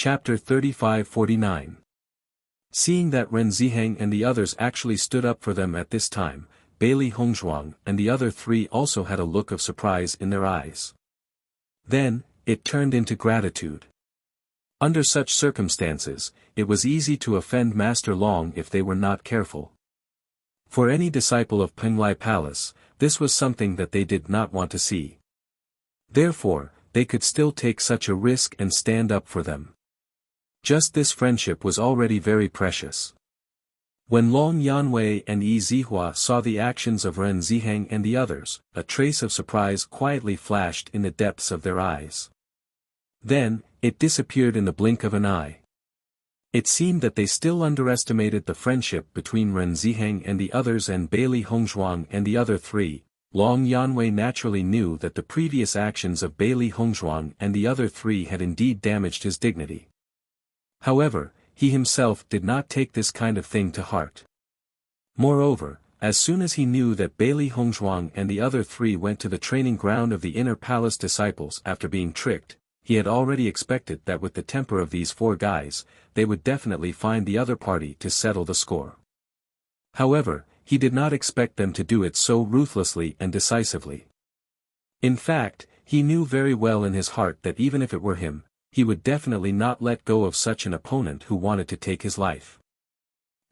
Chapter 35-49. Seeing that Ren Ziheng and the others actually stood up for them at this time, Bailey Hongzhuang and the other three also had a look of surprise in their eyes. Then, it turned into gratitude. Under such circumstances, it was easy to offend Master Long if they were not careful. For any disciple of Penglai Palace, this was something that they did not want to see. Therefore, they could still take such a risk and stand up for them. Just this friendship was already very precious. When Long Yanwei and Yi Zihua saw the actions of Ren Ziheng and the others, a trace of surprise quietly flashed in the depths of their eyes. Then, it disappeared in the blink of an eye. It seemed that they still underestimated the friendship between Ren Ziheng and the others and Bailey Hongzhuang and the other three. Long Yanwei naturally knew that the previous actions of Bailey Hongzhuang and the other three had indeed damaged his dignity. However, he himself did not take this kind of thing to heart. Moreover, as soon as he knew that Bailey Hongzhuang and the other three went to the training ground of the inner palace disciples after being tricked, he had already expected that with the temper of these four guys, they would definitely find the other party to settle the score. However, he did not expect them to do it so ruthlessly and decisively. In fact, he knew very well in his heart that even if it were him, he would definitely not let go of such an opponent who wanted to take his life.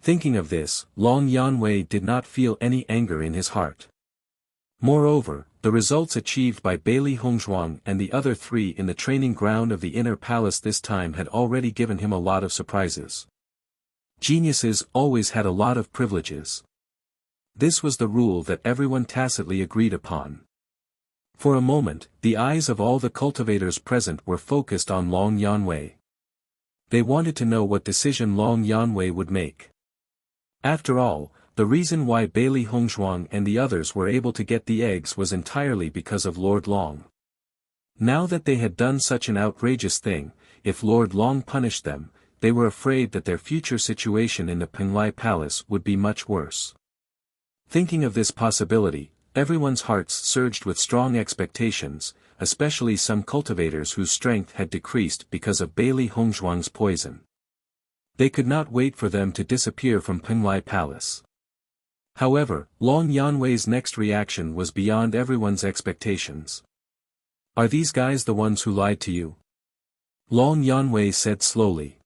Thinking of this, Long Yanwei did not feel any anger in his heart. Moreover, the results achieved by Bailey Hongzhuang and the other three in the training ground of the inner palace this time had already given him a lot of surprises. Geniuses always had a lot of privileges. This was the rule that everyone tacitly agreed upon. For a moment, the eyes of all the cultivators present were focused on Long Yanwei. They wanted to know what decision Long Yanwei would make. After all, the reason why Bailey Hongzhuang and the others were able to get the eggs was entirely because of Lord Long. Now that they had done such an outrageous thing, if Lord Long punished them, they were afraid that their future situation in the Penglai Palace would be much worse. Thinking of this possibility, everyone's hearts surged with strong expectations, especially some cultivators whose strength had decreased because of Bailey Hongzhuang's poison. They could not wait for them to disappear from Penglai Palace. However, Long Yanwei's next reaction was beyond everyone's expectations. "Are these guys the ones who lied to you?" Long Yanwei said slowly.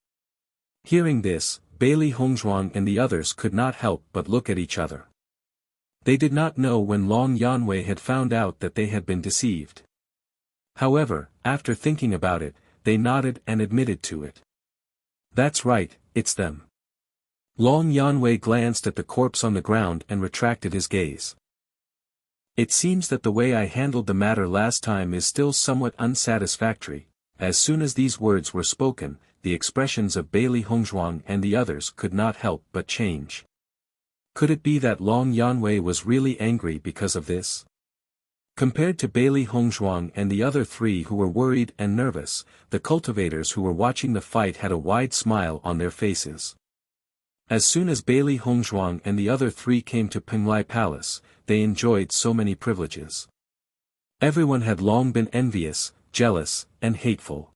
Hearing this, Bailey Hongzhuang and the others could not help but look at each other. They did not know when Long Yanwei had found out that they had been deceived. However, after thinking about it, they nodded and admitted to it. "That's right, it's them." Long Yanwei glanced at the corpse on the ground and retracted his gaze. "It seems that the way I handled the matter last time is still somewhat unsatisfactory." As soon as these words were spoken, the expressions of Bailey Hongzhuang and the others could not help but change. Could it be that Long Yanwei was really angry because of this? Compared to Bailey Hongzhuang and the other three who were worried and nervous, the cultivators who were watching the fight had a wide smile on their faces. As soon as Bailey Hongzhuang and the other three came to Penglai Palace, they enjoyed so many privileges. Everyone had long been envious, jealous, and hateful.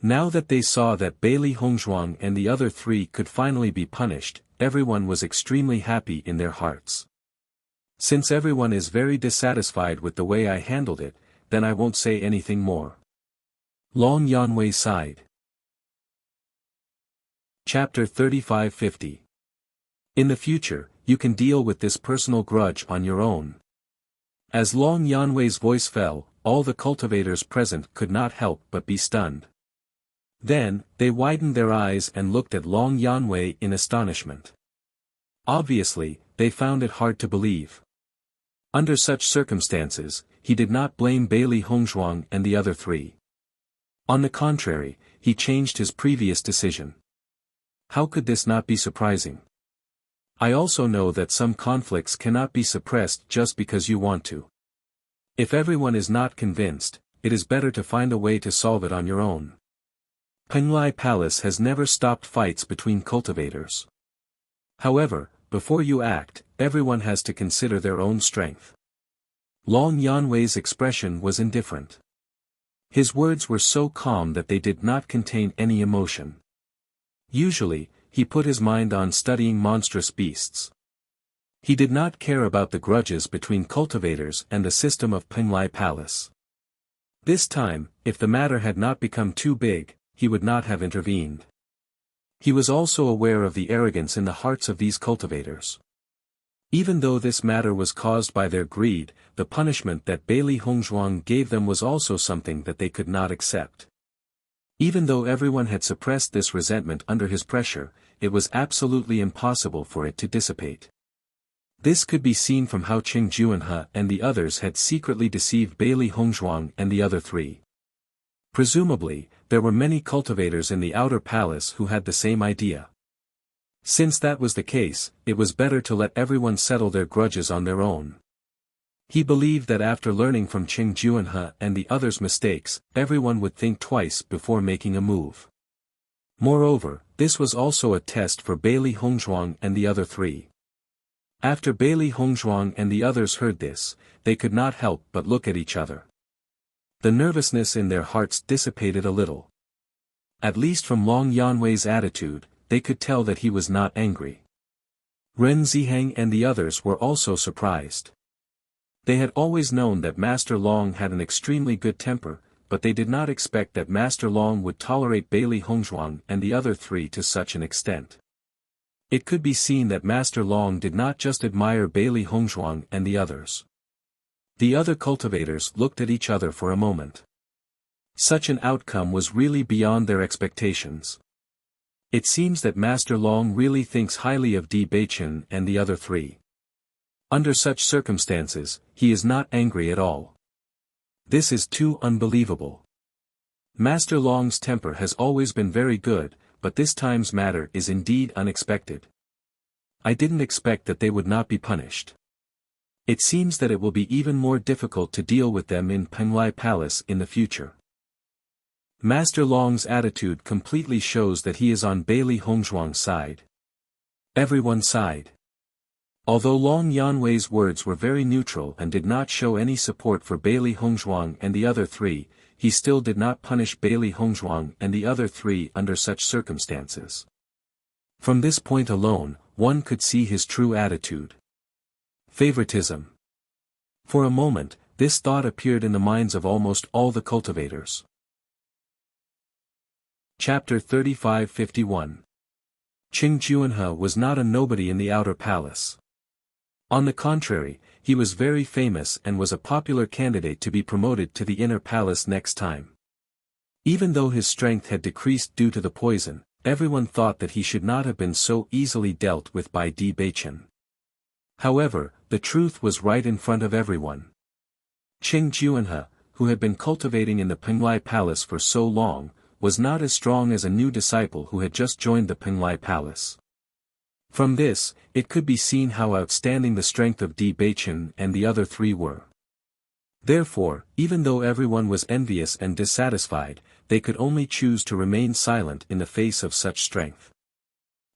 Now that they saw that Bailey Hongzhuang and the other three could finally be punished, everyone was extremely happy in their hearts. "Since everyone is very dissatisfied with the way I handled it, then I won't say anything more." Long Yanwei sighed. Chapter 35-50. In the future, you can deal with this personal grudge on your own. As Long Yanwei's voice fell, all the cultivators present could not help but be stunned. Then, they widened their eyes and looked at Long Yanwei in astonishment. Obviously, they found it hard to believe. Under such circumstances, he did not blame Bailey Hongzhuang and the other three. On the contrary, he changed his previous decision. How could this not be surprising? I also know that some conflicts cannot be suppressed just because you want to. If everyone is not convinced, it is better to find a way to solve it on your own. Penglai Palace has never stopped fights between cultivators. However, before you act, everyone has to consider their own strength. Long Yanwei's expression was indifferent. His words were so calm that they did not contain any emotion. Usually, he put his mind on studying monstrous beasts. He did not care about the grudges between cultivators and the system of Penglai Palace. This time, if the matter had not become too big, he would not have intervened. He was also aware of the arrogance in the hearts of these cultivators. Even though this matter was caused by their greed, the punishment that Bailey Hongzhuang gave them was also something that they could not accept. Even though everyone had suppressed this resentment under his pressure, it was absolutely impossible for it to dissipate. This could be seen from how Qing Juanhe and the others had secretly deceived Bailey Hongzhuang and the other three. Presumably, there were many cultivators in the outer palace who had the same idea. Since that was the case, it was better to let everyone settle their grudges on their own. He believed that after learning from Qing Juanhe and the others' mistakes, everyone would think twice before making a move. Moreover, this was also a test for Bailey Hongzhuang and the other three. After Bailey Hongzhuang and the others heard this, they could not help but look at each other. The nervousness in their hearts dissipated a little. At least from Long Yanwei's attitude, they could tell that he was not angry. Ren Ziheng and the others were also surprised. They had always known that Master Long had an extremely good temper, but they did not expect that Master Long would tolerate Bailey Hongzhuang and the other three to such an extent. It could be seen that Master Long did not just admire Bailey Hongzhuang and the others. The other cultivators looked at each other for a moment. Such an outcome was really beyond their expectations. It seems that Master Long really thinks highly of Di Beichen and the other three. Under such circumstances, he is not angry at all. This is too unbelievable. Master Long's temper has always been very good, but this time's matter is indeed unexpected. I didn't expect that they would not be punished. It seems that it will be even more difficult to deal with them in Penglai Palace in the future. Master Long's attitude completely shows that he is on Bailey Hongzhuang's side. Everyone sighed. Although Long Yanwei's words were very neutral and did not show any support for Bailey Hongzhuang and the other three, he still did not punish Bailey Hongzhuang and the other three under such circumstances. From this point alone, one could see his true attitude. Favoritism. For a moment, this thought appeared in the minds of almost all the cultivators. Chapter 35-51. Qing Juanhe was not a nobody in the outer palace. On the contrary, he was very famous and was a popular candidate to be promoted to the inner palace next time. Even though his strength had decreased due to the poison, everyone thought that he should not have been so easily dealt with by Di Beichen. However, the truth was right in front of everyone. Qing Juanhe, who had been cultivating in the Penglai Palace for so long, was not as strong as a new disciple who had just joined the Penglai Palace. From this, it could be seen how outstanding the strength of Di Beichen and the other three were. Therefore, even though everyone was envious and dissatisfied, they could only choose to remain silent in the face of such strength.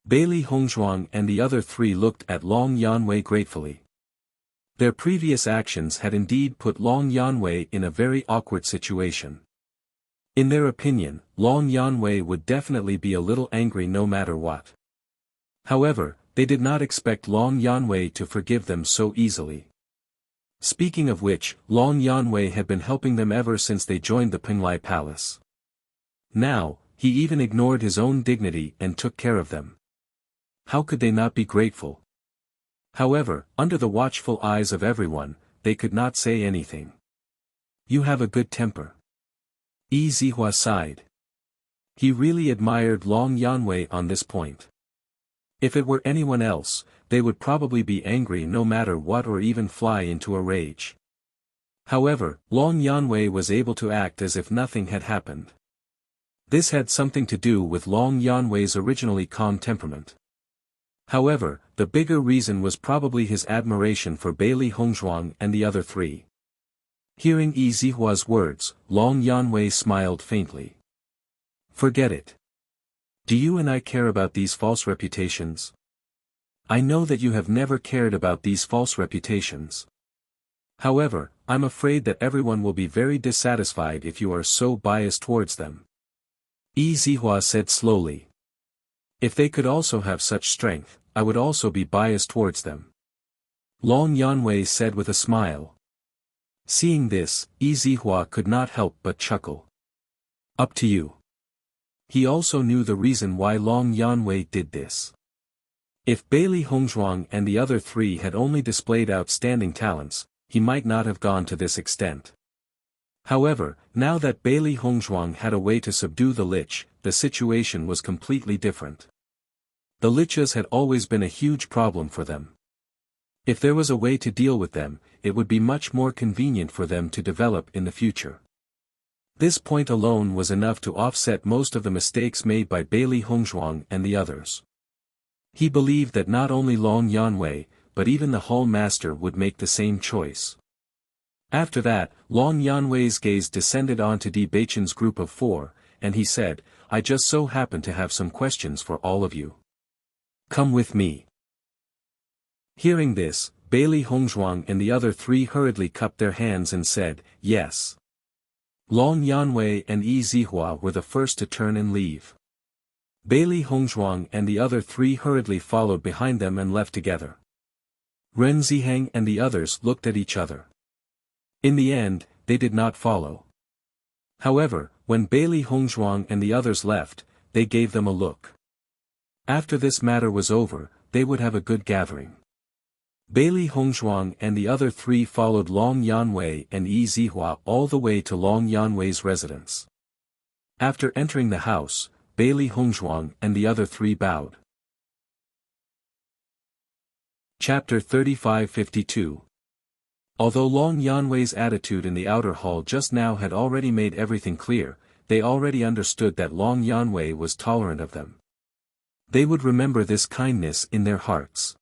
Bailey Hongzhuang and the other three looked at Long Yanwei gratefully. Their previous actions had indeed put Long Yanwei in a very awkward situation. In their opinion, Long Yanwei would definitely be a little angry no matter what. However, they did not expect Long Yanwei to forgive them so easily. Speaking of which, Long Yanwei had been helping them ever since they joined the Penglai Palace. Now, he even ignored his own dignity and took care of them. How could they not be grateful? However, under the watchful eyes of everyone, they could not say anything. You have a good temper. Yi Zihua sighed. He really admired Long Yanwei on this point. If it were anyone else, they would probably be angry no matter what or even fly into a rage. However, Long Yanwei was able to act as if nothing had happened. This had something to do with Long Yanwei's originally calm temperament. However, the bigger reason was probably his admiration for Bailey Hongzhuang and the other three. Hearing Yi Zihua's words, Long Yanwei smiled faintly. Forget it. Do you and I care about these false reputations? I know that you have never cared about these false reputations. However, I'm afraid that everyone will be very dissatisfied if you are so biased towards them. Yi Zihua said slowly. If they could also have such strength, I would also be biased towards them. Long Yanwei said with a smile. Seeing this, Yi Zihua could not help but chuckle. Up to you. He also knew the reason why Long Yanwei did this. If Bailey Hongzhuang and the other three had only displayed outstanding talents, he might not have gone to this extent. However, now that Bailey Hongzhuang had a way to subdue the Lich, the situation was completely different. The Liches had always been a huge problem for them. If there was a way to deal with them, it would be much more convenient for them to develop in the future. This point alone was enough to offset most of the mistakes made by Bailey Hongzhuang and the others. He believed that not only Long Yanwei, but even the Hall Master would make the same choice. After that, Long Yanwei's gaze descended onto Di Beichen's group of 4, and he said, I just so happen to have some questions for all of you. Come with me. Hearing this, Bailey Hongzhuang and the other 3 hurriedly cupped their hands and said, yes. Long Yanwei and Yi Zihua were the first to turn and leave. Bailey Hongzhuang and the other 3 hurriedly followed behind them and left together. Ren Ziheng and the others looked at each other. In the end, they did not follow. However, when Bailey Hongzhuang and the others left, they gave them a look. After this matter was over, they would have a good gathering. Bailey Hongzhuang and the other 3 followed Long Yanwei and Yi Zihua all the way to Long Yanwei's residence. After entering the house, Bailey Hongzhuang and the other 3 bowed. Chapter 35-52. Although Long Yanwei's attitude in the outer hall just now had already made everything clear, they already understood that Long Yanwei was tolerant of them. They would remember this kindness in their hearts.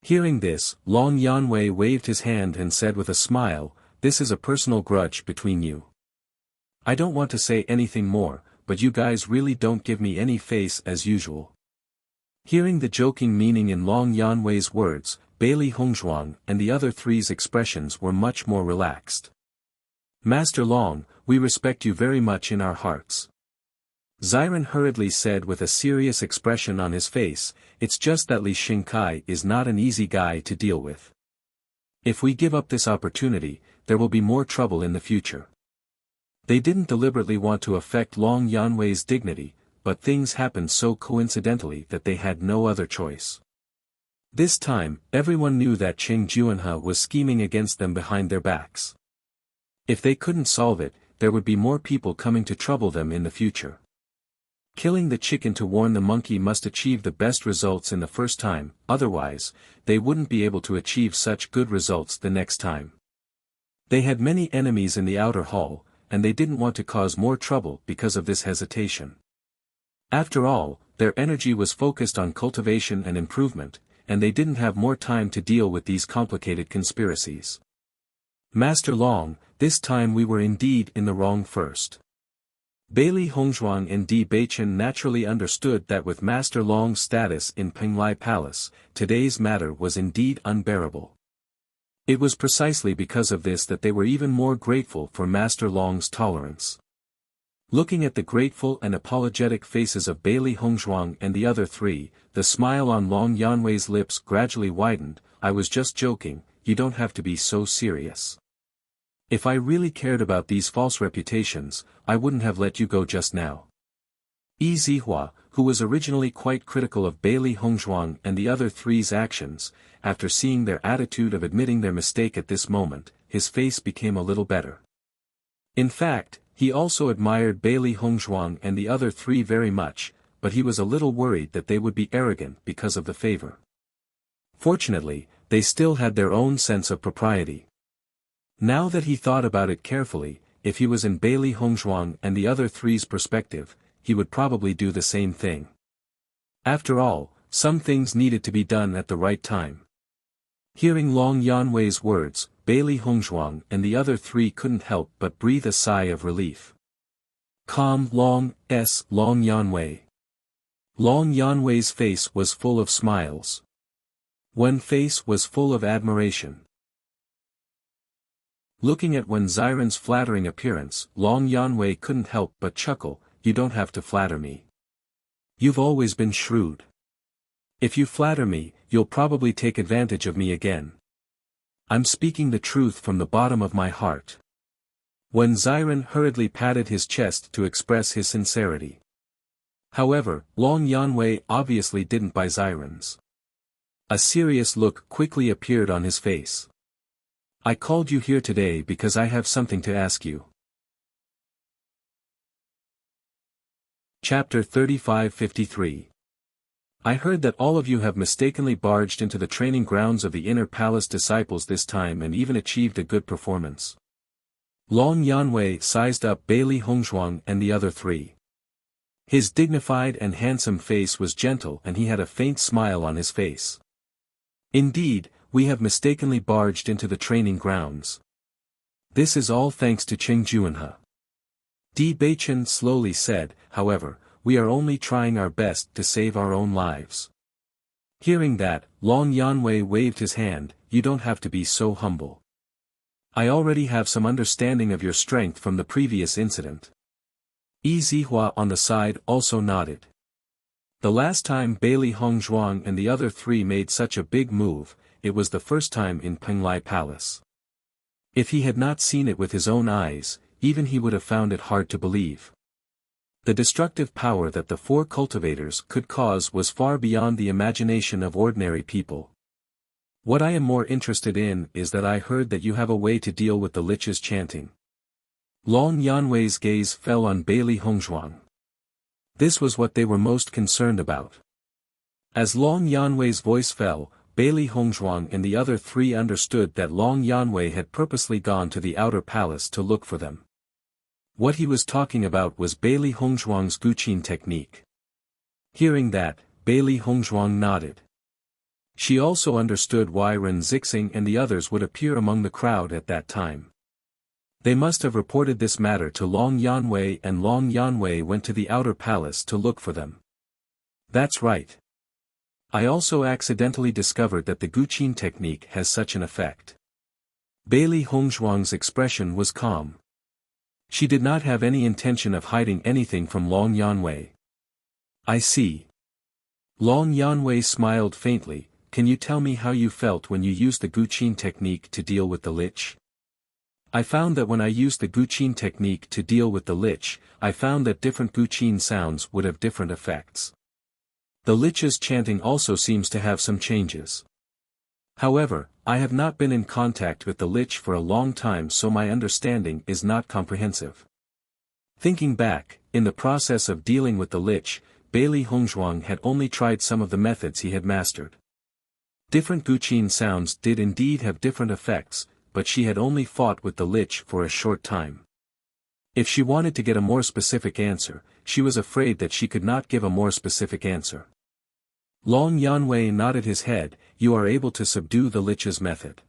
Hearing this, Long Yanwei waved his hand and said with a smile, this is a personal grudge between you. I don't want to say anything more, but you guys really don't give me any face as usual. Hearing the joking meaning in Long Yanwei's words, Bailey Hongzhuang and the other 3's expressions were much more relaxed. Master Long, we respect you very much in our hearts. Xiren hurriedly said with a serious expression on his face, it's just that Li Xingkai is not an easy guy to deal with. If we give up this opportunity, there will be more trouble in the future. They didn't deliberately want to affect Long Yanwei's dignity, but things happened so coincidentally that they had no other choice. This time, everyone knew that Qing Juanhe was scheming against them behind their backs. If they couldn't solve it, there would be more people coming to trouble them in the future. Killing the chicken to warn the monkey must achieve the best results in the first time, otherwise, they wouldn't be able to achieve such good results the next time. They had many enemies in the outer hall, and they didn't want to cause more trouble because of this hesitation. After all, their energy was focused on cultivation and improvement, and they didn't have more time to deal with these complicated conspiracies. Master Long, this time we were indeed in the wrong first. Bailey Hongzhuang and Di Beichen naturally understood that with Master Long's status in Penglai Palace, today's matter was indeed unbearable. It was precisely because of this that they were even more grateful for Master Long's tolerance. Looking at the grateful and apologetic faces of Bailey Hongzhuang and the other 3, the smile on Long Yanwei's lips gradually widened. I was just joking, you don't have to be so serious. If I really cared about these false reputations, I wouldn't have let you go just now. Yi Zihua, who was originally quite critical of Bailey Hongzhuang and the other 3's actions, after seeing their attitude of admitting their mistake at this moment, his face became a little better. In fact, he also admired Bailey Hongzhuang and the other 3 very much, but he was a little worried that they would be arrogant because of the favor. Fortunately, they still had their own sense of propriety. Now that he thought about it carefully, if he was in Bailey Hongzhuang and the other 3's perspective, he would probably do the same thing. After all, some things needed to be done at the right time. Hearing Long Yanwei's words, Bailey Hongzhuang and the other 3 couldn't help but breathe a sigh of relief. Calm Long Yanwei. Long Yanwei's face was full of smiles. One face was full of admiration. Looking at Wen Xiren's flattering appearance, Long Yanwei couldn't help but chuckle. You don't have to flatter me. You've always been shrewd. If you flatter me, you'll probably take advantage of me again. I'm speaking the truth from the bottom of my heart. Wen Xiren hurriedly patted his chest to express his sincerity. However, Long Yanwei obviously didn't buy Xiren's. A serious look quickly appeared on his face. I called you here today because I have something to ask you. Chapter 35-53. I heard that all of you have mistakenly barged into the training grounds of the Inner Palace disciples this time and even achieved a good performance. Long Yanwei sized up Bailey Hongzhuang and the other three. His dignified and handsome face was gentle and he had a faint smile on his face. Indeed, we have mistakenly barged into the training grounds. This is all thanks to Cheng Juanhe. Di Beichen slowly said, however, we are only trying our best to save our own lives. Hearing that, Long Yanwei waved his hand. You don't have to be so humble. I already have some understanding of your strength from the previous incident. Yi Zihua on the side also nodded. The last time Bailey Hongzhuang and the other three made such a big move, it was the first time in Penglai Palace. If he had not seen it with his own eyes, even he would have found it hard to believe. The destructive power that the four cultivators could cause was far beyond the imagination of ordinary people. What I am more interested in is that I heard that you have a way to deal with the lich's chanting. Long Yanwei's gaze fell on Bailey Hongzhuang. This was what they were most concerned about. As Long Yanwei's voice fell, Bailey Hongzhuang and the other three understood that Long Yanwei had purposely gone to the outer palace to look for them. What he was talking about was Bailey Hongzhuang's Guqin technique. Hearing that, Bailey Hongzhuang nodded. She also understood why Ren Zixing and the others would appear among the crowd at that time. They must have reported this matter to Long Yanwei and Long Yanwei went to the outer palace to look for them. That's right. I also accidentally discovered that the Guqin technique has such an effect. Bailey Hongzhuang's expression was calm. She did not have any intention of hiding anything from Long Yanwei. I see. Long Yanwei smiled faintly. Can you tell me how you felt when you used the Guqin technique to deal with the lich? I found that when I used the Guqin technique to deal with the lich, I found that different Guqin sounds would have different effects. The lich's chanting also seems to have some changes. However, I have not been in contact with the lich for a long time, so my understanding is not comprehensive. Thinking back, in the process of dealing with the lich, Bailey Hongzhuang had only tried some of the methods he had mastered. Different Guqin sounds did indeed have different effects, but she had only fought with the lich for a short time. If she wanted to get a more specific answer, she was afraid that she could not give a more specific answer. Long Yanwei nodded his head. You are able to subdue the lich's method.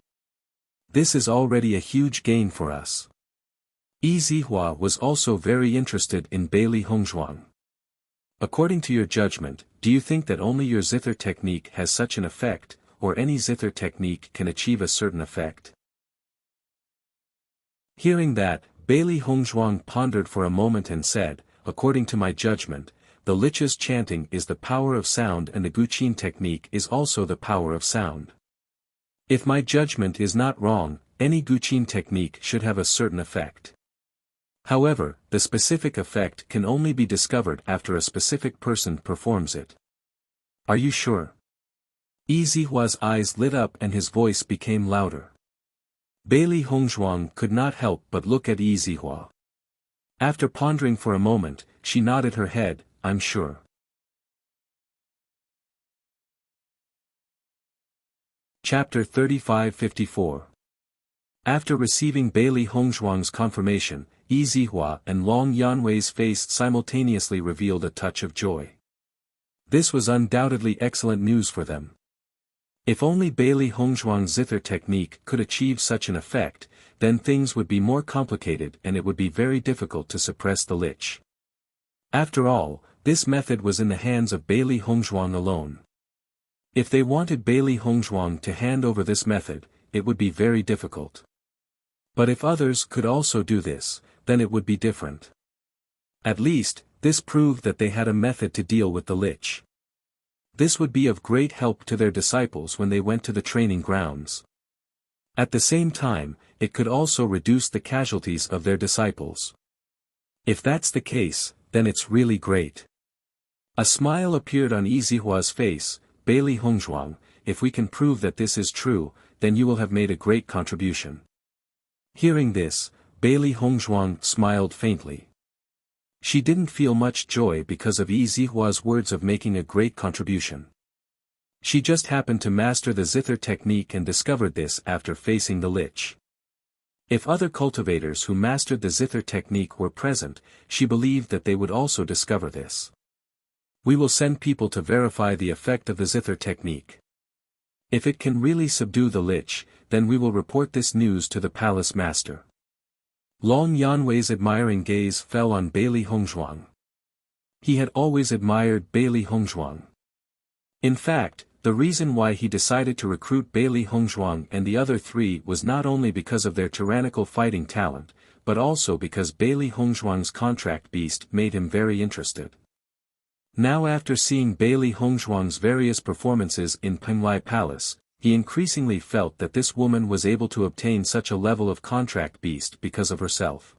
This is already a huge gain for us. Yi Zihua was also very interested in Bailey Hongzhuang. According to your judgment, do you think that only your zither technique has such an effect, or any zither technique can achieve a certain effect? Hearing that, Bailey Hongzhuang pondered for a moment and said, according to my judgment, the lich's chanting is the power of sound and the Guqin technique is also the power of sound. If my judgment is not wrong, any Guqin technique should have a certain effect. However, the specific effect can only be discovered after a specific person performs it. Are you sure? Yi Zihua's eyes lit up and his voice became louder. Bailey Hongzhuang could not help but look at Yi Zihua. After pondering for a moment, she nodded her head. I'm sure. Chapter 35-54. After receiving Bailey Hongzhuang's confirmation, Yi Zihua and Long Yanwei's face simultaneously revealed a touch of joy. This was undoubtedly excellent news for them. If only Bailey Hongzhuang's zither technique could achieve such an effect, then things would be more complicated and it would be very difficult to suppress the lich. After all, this method was in the hands of Bailey Hongzhuang alone. If they wanted Bailey Hongzhuang to hand over this method, it would be very difficult. But if others could also do this, then it would be different. At least, this proved that they had a method to deal with the lich. This would be of great help to their disciples when they went to the training grounds. At the same time, it could also reduce the casualties of their disciples. If that's the case, then it's really great. A smile appeared on Yizihua's face. Bailey Hongzhuang, if we can prove that this is true, then you will have made a great contribution. Hearing this, Bailey Hongzhuang smiled faintly. She didn't feel much joy because of Yizihua's words of making a great contribution. She just happened to master the zither technique and discovered this after facing the lich. If other cultivators who mastered the zither technique were present, she believed that they would also discover this. We will send people to verify the effect of the zither technique. If it can really subdue the lich, then we will report this news to the palace master. Long Yanwei's admiring gaze fell on Bailey Hongzhuang. He had always admired Bailey Hongzhuang. In fact, the reason why he decided to recruit Bailey Hongzhuang and the other three was not only because of their tyrannical fighting talent, but also because Bailey Hongzhuang's contract beast made him very interested. Now after seeing Bailey Hongzhuang's various performances in Penglai Palace, he increasingly felt that this woman was able to obtain such a level of contract beast because of herself.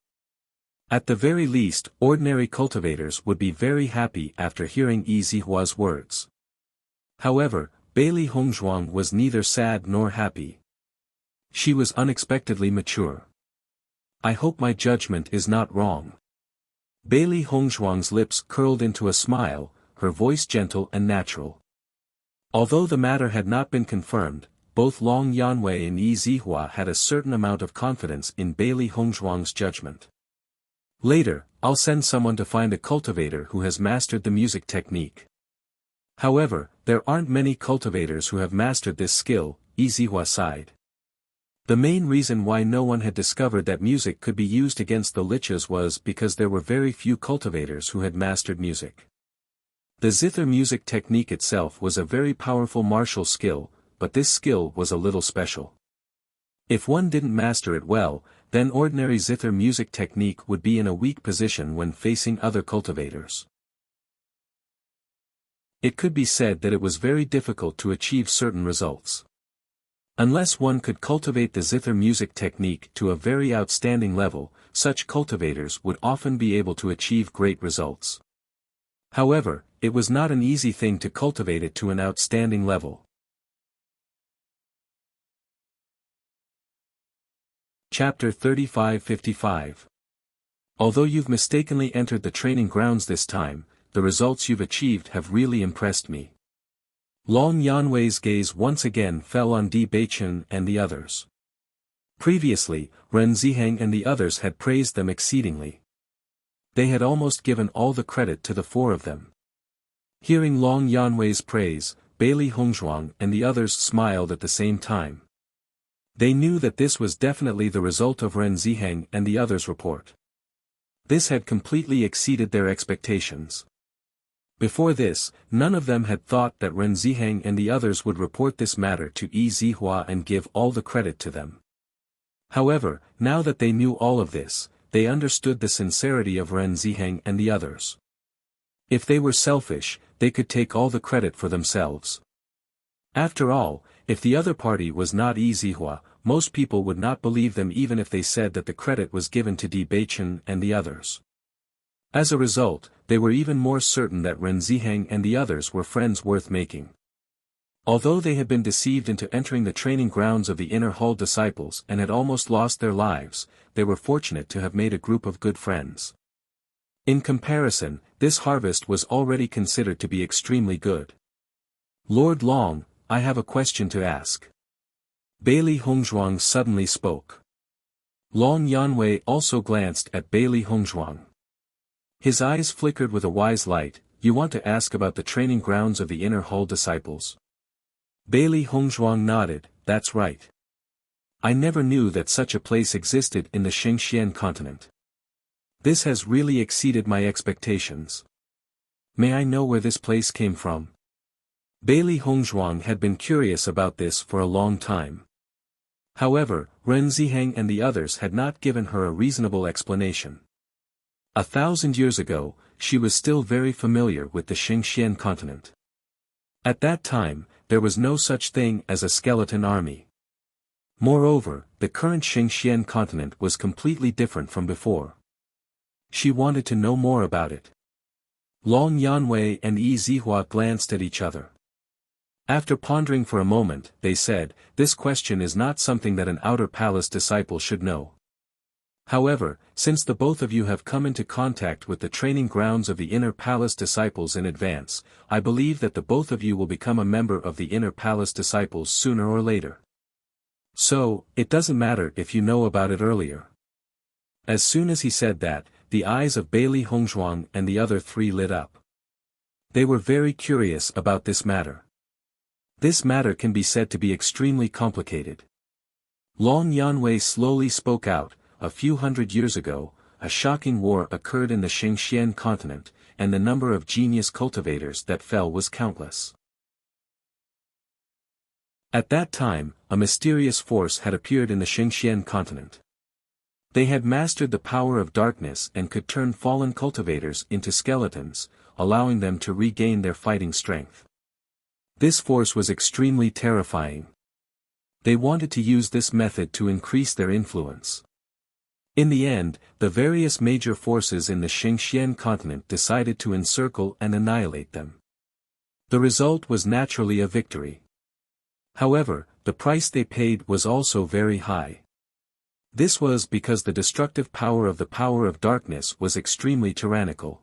At the very least, ordinary cultivators would be very happy after hearing Yizihua's words. However, Bailey Hongzhuang was neither sad nor happy. She was unexpectedly mature. I hope my judgment is not wrong. Bailey Hongzhuang's lips curled into a smile, her voice gentle and natural. Although the matter had not been confirmed, both Long Yanwei and Yizihua had a certain amount of confidence in Bailey Hongzhuang's judgment. Later, I'll send someone to find a cultivator who has mastered the music technique. However, there aren't many cultivators who have mastered this skill, Yizihua sighed. The main reason why no one had discovered that music could be used against the liches was because there were very few cultivators who had mastered music. The zither music technique itself was a very powerful martial skill, but this skill was a little special. If one didn't master it well, then ordinary zither music technique would be in a weak position when facing other cultivators. It could be said that it was very difficult to achieve certain results. Unless one could cultivate the zither music technique to a very outstanding level, such cultivators would often be able to achieve great results. However, it was not an easy thing to cultivate it to an outstanding level. Chapter 35-55. Although you've mistakenly entered the training grounds this time, the results you've achieved have really impressed me. Long Yanwei's gaze once again fell on Di Beichen and the others. Previously, Ren Ziheng and the others had praised them exceedingly. They had almost given all the credit to the four of them. Hearing Long Yanwei's praise, Bailey Hongzhuang and the others smiled at the same time. They knew that this was definitely the result of Ren Ziheng and the others' report. This had completely exceeded their expectations. Before this, none of them had thought that Ren Ziheng and the others would report this matter to Yizihua and give all the credit to them. However, now that they knew all of this, they understood the sincerity of Ren Ziheng and the others. If they were selfish, they could take all the credit for themselves. After all, if the other party was not Yizihua, most people would not believe them even if they said that the credit was given to Di Beichen and the others. As a result, they were even more certain that Ren Ziheng and the others were friends worth making. Although they had been deceived into entering the training grounds of the Inner Hall disciples and had almost lost their lives, they were fortunate to have made a group of good friends. In comparison, this harvest was already considered to be extremely good. Lord Long, I have a question to ask. Bailey Hongzhuang suddenly spoke. Long Yanwei also glanced at Bailey Hongzhuang. His eyes flickered with a wise light. You want to ask about the training grounds of the Inner Hall disciples? Bailey Hongzhuang nodded, that's right. I never knew that such a place existed in the Xingxian continent. This has really exceeded my expectations. May I know where this place came from? Bailey Hongzhuang had been curious about this for a long time. However, Ren Ziheng and the others had not given her a reasonable explanation. 1,000 years ago, she was still very familiar with the Xingxian continent. At that time, there was no such thing as a skeleton army. Moreover, the current Xingxian continent was completely different from before. She wanted to know more about it. Long Yanwei and Yi Zihua glanced at each other. After pondering for a moment, they said, "This question is not something that an outer palace disciple should know. However, since the both of you have come into contact with the training grounds of the inner palace disciples in advance, I believe that the both of you will become a member of the inner palace disciples sooner or later. So, it doesn't matter if you know about it earlier." As soon as he said that, the eyes of Bailey Hongzhuang and the other three lit up. They were very curious about this matter. This matter can be said to be extremely complicated. Long Yanwei slowly spoke out. A few hundred years ago, a shocking war occurred in the Xingxian continent, and the number of genius cultivators that fell was countless. At that time, a mysterious force had appeared in the Xingxian continent. They had mastered the power of darkness and could turn fallen cultivators into skeletons, allowing them to regain their fighting strength. This force was extremely terrifying. They wanted to use this method to increase their influence. In the end, the various major forces in the Xingxian continent decided to encircle and annihilate them. The result was naturally a victory. However, the price they paid was also very high. This was because the destructive power of darkness was extremely tyrannical.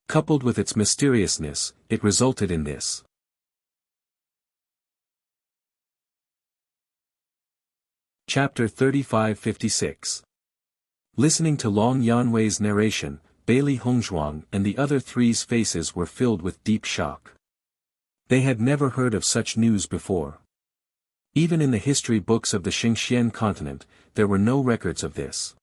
Coupled with its mysteriousness, it resulted in this. Chapter 35-56. Listening to Long Yanwei's narration, Bailey Hongzhuang and the other three's faces were filled with deep shock. They had never heard of such news before. Even in the history books of the Xingxian continent, there were no records of this.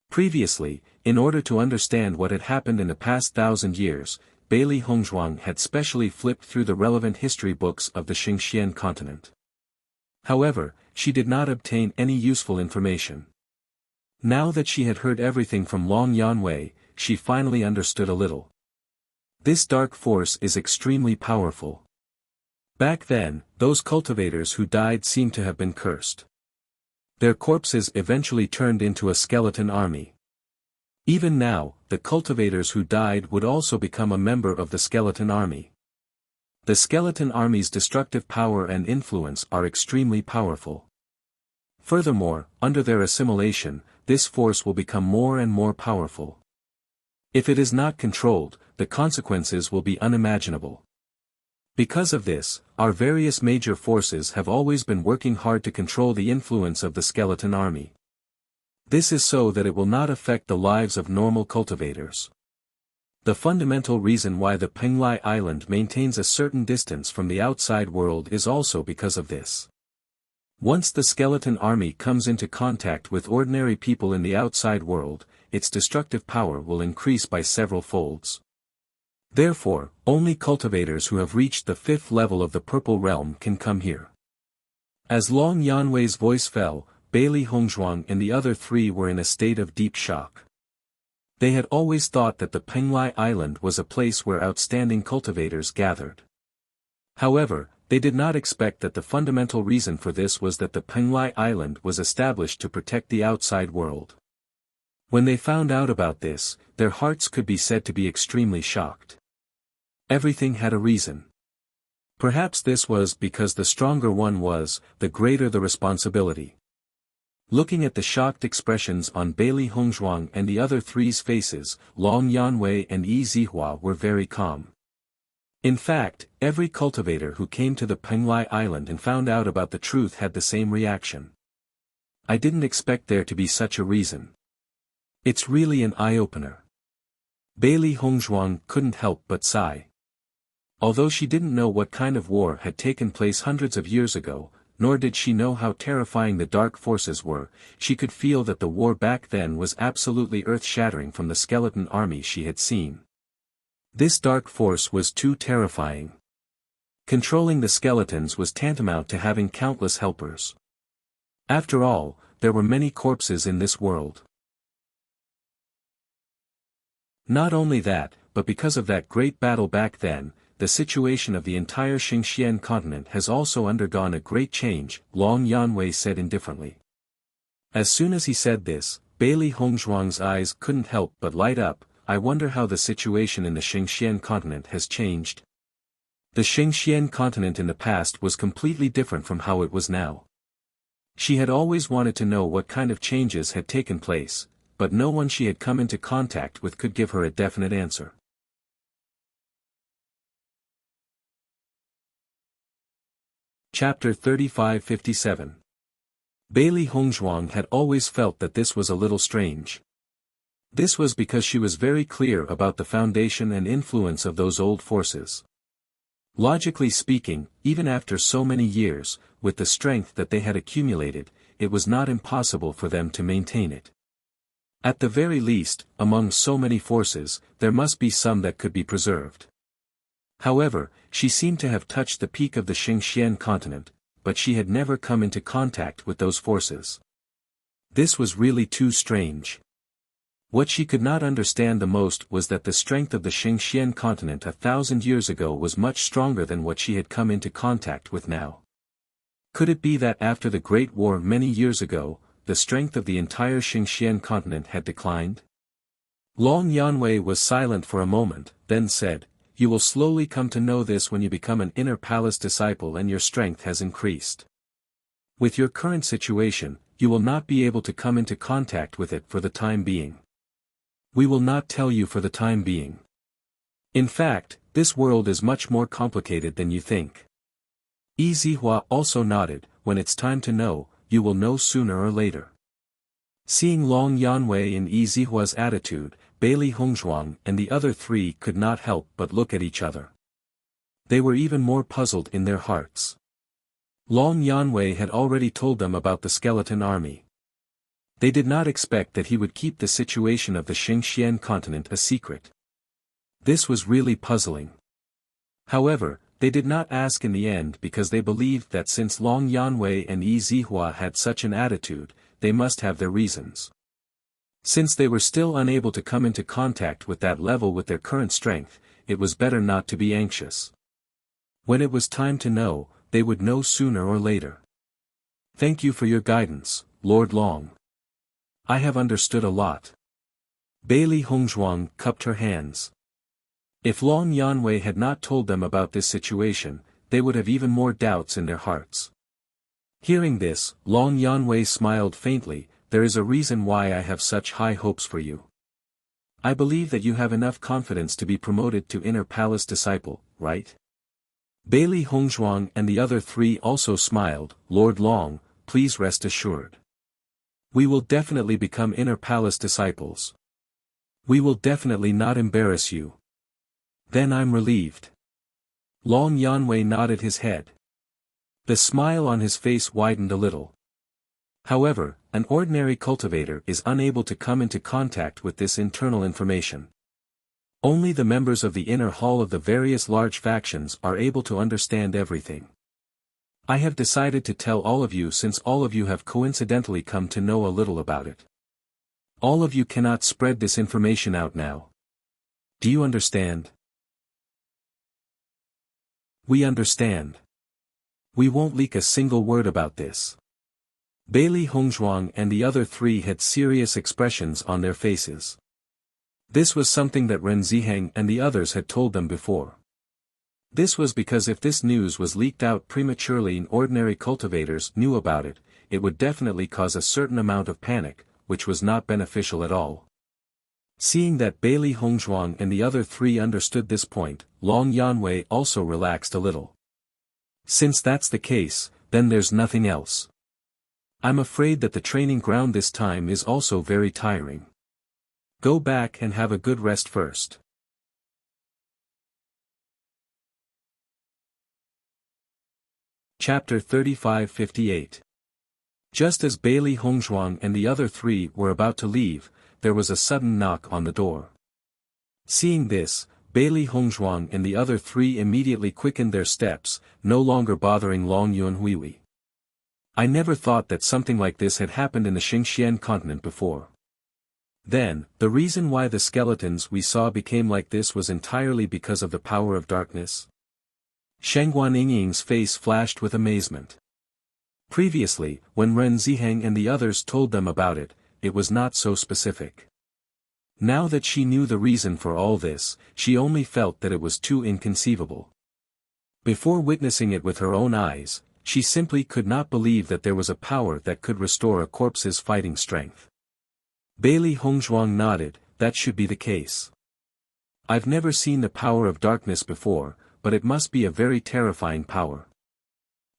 Previously, in order to understand what had happened in the past 1,000 years, Bailey Hongzhuang had specially flipped through the relevant history books of the Xingxian continent. However, she did not obtain any useful information. Now that she had heard everything from Long Yanwei, she finally understood a little. This dark force is extremely powerful. Back then, those cultivators who died seemed to have been cursed. Their corpses eventually turned into a skeleton army. Even now, the cultivators who died would also become a member of the skeleton army. The skeleton army's destructive power and influence are extremely powerful. Furthermore, under their assimilation, this force will become more and more powerful. If it is not controlled, the consequences will be unimaginable. Because of this, our various major forces have always been working hard to control the influence of the skeleton army. This is so that it will not affect the lives of normal cultivators. The fundamental reason why the Penglai Island maintains a certain distance from the outside world is also because of this. Once the skeleton army comes into contact with ordinary people in the outside world, its destructive power will increase by several folds. Therefore, only cultivators who have reached the 5th level of the Purple Realm can come here. As Long Yanwei's voice fell, Bailey Hongzhuang and the other three were in a state of deep shock. They had always thought that the Penglai Island was a place where outstanding cultivators gathered. However, they did not expect that the fundamental reason for this was that the Penglai Island was established to protect the outside world. When they found out about this, their hearts could be said to be extremely shocked. Everything had a reason. Perhaps this was because the stronger one was, the greater the responsibility. Looking at the shocked expressions on Bailey Hongzhuang and the other three's faces, Long Yanwei and Yi Zihua were very calm. In fact, every cultivator who came to the Penglai Island and found out about the truth had the same reaction. I didn't expect there to be such a reason. It's really an eye-opener. Bailey Hongzhuang couldn't help but sigh. Although she didn't know what kind of war had taken place hundreds of years ago, nor did she know how terrifying the dark forces were, she could feel that the war back then was absolutely earth-shattering from the skeleton army she had seen. This dark force was too terrifying. Controlling the skeletons was tantamount to having countless helpers. After all, there were many corpses in this world. Not only that, but because of that great battle back then, the situation of the entire Xingxian continent has also undergone a great change, Long Yanwei said indifferently. As soon as he said this, Bailey Hongzhuang's eyes couldn't help but light up. I wonder how the situation in the Xingxian continent has changed. The Xingxian continent in the past was completely different from how it was now. She had always wanted to know what kind of changes had taken place, but no one she had come into contact with could give her a definite answer. Chapter 3557. Bailey Hongzhuang had always felt that this was a little strange. This was because she was very clear about the foundation and influence of those old forces. Logically speaking, even after so many years, with the strength that they had accumulated, it was not impossible for them to maintain it. At the very least, among so many forces, there must be some that could be preserved. However, she seemed to have touched the peak of the Xingxian continent, but she had never come into contact with those forces. This was really too strange. What she could not understand the most was that the strength of the Xingxian continent 1,000 years ago was much stronger than what she had come into contact with now. Could it be that after the Great War many years ago, the strength of the entire Xingxian continent had declined? Long Yanwei was silent for a moment, then said, "You will slowly come to know this when you become an inner palace disciple and your strength has increased. With your current situation, you will not be able to come into contact with it for the time being. We will not tell you for the time being. In fact, this world is much more complicated than you think." Yi Zihua also nodded. "When it's time to know, you will know sooner or later." Seeing Long Yanwei and Yi Zihua's attitude, Bailey Hongzhuang and the other three could not help but look at each other. They were even more puzzled in their hearts. Long Yanwei had already told them about the skeleton army. They did not expect that he would keep the situation of the Xingxian continent a secret. This was really puzzling. However, they did not ask in the end because they believed that since Long Yanwei and Yi Zihua had such an attitude, they must have their reasons. Since they were still unable to come into contact with that level with their current strength, it was better not to be anxious. When it was time to know, they would know sooner or later. "Thank you for your guidance, Lord Long. I have understood a lot." Bailey Hongzhuang cupped her hands. If Long Yanwei had not told them about this situation, they would have even more doubts in their hearts. Hearing this, Long Yanwei smiled faintly. "There is a reason why I have such high hopes for you. I believe that you have enough confidence to be promoted to inner palace disciple, right?" Bailey Hongzhuang and the other three also smiled. "Lord Long, please rest assured. We will definitely become inner palace disciples. We will definitely not embarrass you." "Then I'm relieved." Long Yanwei nodded his head. The smile on his face widened a little. However, an ordinary cultivator is unable to come into contact with this internal information. Only the members of the inner hall of the various large factions are able to understand everything. I have decided to tell all of you since all of you have coincidentally come to know a little about it. All of you cannot spread this information out now. Do you understand? We understand. We won't leak a single word about this. Bailey Hongzhuang and the other three had serious expressions on their faces. This was something that Ren Ziheng and the others had told them before. This was because if this news was leaked out prematurely and ordinary cultivators knew about it, it would definitely cause a certain amount of panic, which was not beneficial at all. Seeing that Bailey Hongzhuang and the other three understood this point, Long Yanwei also relaxed a little. Since that's the case, then there's nothing else. I'm afraid that the training ground this time is also very tiring. Go back and have a good rest first. Chapter 3558. Just as Bailey Hongzhuang and the other three were about to leave, there was a sudden knock on the door. Seeing this, Bailey Hongzhuang and the other three immediately quickened their steps, no longer bothering Long Yunhui. I never thought that something like this had happened in the Xingxian continent before. Then, the reason why the skeletons we saw became like this was entirely because of the power of darkness? Shangguan Yingying's face flashed with amazement. Previously, when Ren Ziheng and the others told them about it, it was not so specific. Now that she knew the reason for all this, she only felt that it was too inconceivable. Before witnessing it with her own eyes, she simply could not believe that there was a power that could restore a corpse's fighting strength. Bailey Hongzhuang nodded, that should be the case. I've never seen the power of darkness before, but it must be a very terrifying power.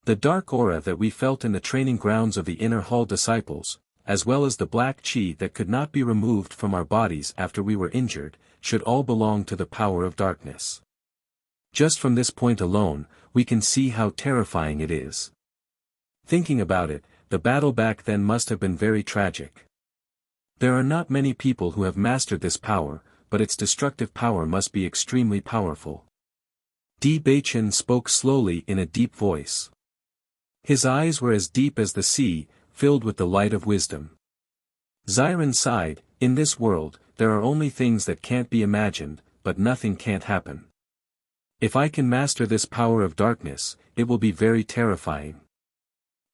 The dark aura that we felt in the training grounds of the inner hall disciples, as well as the black qi that could not be removed from our bodies after we were injured, should all belong to the power of darkness. Just from this point alone, we can see how terrifying it is. Thinking about it, the battle back then must have been very tragic. There are not many people who have mastered this power, but its destructive power must be extremely powerful. Di Beichen spoke slowly in a deep voice. His eyes were as deep as the sea, filled with the light of wisdom. Xiren sighed, in this world, there are only things that can't be imagined, but nothing can't happen. If I can master this power of darkness, it will be very terrifying.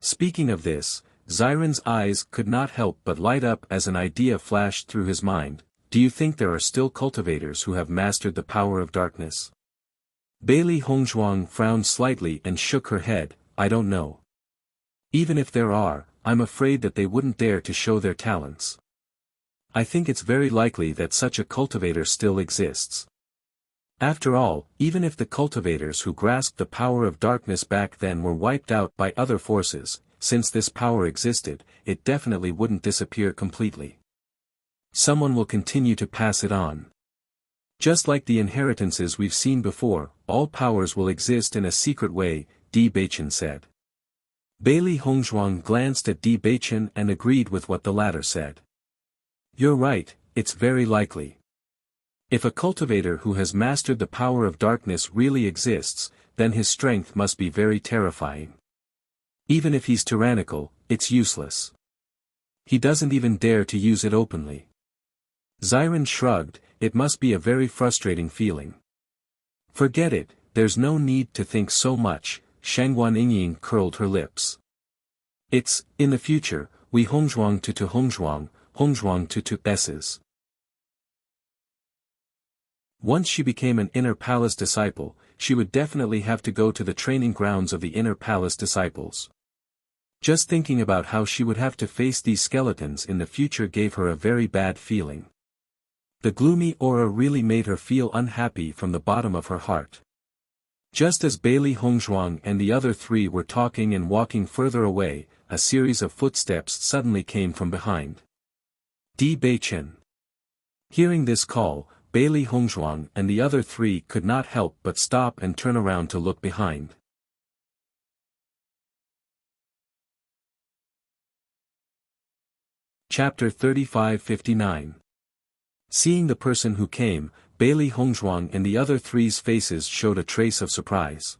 Speaking of this, Xiren's eyes could not help but light up as an idea flashed through his mind. Do you think there are still cultivators who have mastered the power of darkness? Bailey Hongzhuang frowned slightly and shook her head, I don't know. Even if there are, I'm afraid that they wouldn't dare to show their talents. I think it's very likely that such a cultivator still exists. After all, even if the cultivators who grasped the power of darkness back then were wiped out by other forces, since this power existed, it definitely wouldn't disappear completely. Someone will continue to pass it on. Just like the inheritances we've seen before, all powers will exist in a secret way, Di Beichen said. Bailey Hongzhuang glanced at Di Beichen and agreed with what the latter said. You're right, it's very likely. If a cultivator who has mastered the power of darkness really exists, then his strength must be very terrifying. Even if he's tyrannical, it's useless. He doesn't even dare to use it openly. Xiren shrugged, it must be a very frustrating feeling. Forget it, there's no need to think so much, Shangguan Yingying curled her lips. It's, in the future, we Hongzhuang to Hongzhuang, Hongzhuang to S's. Once she became an Inner Palace disciple, she would definitely have to go to the training grounds of the Inner Palace disciples. Just thinking about how she would have to face these skeletons in the future gave her a very bad feeling. The gloomy aura really made her feel unhappy from the bottom of her heart. Just as Bailey Hongzhuang and the other three were talking and walking further away, a series of footsteps suddenly came from behind. Di Beichen. Hearing this call, Bailey Hongzhuang and the other three could not help but stop and turn around to look behind. Chapter 35-59. Seeing the person who came, Bailey Hongzhuang and the other three's faces showed a trace of surprise.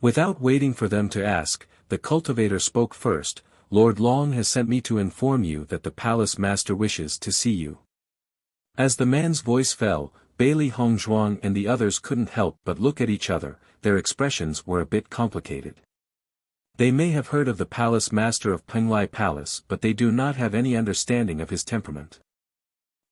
Without waiting for them to ask, the cultivator spoke first, Lord Long has sent me to inform you that the palace master wishes to see you. As the man's voice fell, Bailey Hongzhuang and the others couldn't help but look at each other, their expressions were a bit complicated. They may have heard of the palace master of Penglai Palace but they do not have any understanding of his temperament.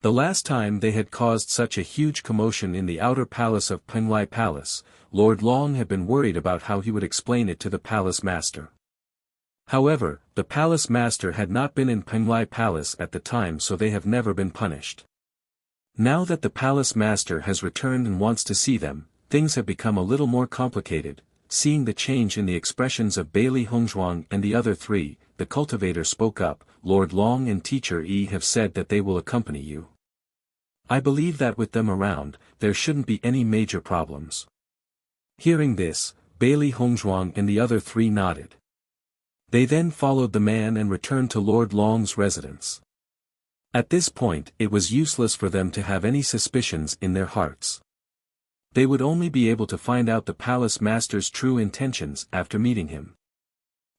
The last time they had caused such a huge commotion in the outer palace of Penglai Palace, Lord Long had been worried about how he would explain it to the palace master. However, the palace master had not been in Penglai Palace at the time so they have never been punished. Now that the palace master has returned and wants to see them, things have become a little more complicated. Seeing the change in the expressions of Bailey Hongzhuang and the other three, the cultivator spoke up, Lord Long and Teacher Yi have said that they will accompany you. I believe that with them around, there shouldn't be any major problems. Hearing this, Bailey Hongzhuang and the other three nodded. They then followed the man and returned to Lord Long's residence. At this point it was useless for them to have any suspicions in their hearts. They would only be able to find out the palace master's true intentions after meeting him.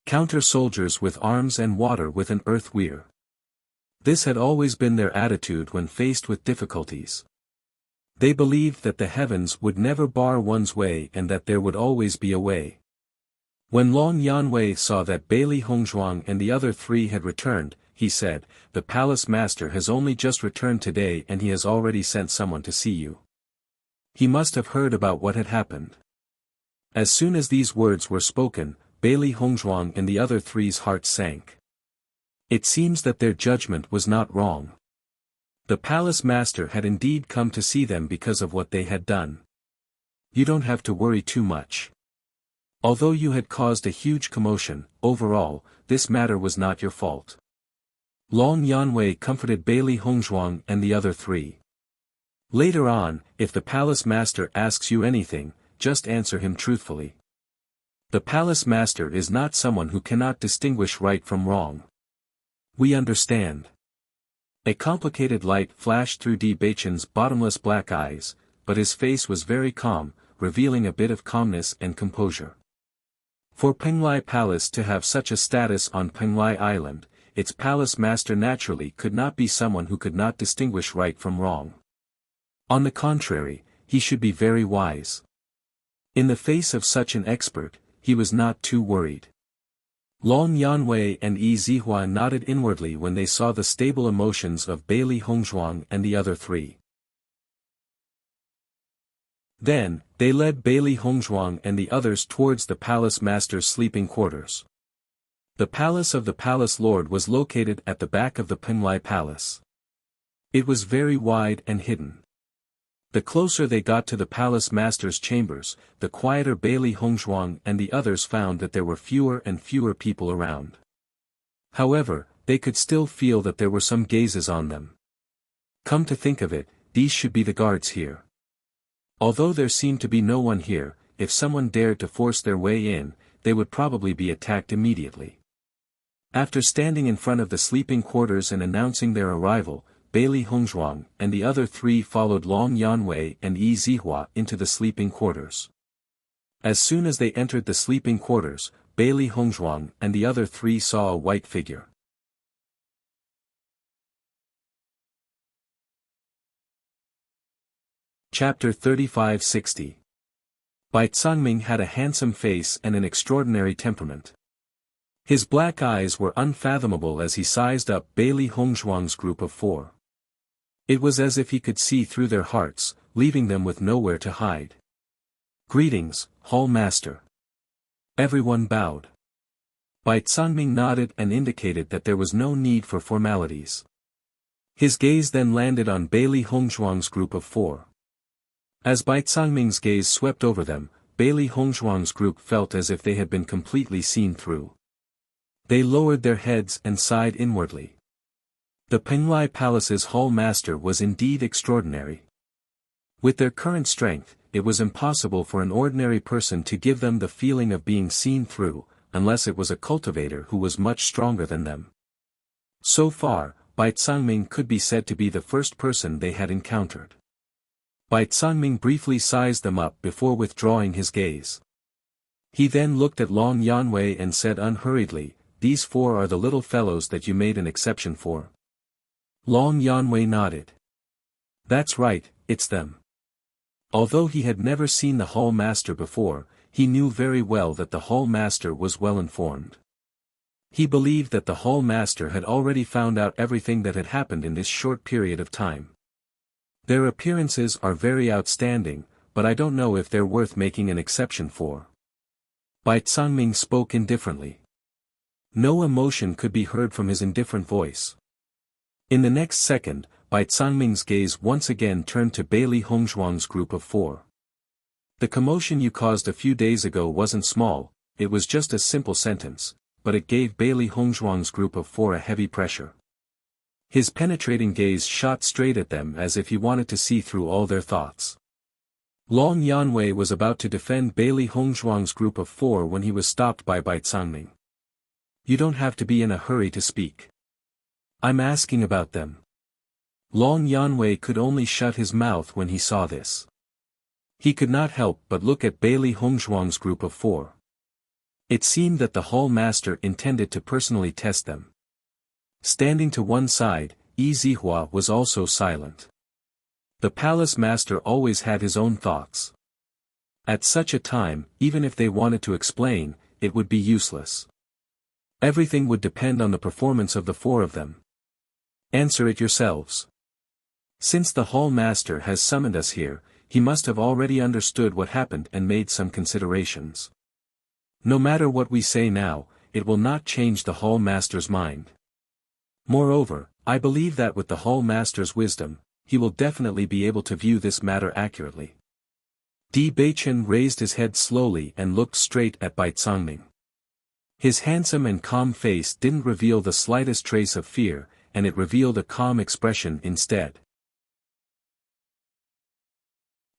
Counter soldiers with arms and water with an earth weir. This had always been their attitude when faced with difficulties. They believed that the heavens would never bar one's way and that there would always be a way. When Long Yanwei saw that Bailey Hongzhuang and the other three had returned, he said, "The palace master has only just returned today and he has already sent someone to see you. He must have heard about what had happened." As soon as these words were spoken, Bailey Hongzhuang and the other three's hearts sank. It seems that their judgment was not wrong. The palace master had indeed come to see them because of what they had done. You don't have to worry too much. Although you had caused a huge commotion, overall, this matter was not your fault. Long Yanwei comforted Bailey Hongzhuang and the other three. Later on, if the palace master asks you anything, just answer him truthfully. The palace master is not someone who cannot distinguish right from wrong. We understand. A complicated light flashed through Di Baichen's bottomless black eyes, but his face was very calm, revealing a bit of calmness and composure. For Penglai Palace to have such a status on Penglai Island, its palace master naturally could not be someone who could not distinguish right from wrong. On the contrary, he should be very wise. In the face of such an expert, he was not too worried. Long Yanwei and Yi Zihua nodded inwardly when they saw the stable emotions of Bailey Hongzhuang and the other three. Then, they led Bailey Hongzhuang and the others towards the palace master's sleeping quarters. The palace of the palace lord was located at the back of the Penglai Palace. It was very wide and hidden. The closer they got to the palace master's chambers, the quieter Bailey Hongzhuang and the others found that there were fewer and fewer people around. However, they could still feel that there were some gazes on them. Come to think of it, these should be the guards here. Although there seemed to be no one here, if someone dared to force their way in, they would probably be attacked immediately. After standing in front of the sleeping quarters and announcing their arrival, Bailey Hongzhuang and the other three followed Long Yanwei and Yi Zihua into the sleeping quarters. As soon as they entered the sleeping quarters, Bailey Hongzhuang and the other three saw a white figure. Chapter 3560. Bai Cangming had a handsome face and an extraordinary temperament. His black eyes were unfathomable as he sized up Bailey Hongzhuang's group of four. It was as if he could see through their hearts, leaving them with nowhere to hide. "Greetings, Hall Master." Everyone bowed. Bai Cangming nodded and indicated that there was no need for formalities. His gaze then landed on Bailey Hongzhuang's group of four. As Bai Cangming's gaze swept over them, Bailey Hongzhuang's group felt as if they had been completely seen through. They lowered their heads and sighed inwardly. The Penglai Palace's hall master was indeed extraordinary. With their current strength, it was impossible for an ordinary person to give them the feeling of being seen through, unless it was a cultivator who was much stronger than them. So far, Bai Cangming could be said to be the first person they had encountered. Bai Cangming briefly sized them up before withdrawing his gaze. He then looked at Long Yanwei and said unhurriedly, "These four are the little fellows that you made an exception for." Long Yanwei nodded. "That's right, it's them." Although he had never seen the hall master before, he knew very well that the hall master was well informed. He believed that the hall master had already found out everything that had happened in this short period of time. Their appearances are very outstanding, but I don't know if they're worth making an exception for. Bai Cangming spoke indifferently. No emotion could be heard from his indifferent voice. In the next second, Bai Cangming's gaze once again turned to Bailey Hongzhuang's group of four. "The commotion you caused a few days ago wasn't small, it was just a simple sentence, but it gave Bailey Hongzhuang's group of four a heavy pressure." His penetrating gaze shot straight at them as if he wanted to see through all their thoughts. Long Yanwei was about to defend Bailey Hongzhuang's group of four when he was stopped by Bai Cangming. "You don't have to be in a hurry to speak. I'm asking about them." Long Yanwei could only shut his mouth when he saw this. He could not help but look at Bailey Hongzhuang's group of four. It seemed that the hall master intended to personally test them. Standing to one side, Yi Zihua was also silent. The palace master always had his own thoughts. At such a time, even if they wanted to explain, it would be useless. Everything would depend on the performance of the four of them. Answer it yourselves. Since the hall master has summoned us here, he must have already understood what happened and made some considerations. No matter what we say now, it will not change the hall master's mind. Moreover, I believe that with the hall master's wisdom, he will definitely be able to view this matter accurately. Di Beichen raised his head slowly and looked straight at Bai Cangming. His handsome and calm face didn't reveal the slightest trace of fear, and it revealed a calm expression instead.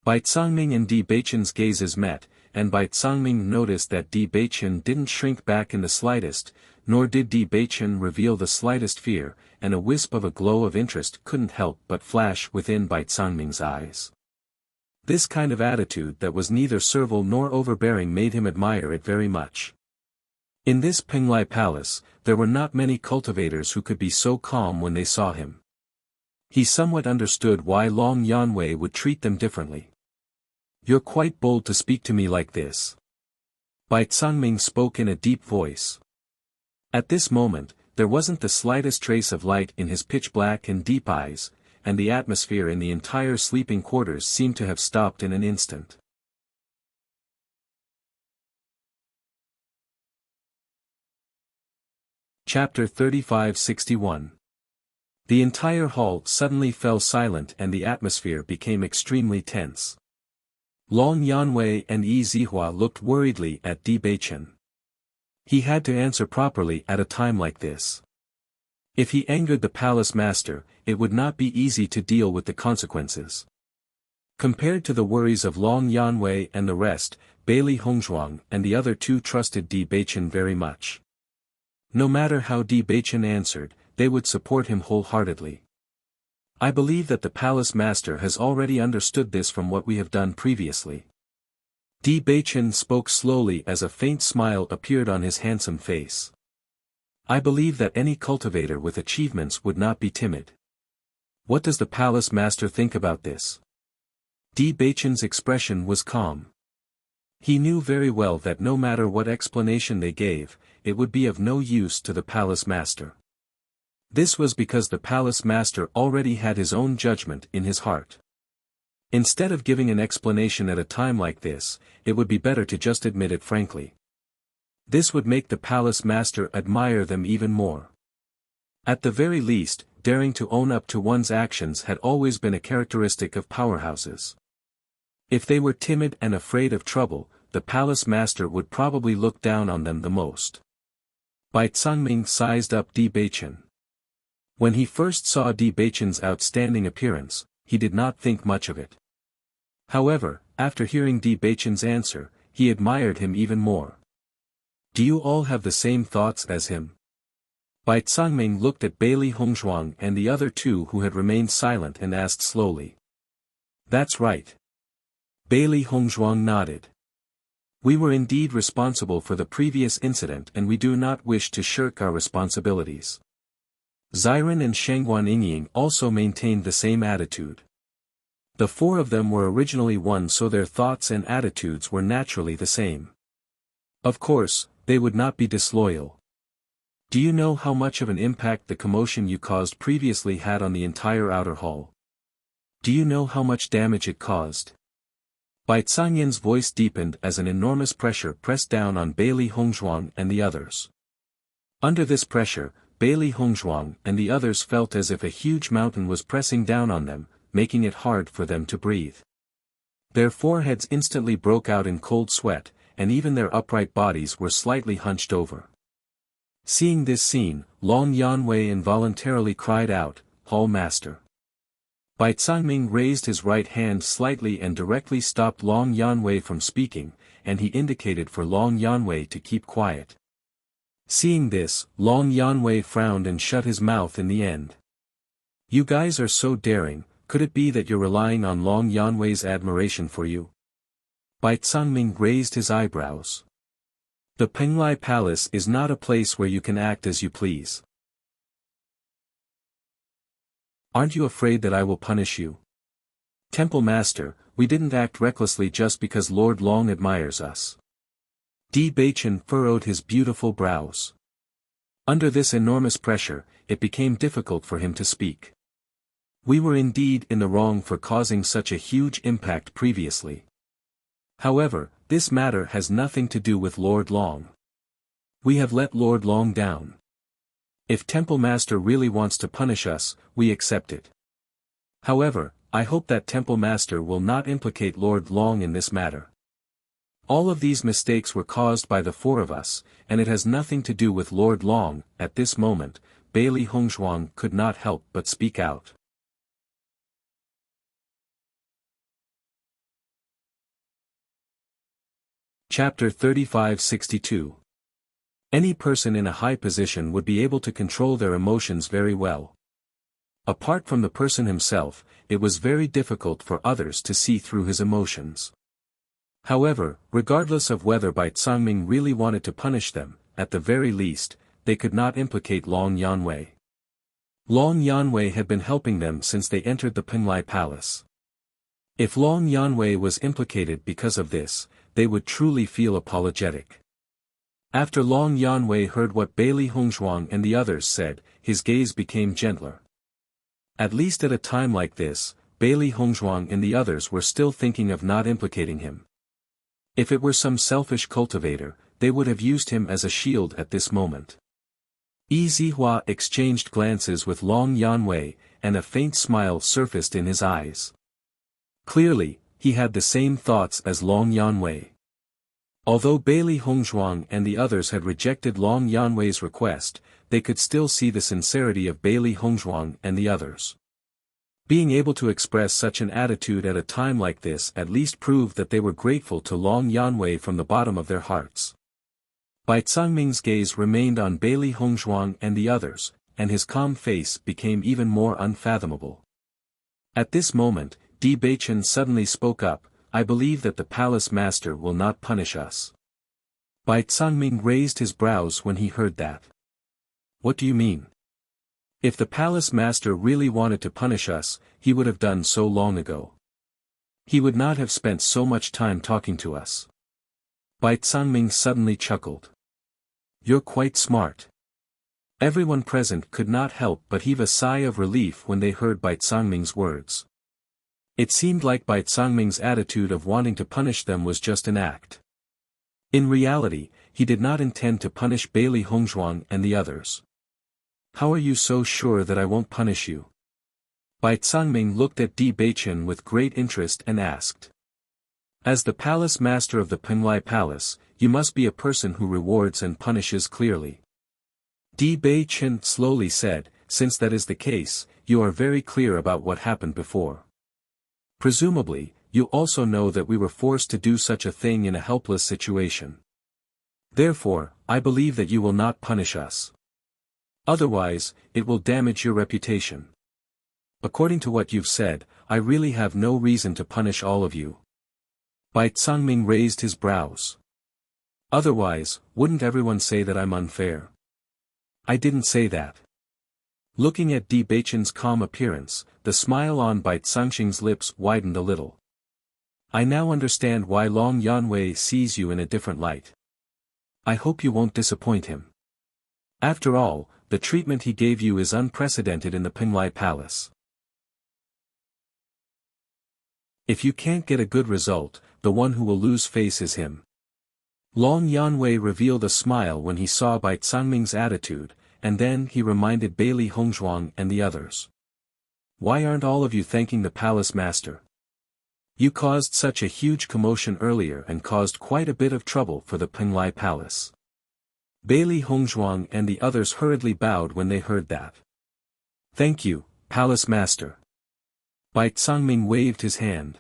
Bai Cangming and Di Beichen's gazes met, and Bai Cangming noticed that Di Beichen didn't shrink back in the slightest, nor did Di Beichen reveal the slightest fear, and a wisp of a glow of interest couldn't help but flash within Bai Cangming's eyes. This kind of attitude that was neither servile nor overbearing made him admire it very much. In this Penglai palace, there were not many cultivators who could be so calm when they saw him. He somewhat understood why Long Yanwei would treat them differently. "You're quite bold to speak to me like this." Bai Cangming spoke in a deep voice. At this moment, there wasn't the slightest trace of light in his pitch-black and deep eyes, and the atmosphere in the entire sleeping quarters seemed to have stopped in an instant. Chapter 3561. The entire hall suddenly fell silent and the atmosphere became extremely tense. Long Yanwei and Yi Zihua looked worriedly at Di Beichen. He had to answer properly at a time like this. If he angered the palace master, it would not be easy to deal with the consequences. Compared to the worries of Long Yanwei and the rest, Bailey Hongzhuang and the other two trusted Di Beichen very much. No matter how Di Beichen answered, they would support him wholeheartedly. I believe that the palace master has already understood this from what we have done previously. Di Beichen spoke slowly as a faint smile appeared on his handsome face. I believe that any cultivator with achievements would not be timid. What does the palace master think about this? Di Beichen's expression was calm. He knew very well that no matter what explanation they gave, it would be of no use to the palace master. This was because the palace master already had his own judgment in his heart. Instead of giving an explanation at a time like this, it would be better to just admit it frankly. This would make the palace master admire them even more. At the very least, daring to own up to one's actions had always been a characteristic of powerhouses. If they were timid and afraid of trouble, the palace master would probably look down on them the most. Bai Cangming sized up Di Beichen. When he first saw Di Beichen's outstanding appearance, he did not think much of it. However, after hearing Di Beichen's answer, he admired him even more. Do you all have the same thoughts as him? Bai Cangming looked at Bailey Hongzhuang and the other two who had remained silent and asked slowly. That's right. Bailey Hongzhuang nodded. We were indeed responsible for the previous incident and we do not wish to shirk our responsibilities. Xiren and Shangguan Yingying also maintained the same attitude. The four of them were originally one, so their thoughts and attitudes were naturally the same. Of course, they would not be disloyal. Do you know how much of an impact the commotion you caused previously had on the entire outer hall? Do you know how much damage it caused? Bai Cangyen's voice deepened as an enormous pressure pressed down on Bailey Hongzhuang and the others. Under this pressure, Bailey Hongzhuang and the others felt as if a huge mountain was pressing down on them, making it hard for them to breathe. Their foreheads instantly broke out in cold sweat, and even their upright bodies were slightly hunched over. Seeing this scene, Long Yanwei involuntarily cried out, "Hall Master." Bai Cangming raised his right hand slightly and directly stopped Long Yanwei from speaking, and he indicated for Long Yanwei to keep quiet. Seeing this, Long Yanwei frowned and shut his mouth in the end. You guys are so daring, could it be that you're relying on Long Yanwei's admiration for you? Bai Cangming raised his eyebrows. The Penglai Palace is not a place where you can act as you please. Aren't you afraid that I will punish you? Temple Master, we didn't act recklessly just because Lord Long admires us. Di Baichen furrowed his beautiful brows. Under this enormous pressure, it became difficult for him to speak. We were indeed in the wrong for causing such a huge impact previously. However, this matter has nothing to do with Lord Long. We have let Lord Long down. If Temple Master really wants to punish us, we accept it. However, I hope that Temple Master will not implicate Lord Long in this matter. All of these mistakes were caused by the four of us, and it has nothing to do with Lord Long. At this moment, Bailey Hongzhuang could not help but speak out. Chapter 3562. Any person in a high position would be able to control their emotions very well. Apart from the person himself, it was very difficult for others to see through his emotions. However, regardless of whether Bai Tsangming really wanted to punish them, at the very least, they could not implicate Long Yanwei. Long Yanwei had been helping them since they entered the Penglai Palace. If Long Yanwei was implicated because of this, they would truly feel apologetic. After Long Yanwei heard what Bailey Hongzhuang and the others said, his gaze became gentler. At least at a time like this, Bailey Hongzhuang and the others were still thinking of not implicating him. If it were some selfish cultivator, they would have used him as a shield at this moment. Yi Zihua exchanged glances with Long Yanwei, and a faint smile surfaced in his eyes. Clearly, he had the same thoughts as Long Yanwei. Although Bailey Hongzhuang and the others had rejected Long Yanwei's request, they could still see the sincerity of Bailey Hongzhuang and the others. Being able to express such an attitude at a time like this at least proved that they were grateful to Long Yanwei from the bottom of their hearts. Bai Tsangming's gaze remained on Bailey Hongzhuang and the others, and his calm face became even more unfathomable. At this moment, Di Baichen suddenly spoke up, "I believe that the palace master will not punish us." Bai Tsangming raised his brows when he heard that. What do you mean? If the palace master really wanted to punish us, he would have done so long ago. He would not have spent so much time talking to us. Bai Tsangming suddenly chuckled. You're quite smart. Everyone present could not help but heave a sigh of relief when they heard Bai Tsangming's words. It seemed like Bai Tsangming's attitude of wanting to punish them was just an act. In reality, he did not intend to punish Bailey Hongzhuang and the others. How are you so sure that I won't punish you? Bai Tsangming looked at Di Baichen with great interest and asked. As the palace master of the Penglai Palace, you must be a person who rewards and punishes clearly. Di Baichen slowly said, since that is the case, you are very clear about what happened before. Presumably, you also know that we were forced to do such a thing in a helpless situation. Therefore, I believe that you will not punish us. Otherwise, it will damage your reputation. According to what you've said, I really have no reason to punish all of you. Bai Tsangming raised his brows. Otherwise, wouldn't everyone say that I'm unfair? I didn't say that. Looking at Di Baichen's calm appearance, the smile on Bai Tsangming's lips widened a little. I now understand why Long Yanwei sees you in a different light. I hope you won't disappoint him. After all, the treatment he gave you is unprecedented in the Penglai Palace. If you can't get a good result, the one who will lose face is him. Long Yanwei revealed a smile when he saw Bai Tsangming's attitude, and then he reminded Bailey Hongzhuang and the others. Why aren't all of you thanking the palace master? You caused such a huge commotion earlier and caused quite a bit of trouble for the Penglai Palace. Bailey Hongzhuang and the others hurriedly bowed when they heard that. Thank you, palace master. Bai Tsangming waved his hand.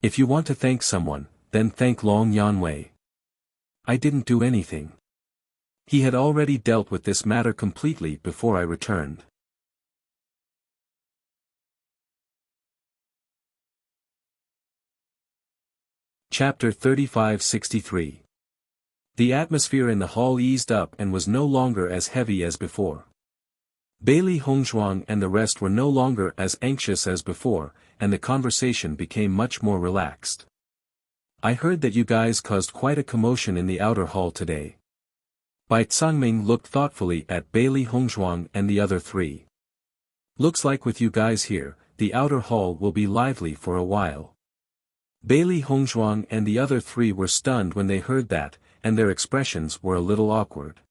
If you want to thank someone, then thank Long Yanwei. I didn't do anything. He had already dealt with this matter completely before I returned. Chapter 3563. The atmosphere in the hall eased up and was no longer as heavy as before. Bailey Hongzhuang and the rest were no longer as anxious as before, and the conversation became much more relaxed. I heard that you guys caused quite a commotion in the outer hall today. Bai Tsangming looked thoughtfully at Bailey Hongzhuang and the other three. Looks like with you guys here, the outer hall will be lively for a while. Bailey Hongzhuang and the other three were stunned when they heard that, and their expressions were a little awkward.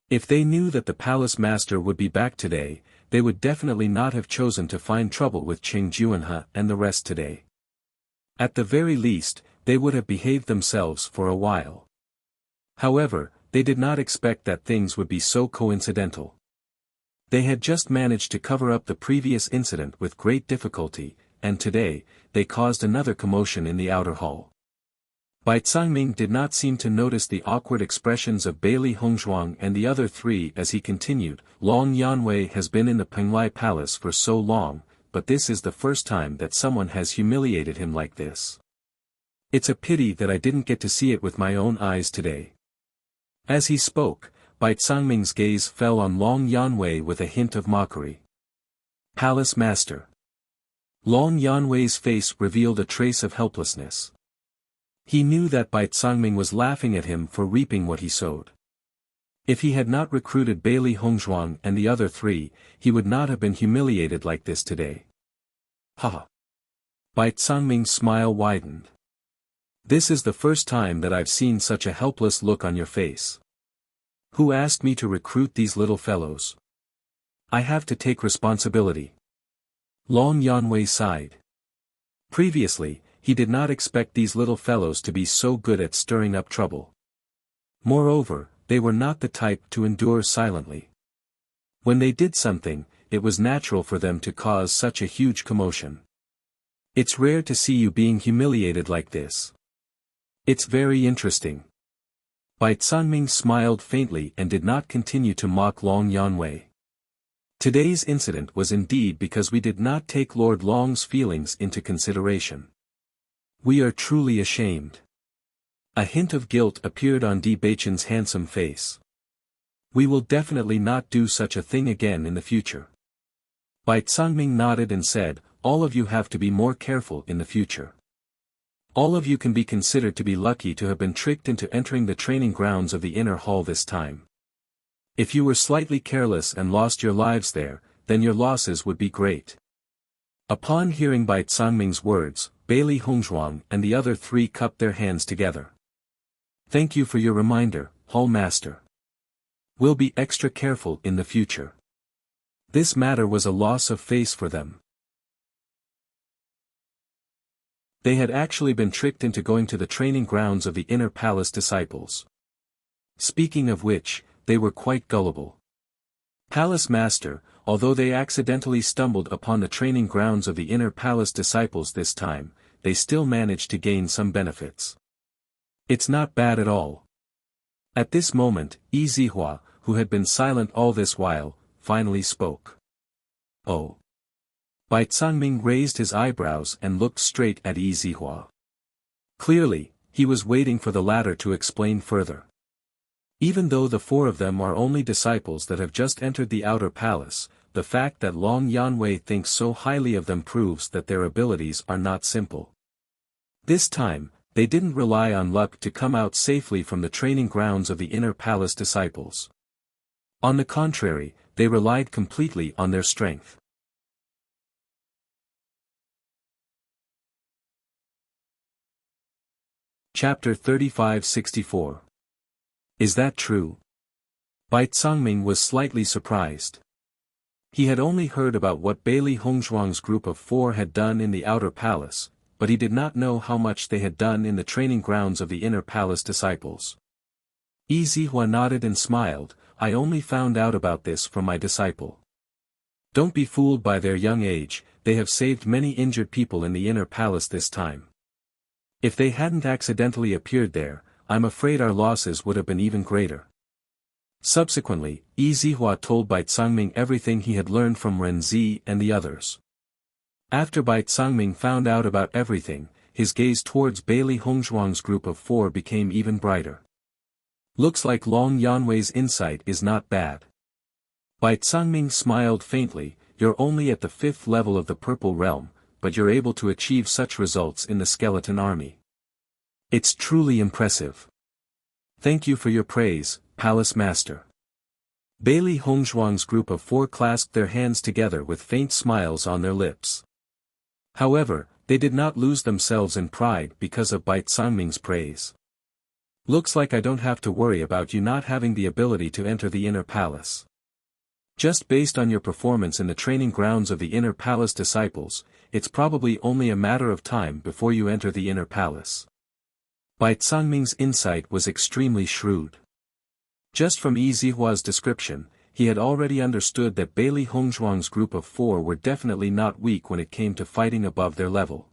If they knew that the palace master would be back today, they would definitely not have chosen to find trouble with Qing Juanhe and the rest today. At the very least, they would have behaved themselves for a while. However, they did not expect that things would be so coincidental. They had just managed to cover up the previous incident with great difficulty, and today, they caused another commotion in the outer hall. Bai Tsangming did not seem to notice the awkward expressions of Bailey Hongzhuang and the other three as he continued, Long Yanwei has been in the Penglai Palace for so long, but this is the first time that someone has humiliated him like this. It's a pity that I didn't get to see it with my own eyes today. As he spoke, Bai Tsangming's gaze fell on Long Yanwei with a hint of mockery. Palace Master. Long Yanwei's face revealed a trace of helplessness. He knew that Bai Tsangming was laughing at him for reaping what he sowed. If he had not recruited Bailey Hongzhuang and the other three, he would not have been humiliated like this today. Ha! Bai Tsangming's smile widened. This is the first time that I've seen such a helpless look on your face. Who asked me to recruit these little fellows? I have to take responsibility. Long Yanwei sighed. Previously, he did not expect these little fellows to be so good at stirring up trouble. Moreover, they were not the type to endure silently. When they did something, it was natural for them to cause such a huge commotion. It's rare to see you being humiliated like this. It's very interesting. Bai Tsangming smiled faintly and did not continue to mock Long Yanwei. Today's incident was indeed because we did not take Lord Long's feelings into consideration. We are truly ashamed. A hint of guilt appeared on Di Baichen's handsome face. We will definitely not do such a thing again in the future. Bai Tsangming nodded and said, all of you have to be more careful in the future. All of you can be considered to be lucky to have been tricked into entering the training grounds of the inner hall this time. If you were slightly careless and lost your lives there, then your losses would be great. Upon hearing Bai Tsangming's words, Bailey Hongzhuang and the other three cupped their hands together. Thank you for your reminder, Hall Master. We'll be extra careful in the future. This matter was a loss of face for them. They had actually been tricked into going to the training grounds of the inner palace disciples. Speaking of which, they were quite gullible. Palace Master, although they accidentally stumbled upon the training grounds of the inner palace disciples this time, they still managed to gain some benefits. It's not bad at all. At this moment, Yi Zihua, who had been silent all this while, finally spoke. Oh. Bai Tsangming raised his eyebrows and looked straight at Yi Zihua. Clearly, he was waiting for the latter to explain further. Even though the four of them are only disciples that have just entered the outer palace, the fact that Long Yanwei thinks so highly of them proves that their abilities are not simple. This time, they didn't rely on luck to come out safely from the training grounds of the inner palace disciples. On the contrary, they relied completely on their strength. Chapter 3564. Is that true? Bai Tsangming was slightly surprised. He had only heard about what Bailey Hongzhuang's group of four had done in the outer palace, but he did not know how much they had done in the training grounds of the inner palace disciples. Yi Zihua nodded and smiled, I only found out about this from my disciple. Don't be fooled by their young age, they have saved many injured people in the inner palace this time. If they hadn't accidentally appeared there, I'm afraid our losses would have been even greater. Subsequently, Yi Zihua told Bai Tsangming everything he had learned from Ren Zi and the others. After Bai Tsangming found out about everything, his gaze towards Bailey Hongzhuang's group of four became even brighter. Looks like Long Yanwei's insight is not bad. Bai Cangming smiled faintly. You're only at the 5th level of the Purple Realm, but you're able to achieve such results in the skeleton army. It's truly impressive. Thank you for your praise, Palace Master. Bailey Hongzhuang's group of 4 clasped their hands together with faint smiles on their lips. However, they did not lose themselves in pride because of Bai Cangming's praise. Looks like I don't have to worry about you not having the ability to enter the inner palace. Just based on your performance in the training grounds of the inner palace disciples, it's probably only a matter of time before you enter the inner palace. Bai Cangming's insight was extremely shrewd. Just from Yi Zihua's description, he had already understood that Bailey Hongzhuang's group of 4 were definitely not weak when it came to fighting above their level.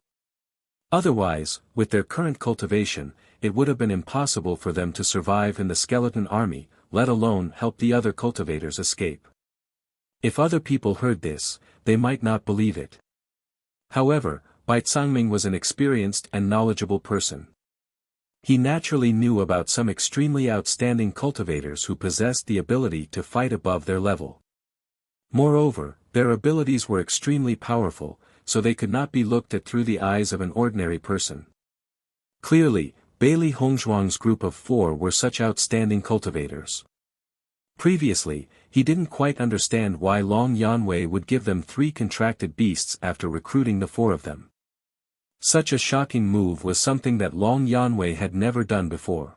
Otherwise, with their current cultivation, it would have been impossible for them to survive in the skeleton army, let alone help the other cultivators escape. If other people heard this, they might not believe it. However, Bai Cangming was an experienced and knowledgeable person. He naturally knew about some extremely outstanding cultivators who possessed the ability to fight above their level. Moreover, their abilities were extremely powerful, so they could not be looked at through the eyes of an ordinary person. Clearly, Bailey Hongzhuang's group of 4 were such outstanding cultivators. Previously, he didn't quite understand why Long Yanwei would give them 3 contracted beasts after recruiting the 4 of them. Such a shocking move was something that Long Yanwei had never done before.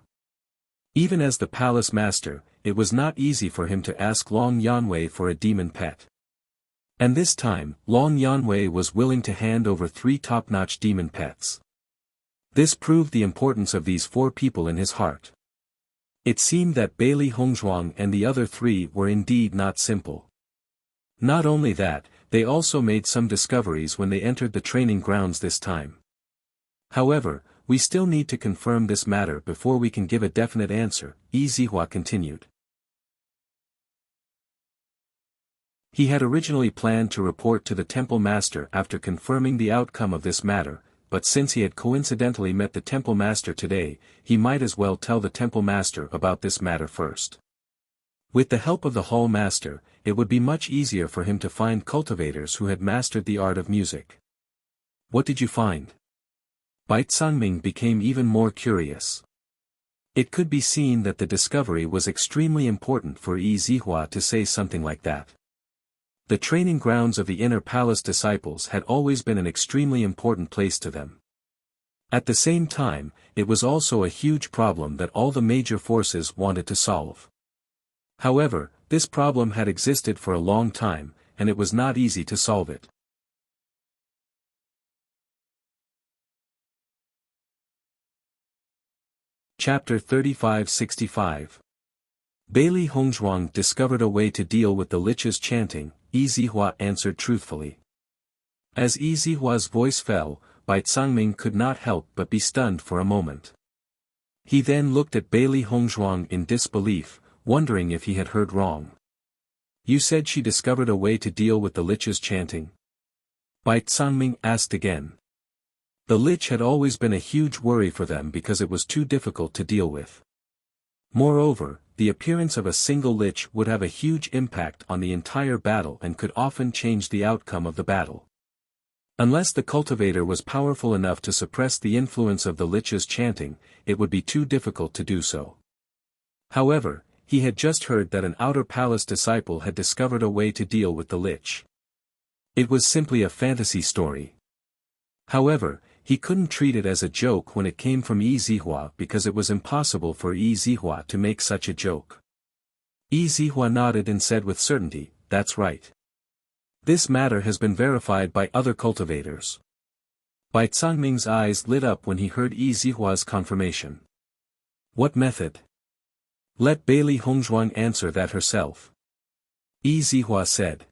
Even as the palace master, it was not easy for him to ask Long Yanwei for a demon pet. And this time, Long Yanwei was willing to hand over 3 top-notch demon pets. This proved the importance of these 4 people in his heart. It seemed that Bailey Hongzhuang and the other 3 were indeed not simple. Not only that, they also made some discoveries when they entered the training grounds this time. However, we still need to confirm this matter before we can give a definite answer, Yi Zihua continued. He had originally planned to report to the temple master after confirming the outcome of this matter, but since he had coincidentally met the temple master today, he might as well tell the temple master about this matter first. With the help of the hall master, it would be much easier for him to find cultivators who had mastered the art of music. What did you find? Bai Cangming became even more curious. It could be seen that the discovery was extremely important for Yi Zihua to say something like that. The training grounds of the inner palace disciples had always been an extremely important place to them. At the same time, it was also a huge problem that all the major forces wanted to solve. However, this problem had existed for a long time, and it was not easy to solve it. Chapter 35-65. Bailey Hongzhuang discovered a way to deal with the lich's chanting, Yi Zihua answered truthfully. As Yi Zihua's voice fell, Bai Cangming could not help but be stunned for a moment. He then looked at Bailey Hongzhuang in disbelief, wondering if he had heard wrong. You said she discovered a way to deal with the lich's chanting? Bai Cangming asked again. The lich had always been a huge worry for them because it was too difficult to deal with. Moreover, the appearance of a single lich would have a huge impact on the entire battle and could often change the outcome of the battle. Unless the cultivator was powerful enough to suppress the influence of the lich's chanting, it would be too difficult to do so. However, he had just heard that an outer palace disciple had discovered a way to deal with the lich. It was simply a fantasy story. However, he couldn't treat it as a joke when it came from Yi Zihua because it was impossible for Yi Zihua to make such a joke. Yi Zihua nodded and said with certainty, that's right. This matter has been verified by other cultivators. Bai Cangming's eyes lit up when he heard Yi Zihua's confirmation. What method? Let Bailey Hongzhuang answer that herself. Yi Zihua said.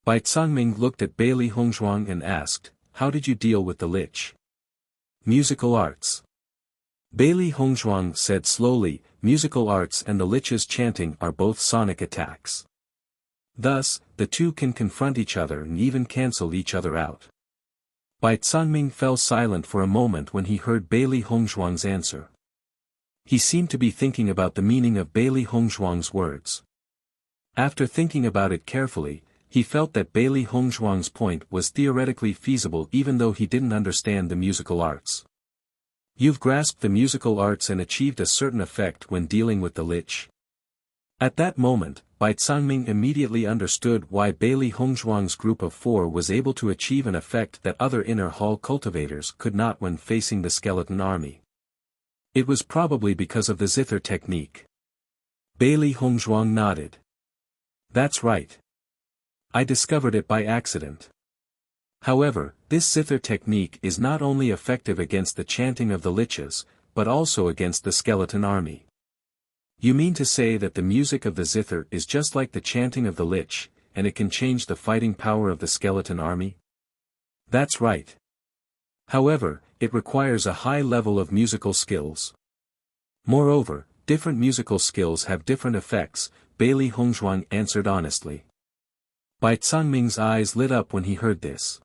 Bai Cangming looked at Bailey Hongzhuang and asked, how did you deal with the lich? Musical arts. Bailey Hongzhuang said slowly, musical arts and the lich's chanting are both sonic attacks. Thus, the two can confront each other and even cancel each other out. Bai Cangming fell silent for a moment when he heard Bailey Hongzhuang's answer. He seemed to be thinking about the meaning of Bailey Hongzhuang's words. After thinking about it carefully, he felt that Bailey Hongzhuang's point was theoretically feasible even though he didn't understand the musical arts. You've grasped the musical arts and achieved a certain effect when dealing with the lich. At that moment, Bai Cangming immediately understood why Bailey Hongzhuang's group of 4 was able to achieve an effect that other inner hall cultivators could not when facing the skeleton army. It was probably because of the zither technique. Bailey Hongzhuang nodded. That's right. I discovered it by accident. However, this zither technique is not only effective against the chanting of the liches, but also against the skeleton army. You mean to say that the music of the zither is just like the chanting of the lich, and it can change the fighting power of the skeleton army? That's right. However, it requires a high level of musical skills. Moreover, different musical skills have different effects, Bailey Hongzhuang answered honestly. Bai Cangming's eyes lit up when he heard this.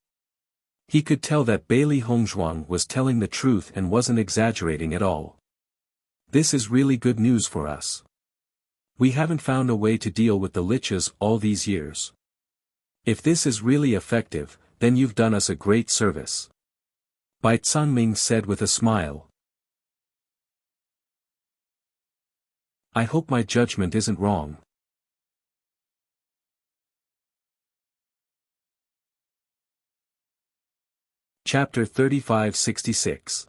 He could tell that Bailey Hongzhuang was telling the truth and wasn't exaggerating at all. This is really good news for us. We haven't found a way to deal with the liches all these years. If this is really effective, then you've done us a great service. Bai Cangming said with a smile. I hope my judgment isn't wrong. Chapter 3566.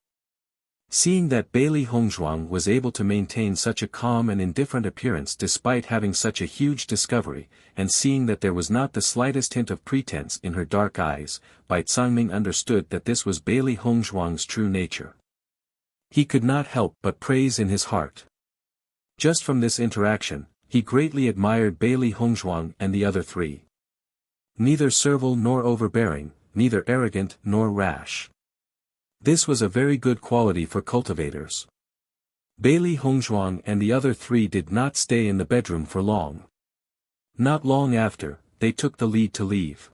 Seeing that Bailey Hongzhuang was able to maintain such a calm and indifferent appearance despite having such a huge discovery, and seeing that there was not the slightest hint of pretense in her dark eyes, Bai Cangming understood that this was Bailey Hongzhuang's true nature. He could not help but praise in his heart. Just from this interaction, he greatly admired Bailey Hongzhuang and the other 3. Neither servile nor overbearing, neither arrogant nor rash. This was a very good quality for cultivators. Bailey Hongzhuang and the other 3 did not stay in the bedroom for long. Not long after, they took the lead to leave.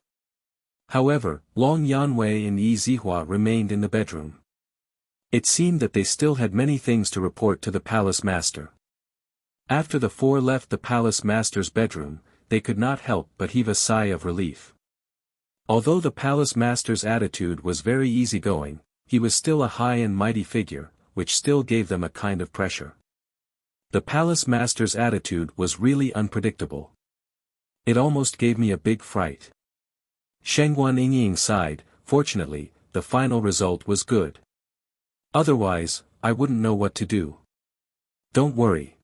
However, Long Yanwei and Yi Zihua remained in the bedroom. It seemed that they still had many things to report to the palace master. After the 4 left the palace master's bedroom, they could not help but heave a sigh of relief. Although the palace master's attitude was very easygoing, he was still a high and mighty figure, which still gave them a kind of pressure. The palace master's attitude was really unpredictable. It almost gave me a big fright. Shengguan Yingying sighed. Fortunately, the final result was good. Otherwise, I wouldn't know what to do. Don't worry.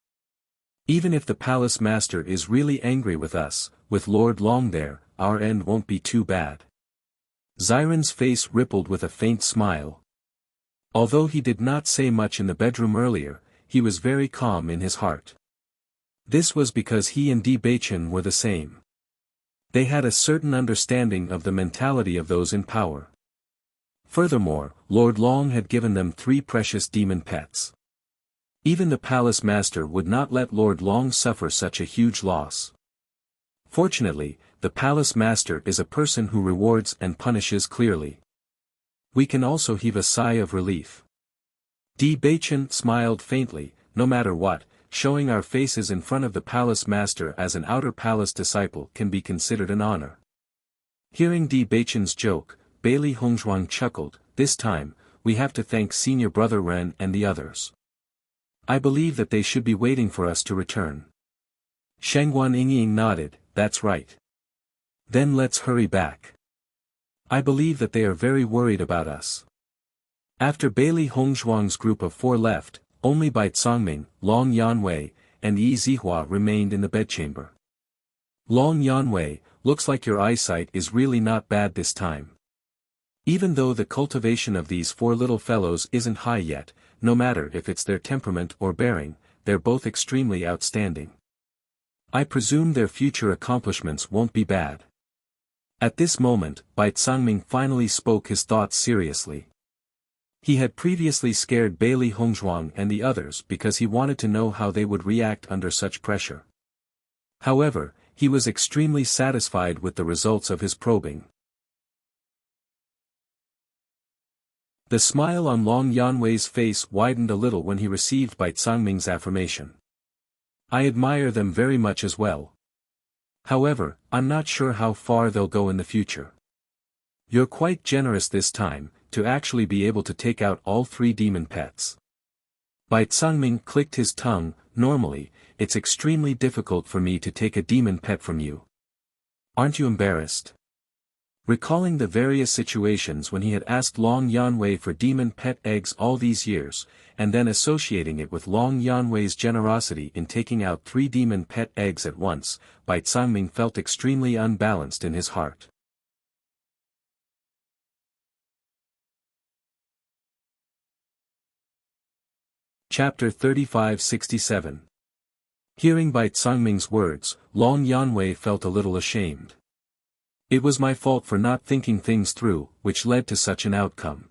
Even if the palace master is really angry with us, with Lord Long there, our end won't be too bad. Xiren's face rippled with a faint smile. Although he did not say much in the bedroom earlier, he was very calm in his heart. This was because he and Di Beichen were the same. They had a certain understanding of the mentality of those in power. Furthermore, Lord Long had given them 3 precious demon pets. Even the palace master would not let Lord Long suffer such a huge loss. Fortunately, the palace master is a person who rewards and punishes clearly. We can also heave a sigh of relief. Di Beichen smiled faintly. No matter what, showing our faces in front of the palace master as an outer palace disciple can be considered an honor. Hearing Di Beichen's joke, Bailey Hongzhuang chuckled. This time, we have to thank senior brother Ren and the others. I believe that they should be waiting for us to return. Shengguan Yingying nodded. That's right. Then let's hurry back. I believe that they are very worried about us. After Bailey Hongzhuang's group of 4 left, only Bai Cangming, Long Yanwei, and Yi Zihua remained in the bedchamber. Long Yanwei, looks like your eyesight is really not bad this time. Even though the cultivation of these 4 little fellows isn't high yet, no matter if it's their temperament or bearing, they're both extremely outstanding. I presume their future accomplishments won't be bad. At this moment, Bai Cangming finally spoke his thoughts seriously. He had previously scared Bailey Hongzhuang and the others because he wanted to know how they would react under such pressure. However, he was extremely satisfied with the results of his probing. The smile on Long Yanwei's face widened a little when he received Bai Cangming's affirmation. I admire them very much as well. However, I'm not sure how far they'll go in the future. You're quite generous this time, to actually be able to take out all 3 demon pets. Bai Cangming clicked his tongue. Normally, it's extremely difficult for me to take a demon pet from you. Aren't you embarrassed? Recalling the various situations when he had asked Long Yanwei for demon pet eggs all these years, and then associating it with Long Yanwei's generosity in taking out 3 demon pet eggs at once, Bai Cangming felt extremely unbalanced in his heart. Chapter 3567. Hearing Bai Cangming's words, Long Yanwei felt a little ashamed. It was my fault for not thinking things through, which led to such an outcome.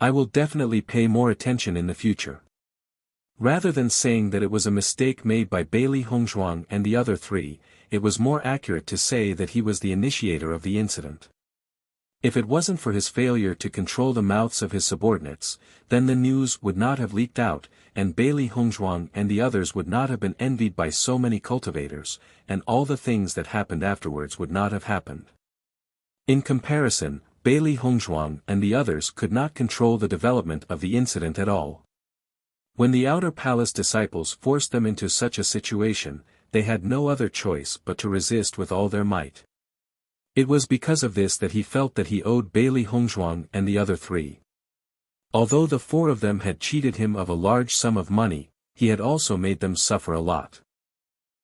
I will definitely pay more attention in the future. Rather than saying that it was a mistake made by Bailey Hongzhuang and the other 3, it was more accurate to say that he was the initiator of the incident. If it wasn't for his failure to control the mouths of his subordinates, then the news would not have leaked out, and Bailey Hongzhuang and the others would not have been envied by so many cultivators, and all the things that happened afterwards would not have happened. In comparison, Bailey Hongzhuang and the others could not control the development of the incident at all. When the Outer Palace disciples forced them into such a situation, they had no other choice but to resist with all their might. It was because of this that he felt that he owed Bailey Hongzhuang and the other 3. Although the 4 of them had cheated him of a large sum of money, he had also made them suffer a lot.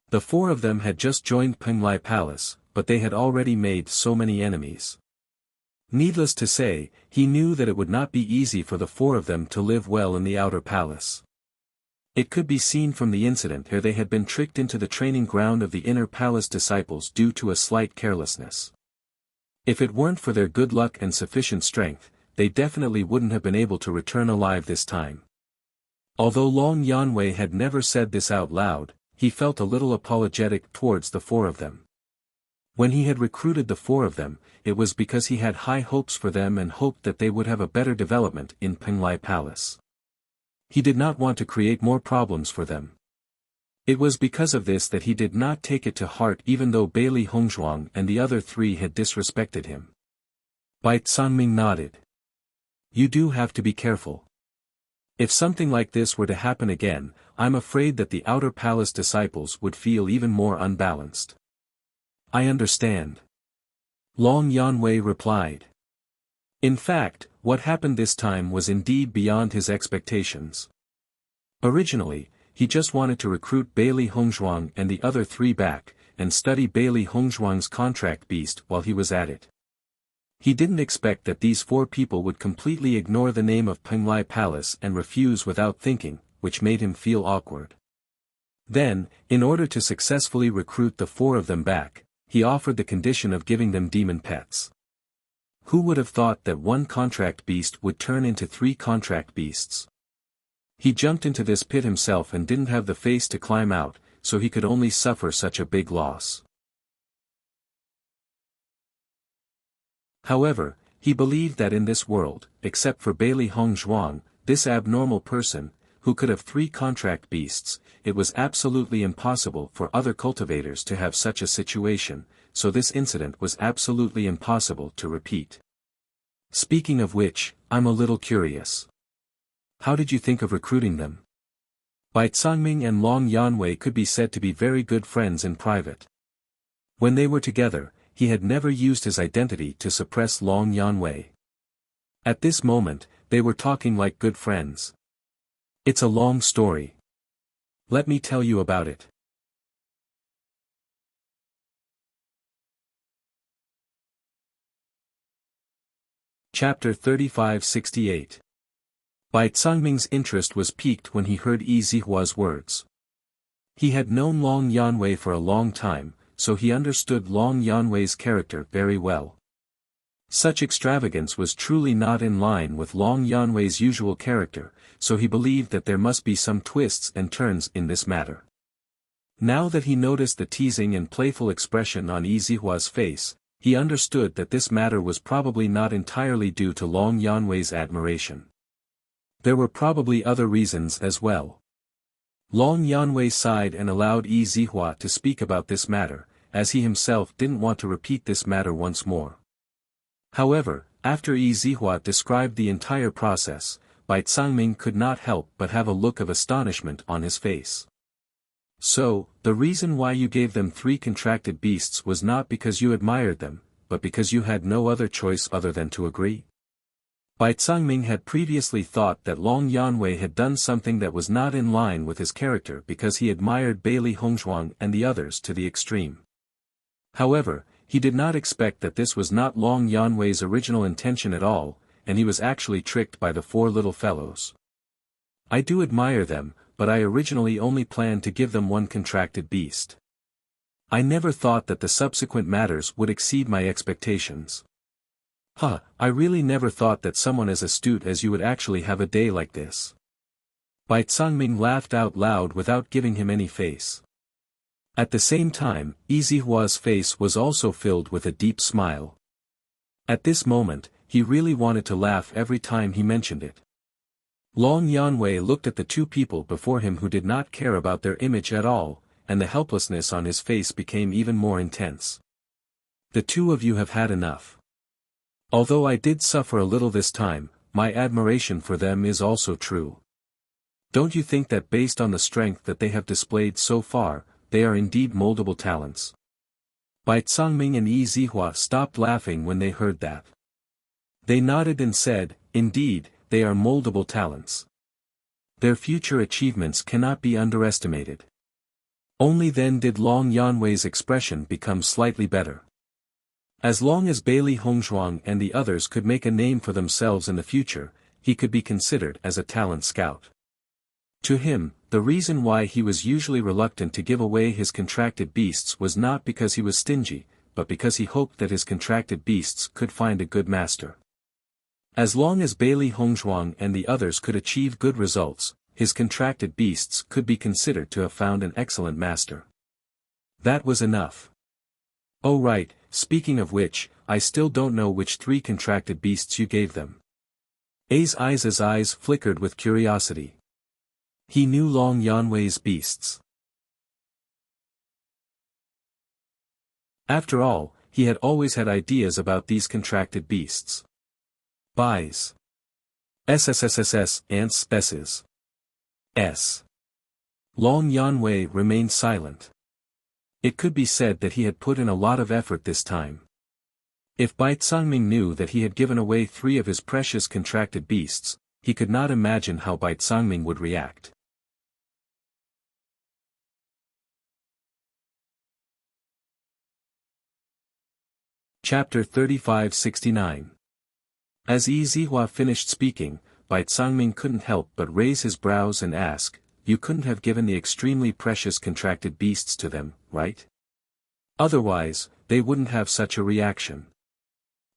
The 4 of them had just joined Penglai Palace, but they had already made so many enemies. Needless to say, he knew that it would not be easy for the 4 of them to live well in the Outer Palace. It could be seen from the incident here they had been tricked into the training ground of the Inner Palace disciples due to a slight carelessness. If it weren't for their good luck and sufficient strength, they definitely wouldn't have been able to return alive this time. Although Long Yanwei had never said this out loud, he felt a little apologetic towards the 4 of them. When he had recruited the 4 of them, it was because he had high hopes for them and hoped that they would have a better development in Penglai Palace. He did not want to create more problems for them. It was because of this that he did not take it to heart even though Bailey Hongzhuang and the other 3 had disrespected him. Bai Cangming nodded. You do have to be careful. If something like this were to happen again, I'm afraid that the Outer Palace disciples would feel even more unbalanced. I understand. Long Yanwei replied. In fact, what happened this time was indeed beyond his expectations. Originally, he just wanted to recruit Bailey Hongzhuang and the other 3 back, and study Bailey Hongzhuang's contract beast while he was at it. He didn't expect that these 4 people would completely ignore the name of Penglai Palace and refuse without thinking, which made him feel awkward. Then, in order to successfully recruit the 4 of them back, he offered the condition of giving them demon pets. Who would have thought that 1 contract beast would turn into 3 contract beasts? He jumped into this pit himself and didn't have the face to climb out, so he could only suffer such a big loss. However, he believed that in this world, except for Bailey Hongzhuang, this abnormal person, who could have 3 contract beasts, it was absolutely impossible for other cultivators to have such a situation, so this incident was absolutely impossible to repeat. Speaking of which, I'm a little curious. How did you think of recruiting them? Bai Cangming and Long Yanwei could be said to be very good friends in private. When they were together, he had never used his identity to suppress Long Yanwei. At this moment, they were talking like good friends. It's a long story. Let me tell you about it. Chapter 3568. Bai Cangming's interest was piqued when he heard Yi Zihua's words. He had known Long Yanwei for a long time, so he understood Long Yanwei's character very well. Such extravagance was truly not in line with Long Yanwei's usual character, so he believed that there must be some twists and turns in this matter. Now that he noticed the teasing and playful expression on Yi Zihua's face, he understood that this matter was probably not entirely due to Long Yanwei's admiration. There were probably other reasons as well. Long Yanwei sighed and allowed Yi Zihua to speak about this matter, as he himself didn't want to repeat this matter once more. However, after Yi Zihua described the entire process, Bai Cangming could not help but have a look of astonishment on his face. So, the reason why you gave them 3 contracted beasts was not because you admired them, but because you had no other choice other than to agree? Bai Cangming had previously thought that Long Yanwei had done something that was not in line with his character because he admired Bailey Hongzhuang and the others to the extreme. However, he did not expect that this was not Long Yanwei's original intention at all, and he was actually tricked by the 4 little fellows. I do admire them, but I originally only planned to give them 1 contracted beast. I never thought that the subsequent matters would exceed my expectations. I really never thought that someone as astute as you would actually have a day like this. Bai Cangming laughed out loud without giving him any face. At the same time, Yi Zihua's face was also filled with a deep smile. At this moment, he really wanted to laugh every time he mentioned it. Long Yanwei looked at the 2 people before him who did not care about their image at all, and the helplessness on his face became even more intense. The 2 of you have had enough. Although I did suffer a little this time, my admiration for them is also true. Don't you think that based on the strength that they have displayed so far, they are indeed moldable talents? Bai Cangming and Yi Zihua stopped laughing when they heard that. They nodded and said, indeed, they are moldable talents. Their future achievements cannot be underestimated. Only then did Long Yanwei's expression become slightly better. As long as Bailey Hongzhuang and the others could make a name for themselves in the future, he could be considered as a talent scout. To him, the reason why he was usually reluctant to give away his contracted beasts was not because he was stingy, but because he hoped that his contracted beasts could find a good master. As long as Bailey Hongzhuang and the others could achieve good results, his contracted beasts could be considered to have found an excellent master. That was enough. Oh right, speaking of which, I still don't know which 3 contracted beasts you gave them. A's eyes flickered with curiosity. He knew Long Yanwei's beasts. After all, he had always had ideas about these contracted beasts. Bai's. SSSSS and Spesses. S. Long Yanwei remained silent. It could be said that he had put in a lot of effort this time. If Bai Cangming knew that he had given away 3 of his precious contracted beasts, he could not imagine how Bai Cangming would react. Chapter 3569. As Yi Zihua finished speaking, Bai Cangming couldn't help but raise his brows and ask, you couldn't have given the extremely precious contracted beasts to them, right? Otherwise, they wouldn't have such a reaction.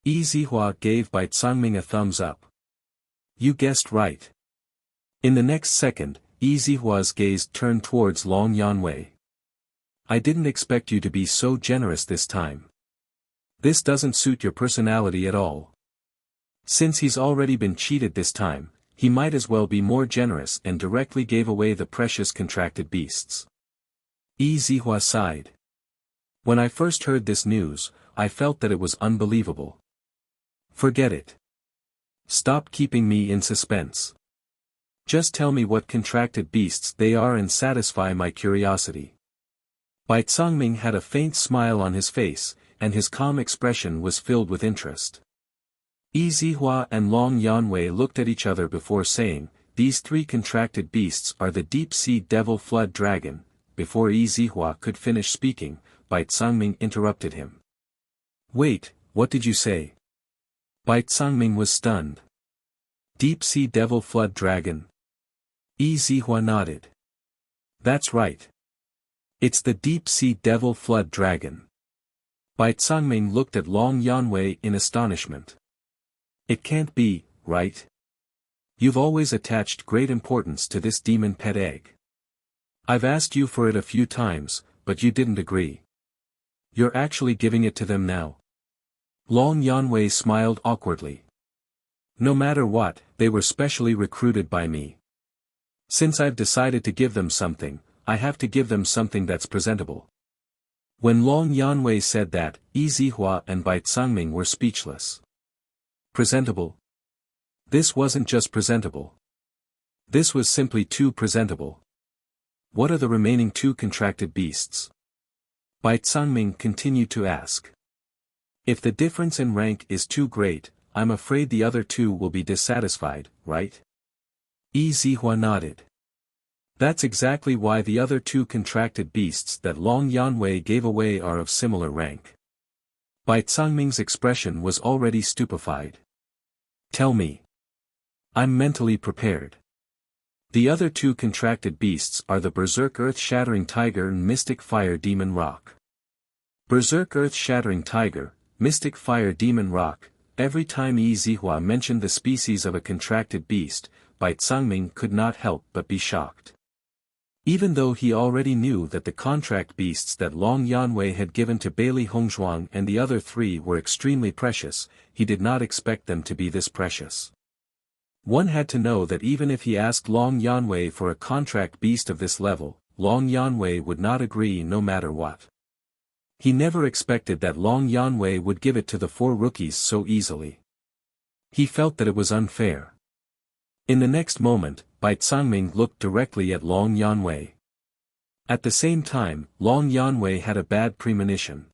Yi Zihua gave Bai Cangming a thumbs up. You guessed right. In the next second, Yi Zihua's gaze turned towards Long Yanwei. I didn't expect you to be so generous this time. This doesn't suit your personality at all. Since he's already been cheated this time, he might as well be more generous and directly gave away the precious contracted beasts. Yi Zihua sighed. When I first heard this news, I felt that it was unbelievable. Forget it. Stop keeping me in suspense. Just tell me what contracted beasts they are and satisfy my curiosity. Bai Cangming had a faint smile on his face, and his calm expression was filled with interest. Yi Zihua and Long Yanwei looked at each other before saying, these 3 contracted beasts are the deep-sea devil flood dragon. Before Yi Zihua could finish speaking, Bai Cangming interrupted him. Wait, what did you say? Bai Cangming was stunned. Deep-sea devil flood dragon. Yi Zihua nodded. That's right. It's the deep-sea devil flood dragon. Bai Cangming looked at Long Yanwei in astonishment. It can't be, right? You've always attached great importance to this demon pet egg. I've asked you for it a few times, but you didn't agree. You're actually giving it to them now. Long Yanwei smiled awkwardly. No matter what, they were specially recruited by me. Since I've decided to give them something, I have to give them something that's presentable. When Long Yanwei said that, Yi Zihua and Bai Tsangming were speechless. Presentable? This wasn't just presentable. This was simply too presentable. What are the remaining two contracted beasts? Bai Tsangming continued to ask. If the difference in rank is too great, I'm afraid the other two will be dissatisfied, right? Yi Zihua nodded. That's exactly why the other two contracted beasts that Long Yanwei gave away are of similar rank. Bai Tsangming's expression was already stupefied. Tell me. I'm mentally prepared. The other two contracted beasts are the Berserk Earth-Shattering Tiger and Mystic Fire Demon Rock. Berserk Earth-Shattering Tiger, Mystic Fire Demon Rock. Every time Yi Zihua mentioned the species of a contracted beast, Bai Tsangming could not help but be shocked. Even though he already knew that the contract beasts that Long Yanwei had given to Bailey Hongzhuang and the other three were extremely precious, he did not expect them to be this precious. One had to know that even if he asked Long Yanwei for a contract beast of this level, Long Yanwei would not agree no matter what. He never expected that Long Yanwei would give it to the four rookies so easily. He felt that it was unfair. In the next moment, Bai Tsangming looked directly at Long Yanwei. At the same time, Long Yanwei had a bad premonition.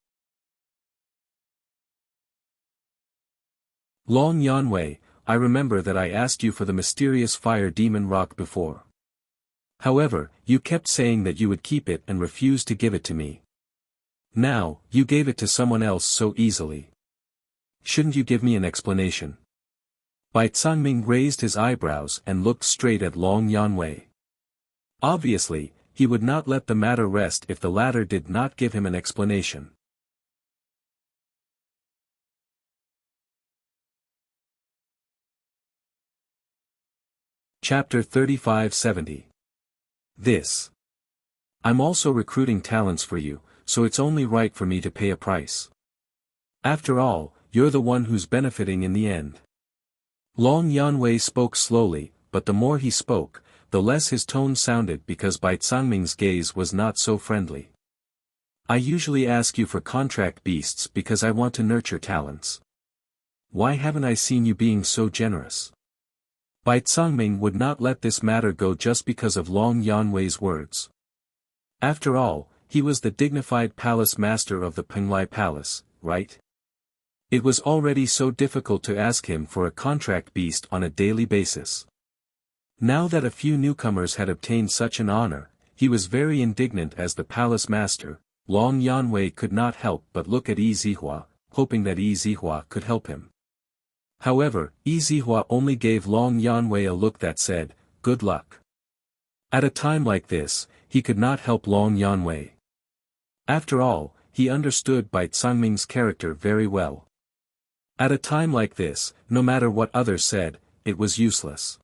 Long Yanwei, I remember that I asked you for the mysterious fire demon rock before. However, you kept saying that you would keep it and refused to give it to me. Now, you gave it to someone else so easily. Shouldn't you give me an explanation? Bai Tsangming raised his eyebrows and looked straight at Long Yanwei. Obviously, he would not let the matter rest if the latter did not give him an explanation. Chapter 3570. This. I'm also recruiting talents for you, so it's only right for me to pay a price. After all, you're the one who's benefiting in the end. Long Yanwei spoke slowly, but the more he spoke, the less his tone sounded because Bai Tsangming's gaze was not so friendly. I usually ask you for contract beasts because I want to nurture talents. Why haven't I seen you being so generous? Bai Tsangming would not let this matter go just because of Long Yanwei's words. After all, he was the dignified palace master of the Penglai Palace, right? It was already so difficult to ask him for a contract beast on a daily basis. Now that a few newcomers had obtained such an honor, he was very indignant as the palace master. Long Yanwei could not help but look at Yi Zihua, hoping that Yi Zihua could help him. However, Yi Zihua only gave Long Yanwei a look that said, "Good luck." At a time like this, he could not help Long Yanwei. After all, he understood Bai Tsangming's character very well. At a time like this, no matter what others said, it was useless.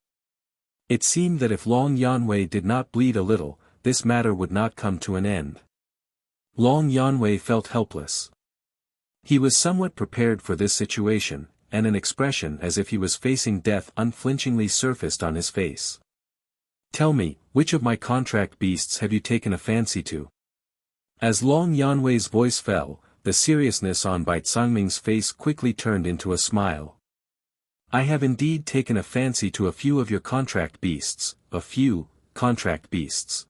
It seemed that if Long Yanwei did not bleed a little, this matter would not come to an end. Long Yanwei felt helpless. He was somewhat prepared for this situation, and an expression as if he was facing death unflinchingly surfaced on his face. Tell me, which of my contract beasts have you taken a fancy to? As Long Yanwei's voice fell, the seriousness on Bai Tsangming's face quickly turned into a smile. I have indeed taken a fancy to a few of your contract beasts, a few, contract beasts.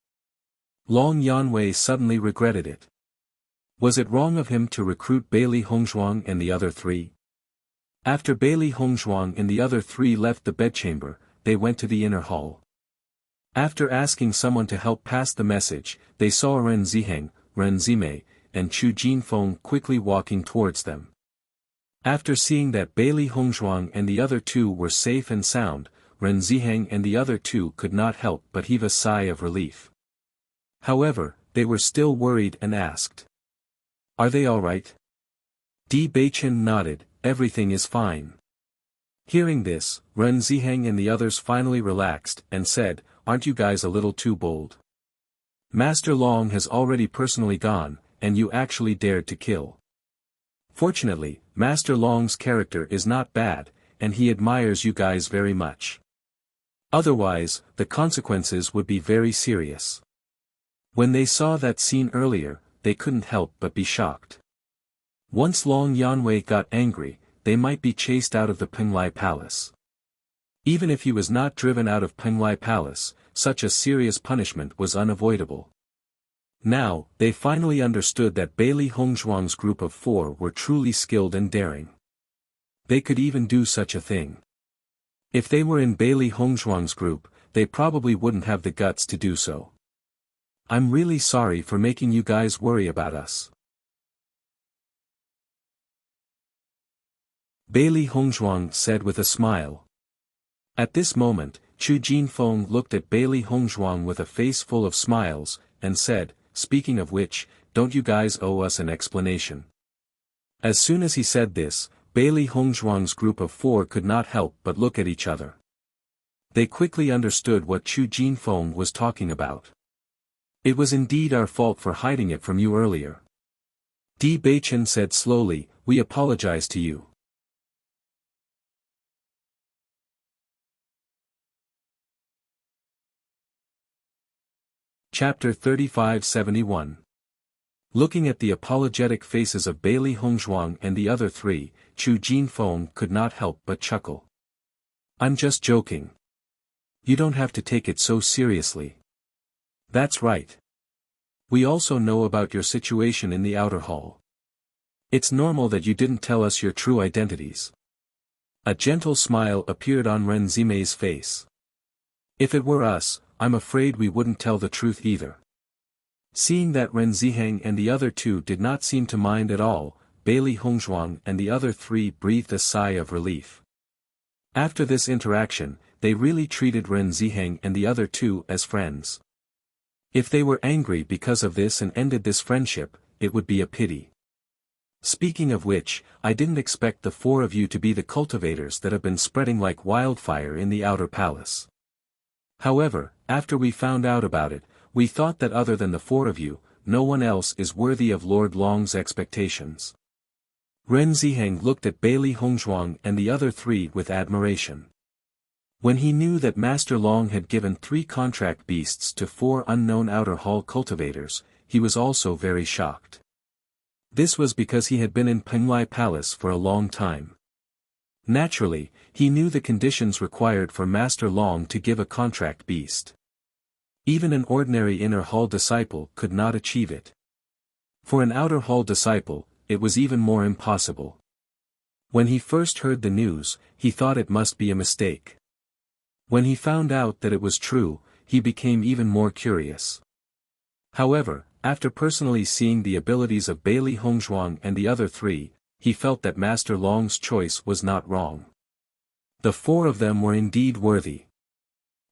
Long Yanwei suddenly regretted it. Was it wrong of him to recruit Bailey Hongzhuang and the other three? After Bailey Hongzhuang and the other three left the bedchamber, they went to the inner hall. After asking someone to help pass the message, they saw Ren Ziheng, Ren Zimei, and Chu Jinfeng quickly walking towards them. After seeing that Bailey Hongzhuang and the other two were safe and sound, Ren Ziheng and the other two could not help but heave a sigh of relief. However, they were still worried and asked. Are they all right? Di Beichen nodded, everything is fine. Hearing this, Ren Ziheng and the others finally relaxed and said, aren't you guys a little too bold? Master Long has already personally gone, and you actually dared to kill Fortunately, Master Long's character is not bad, and he admires you guys very much. Otherwise, the consequences would be very serious. When they saw that scene earlier, they couldn't help but be shocked. Once Long Yanwei got angry, they might be chased out of the Penglai Palace. Even if he was not driven out of Penglai Palace, such a serious punishment was unavoidable. Now, they finally understood that Bailey Hongzhuang's group of 4 were truly skilled and daring. They could even do such a thing. If they were in Bailey Hongzhuang's group, they probably wouldn't have the guts to do so. I'm really sorry for making you guys worry about us. Bailey Hongzhuang said with a smile. At this moment, Chu Jinfeng looked at Bailey Hongzhuang with a face full of smiles, and said, "Speaking of which, don't you guys owe us an explanation?" As soon as he said this, Bailey Hongzhuang's group of 4 could not help but look at each other. They quickly understood what Chu Jinfeng was talking about. It was indeed our fault for hiding it from you earlier. Di Beichen said slowly, "We apologize to you." Chapter 3571. Looking at the apologetic faces of Bailey Hongzhuang and the other 3, Chu Jinfeng could not help but chuckle. "I'm just joking. You don't have to take it so seriously." "That's right. We also know about your situation in the outer hall. It's normal that you didn't tell us your true identities." A gentle smile appeared on Ren Zimei's face. "If it were us, I'm afraid we wouldn't tell the truth either." Seeing that Ren Ziheng and the other 2 did not seem to mind at all, Bailey Hongzhuang and the other 3 breathed a sigh of relief. After this interaction, they really treated Ren Ziheng and the other 2 as friends. If they were angry because of this and ended this friendship, it would be a pity. Speaking of which, I didn't expect the 4 of you to be the cultivators that have been spreading like wildfire in the outer palace. However, after we found out about it, we thought that other than the 4 of you, no one else is worthy of Lord Long's expectations. Ren Ziheng looked at Bailey Hongzhuang and the other 3 with admiration. When he knew that Master Long had given 3 contract beasts to 4 unknown outer hall cultivators, he was also very shocked. This was because he had been in Penglai Palace for a long time. Naturally, he knew the conditions required for Master Long to give a contract beast. Even an ordinary inner hall disciple could not achieve it. For an outer hall disciple, it was even more impossible. When he first heard the news, he thought it must be a mistake. When he found out that it was true, he became even more curious. However, after personally seeing the abilities of Bailey Hongzhuang and the other 3, he felt that Master Long's choice was not wrong. The 4 of them were indeed worthy.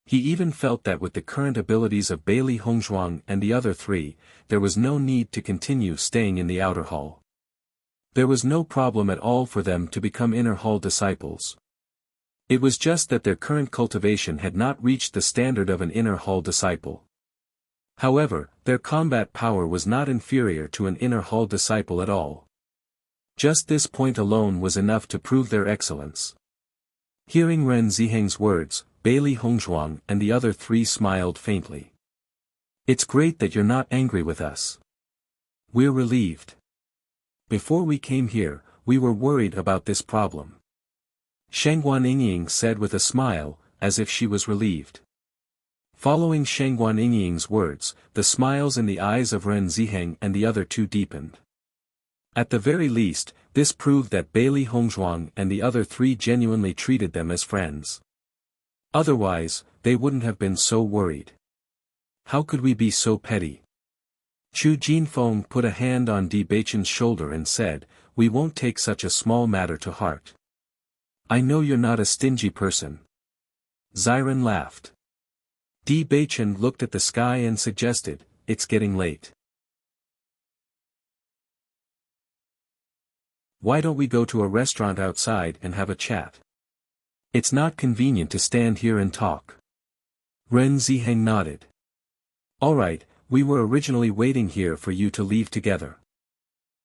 He even felt that with the current abilities of Bailey Hongzhuang and the other 3, there was no need to continue staying in the outer hall. There was no problem at all for them to become inner hall disciples. It was just that their current cultivation had not reached the standard of an inner hall disciple. However, their combat power was not inferior to an inner hall disciple at all. Just this point alone was enough to prove their excellence. Hearing Ren Ziheng's words, Bailey Hongzhuang and the other 3 smiled faintly. "It's great that you're not angry with us. We're relieved. Before we came here, we were worried about this problem." Shengguan Yingying said with a smile, as if she was relieved. Following Shengguan Yingying's words, the smiles in the eyes of Ren Ziheng and the other 2 deepened. At the very least, this proved that Bailey Hongzhuang and the other 3 genuinely treated them as friends. Otherwise, they wouldn't have been so worried. How could we be so petty? Chu Jinfeng put a hand on Di Beichen's shoulder and said, "We won't take such a small matter to heart. I know you're not a stingy person." Ziren laughed. Di Beichen looked at the sky and suggested, "It's getting late. Why don't we go to a restaurant outside and have a chat? It's not convenient to stand here and talk." Ren Ziheng nodded. "All right, we were originally waiting here for you to leave together."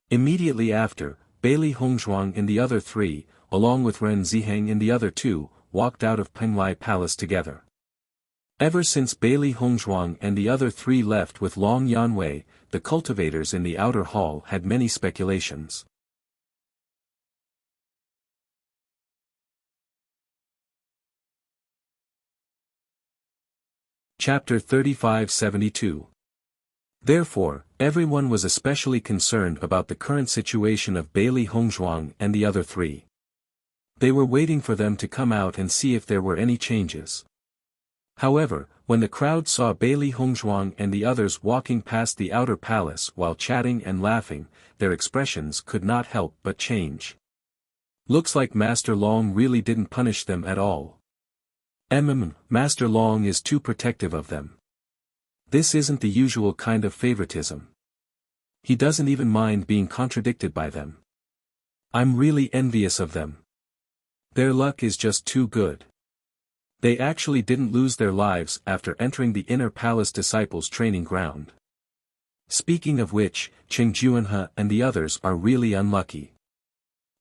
Immediately after, Bailey Hongzhuang and the other three, along with Ren Ziheng and the other two, walked out of Penglai Palace together. Ever since Bailey Hongzhuang and the other three left with Long Yanwei, the cultivators in the outer hall had many speculations. Chapter 3572. Therefore, everyone was especially concerned about the current situation of Bailey Hongzhuang and the other three. They were waiting for them to come out and see if there were any changes. However, when the crowd saw Bailey Hongzhuang and the others walking past the outer palace while chatting and laughing, their expressions could not help but change. Looks like Master Long really didn't punish them at all. Master Long is too protective of them. This isn't the usual kind of favoritism. He doesn't even mind being contradicted by them. I'm really envious of them. Their luck is just too good. They actually didn't lose their lives after entering the inner palace disciples' training ground. Speaking of which, Cheng Juanhe and the others are really unlucky.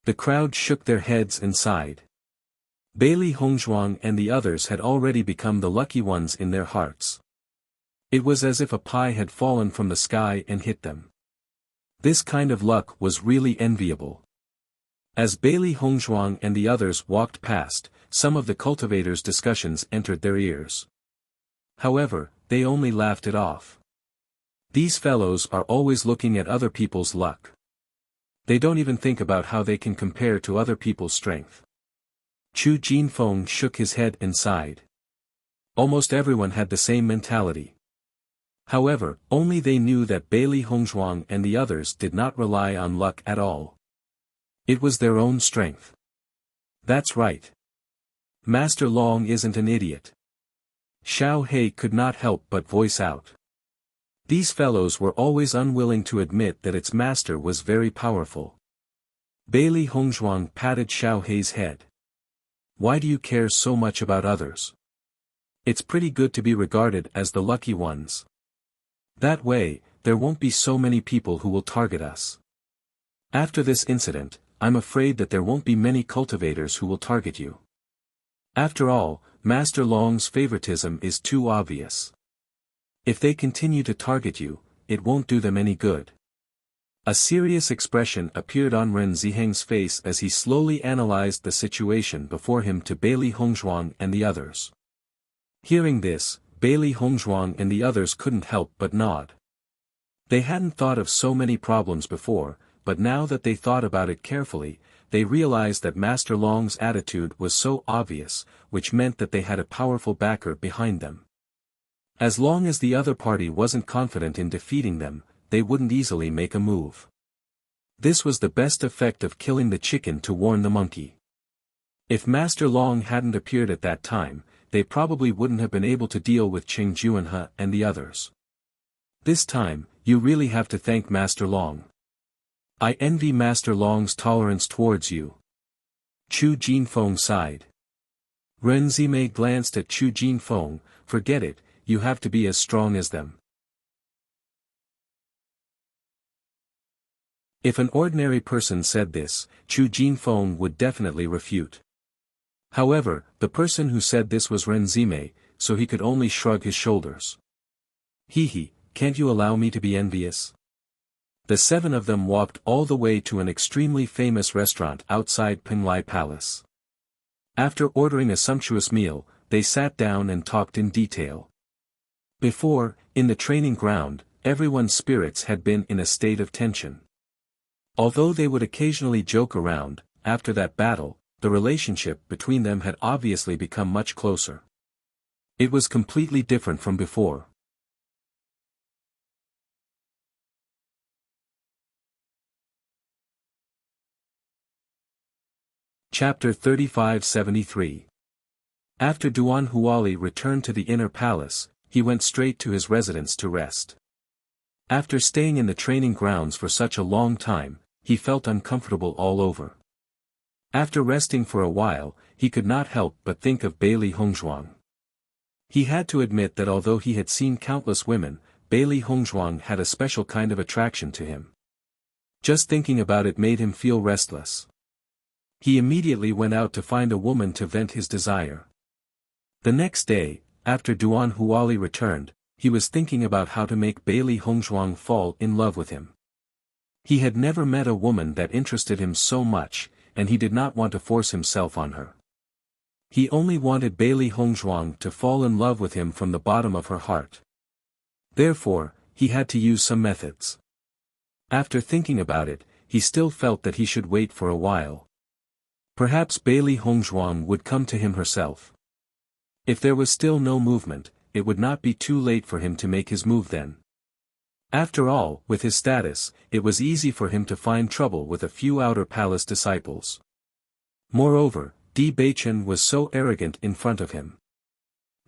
The crowd shook their heads and sighed. Bailey Hongzhuang and the others had already become the lucky ones in their hearts. It was as if a pie had fallen from the sky and hit them. This kind of luck was really enviable. As Bailey Hongzhuang and the others walked past, some of the cultivators' discussions entered their ears. However, they only laughed it off. These fellows are always looking at other people's luck. They don't even think about how they can compare to other people's strength. Chu Jinfeng shook his head and sighed. Almost everyone had the same mentality. However, only they knew that Bailey Hongzhuang and the others did not rely on luck at all. It was their own strength. That's right. Master Long isn't an idiot. Xiao He could not help but voice out. These fellows were always unwilling to admit that its master was very powerful. Bailey Hongzhuang patted Xiao He's head. Why do you care so much about others? It's pretty good to be regarded as the lucky ones. That way, there won't be so many people who will target us. After this incident, I'm afraid that there won't be many cultivators who will target you. After all, Master Long's favoritism is too obvious. If they continue to target you, it won't do them any good. A serious expression appeared on Ren Ziheng's face as he slowly analyzed the situation before him to Bailey Hongzhuang and the others. Hearing this, Bailey Hongzhuang and the others couldn't help but nod. They hadn't thought of so many problems before, but now that they thought about it carefully, they realized that Master Long's attitude was so obvious, which meant that they had a powerful backer behind them. As long as the other party wasn't confident in defeating them, they wouldn't easily make a move. This was the best effect of killing the chicken to warn the monkey. If Master Long hadn't appeared at that time, they probably wouldn't have been able to deal with Cheng Juanhe and the others. This time, you really have to thank Master Long. I envy Master Long's tolerance towards you. Chu Jinfeng sighed. Ren Zimei glanced at Chu Jinfeng. Forget it, you have to be as strong as them. If an ordinary person said this, Chu Jinfeng would definitely refute. However, the person who said this was Ren Zimei, so he could only shrug his shoulders. Hee, can't you allow me to be envious? The seven of them walked all the way to an extremely famous restaurant outside Penglai Palace. After ordering a sumptuous meal, they sat down and talked in detail. Before, in the training ground, everyone's spirits had been in a state of tension. Although they would occasionally joke around, after that battle, the relationship between them had obviously become much closer. It was completely different from before. Chapter 3573. After Duan Huali returned to the inner palace, he went straight to his residence to rest. After staying in the training grounds for such a long time, he felt uncomfortable all over. After resting for a while, he could not help but think of Bailey Hongzhuang. He had to admit that although he had seen countless women, Bailey Hongzhuang had a special kind of attraction to him. Just thinking about it made him feel restless. He immediately went out to find a woman to vent his desire. The next day, after Duan Huali returned, he was thinking about how to make Bailey Hongzhuang fall in love with him. He had never met a woman that interested him so much, and he did not want to force himself on her. He only wanted Bailey Hongzhuang to fall in love with him from the bottom of her heart. Therefore, he had to use some methods. After thinking about it, he still felt that he should wait for a while. Perhaps Bailey Hongzhuang would come to him herself. If there was still no movement, it would not be too late for him to make his move then. After all, with his status, it was easy for him to find trouble with a few outer palace disciples. Moreover, Di Baichen was so arrogant in front of him.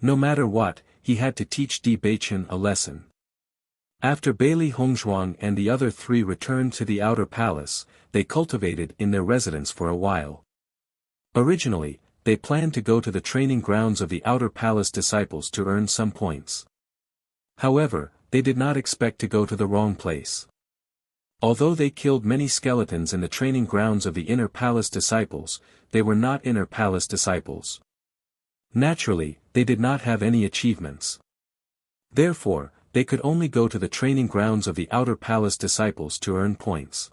No matter what, he had to teach Di Baichen a lesson. After Bailey Hongzhuang and the other three returned to the outer palace, they cultivated in their residence for a while. Originally, they planned to go to the training grounds of the outer palace disciples to earn some points. However, they did not expect to go to the wrong place. Although they killed many skeletons in the training grounds of the inner palace disciples, they were not inner palace disciples. Naturally, they did not have any achievements. Therefore, they could only go to the training grounds of the outer palace disciples to earn points.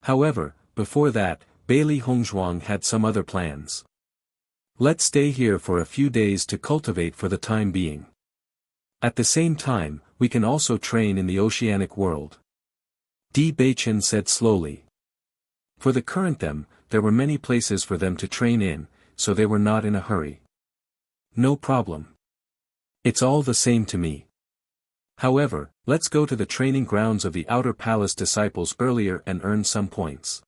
However, before that, Bailey Hongzhuang had some other plans. Let's stay here for a few days to cultivate for the time being. At the same time, we can also train in the oceanic world. Di Baichen said slowly. For the current there were many places for them to train in, so they were not in a hurry. No problem. It's all the same to me. However, let's go to the training grounds of the outer palace disciples earlier and earn some points.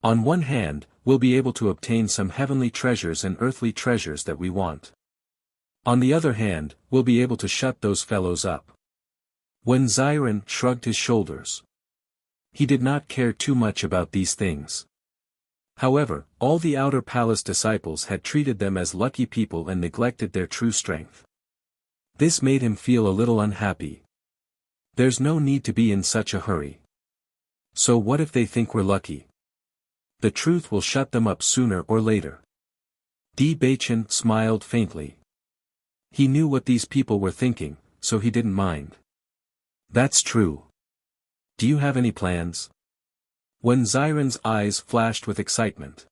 On one hand, we'll be able to obtain some heavenly treasures and earthly treasures that we want. On the other hand, we'll be able to shut those fellows up. Wen Ziren shrugged his shoulders. He did not care too much about these things. However, all the outer palace disciples had treated them as lucky people and neglected their true strength. This made him feel a little unhappy. There's no need to be in such a hurry. So what if they think we're lucky? The truth will shut them up sooner or later. Di Baichen smiled faintly. He knew what these people were thinking, so he didn't mind. That's true. Do you have any plans? Wen Ziren's eyes flashed with excitement.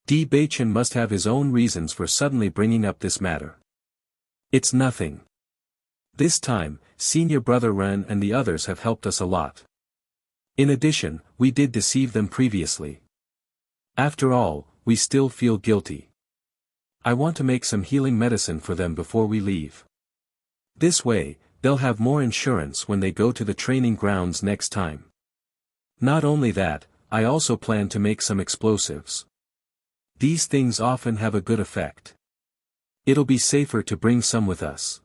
Di Baichen must have his own reasons for suddenly bringing up this matter. It's nothing. This time, senior brother Ren and the others have helped us a lot. In addition, we did deceive them previously. After all, we still feel guilty. I want to make some healing medicine for them before we leave. This way, they'll have more insurance when they go to the training grounds next time. Not only that, I also plan to make some explosives. These things often have a good effect. It'll be safer to bring some with us.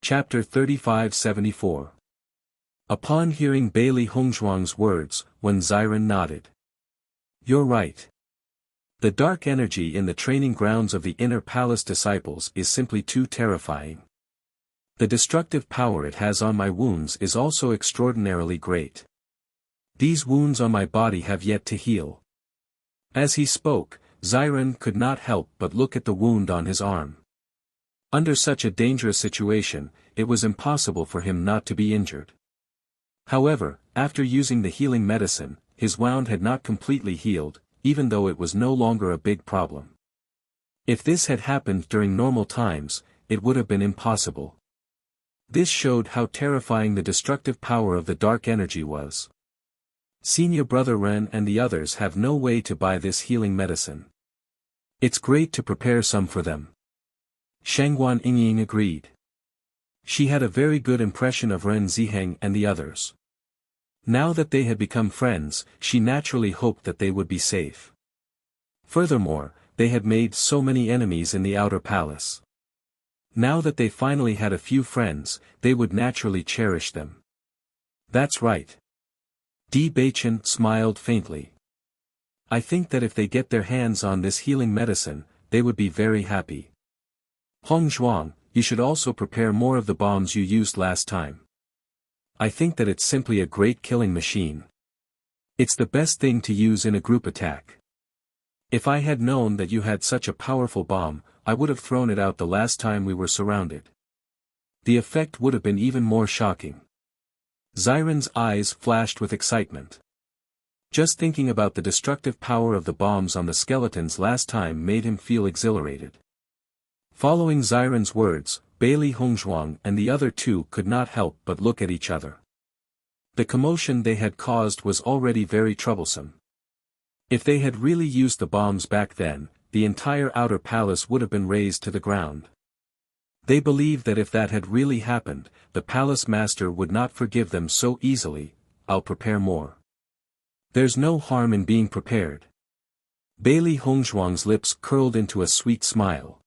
Chapter 3574. Upon hearing Bailey Hongzhuang's words, Wen Ziren nodded. You're right. The dark energy in the training grounds of the inner palace disciples is simply too terrifying. The destructive power it has on my wounds is also extraordinarily great. These wounds on my body have yet to heal. As he spoke, Ziren could not help but look at the wound on his arm. Under such a dangerous situation, it was impossible for him not to be injured. However, after using the healing medicine, his wound had not completely healed, even though it was no longer a big problem. If this had happened during normal times, it would have been impossible. This showed how terrifying the destructive power of the dark energy was. Senior brother Ren and the others have no way to buy this healing medicine. It's great to prepare some for them. Shangguan Yingying agreed. She had a very good impression of Ren Ziheng and the others. Now that they had become friends, she naturally hoped that they would be safe. Furthermore, they had made so many enemies in the outer palace. Now that they finally had a few friends, they would naturally cherish them. That's right. Di Baichen smiled faintly. I think that if they get their hands on this healing medicine, they would be very happy. Hong Zhuang, you should also prepare more of the bombs you used last time. I think that it's simply a great killing machine. It's the best thing to use in a group attack. If I had known that you had such a powerful bomb, I would have thrown it out the last time we were surrounded. The effect would have been even more shocking. Xiren's eyes flashed with excitement. Just thinking about the destructive power of the bombs on the skeletons last time made him feel exhilarated. Following Xiren's words, Bailey Hongzhuang and the other two could not help but look at each other. The commotion they had caused was already very troublesome. If they had really used the bombs back then, the entire outer palace would have been razed to the ground. They believed that if that had really happened, the palace master would not forgive them so easily. I'll prepare more. There's no harm in being prepared. Bailey Hongzhuang's lips curled into a sweet smile.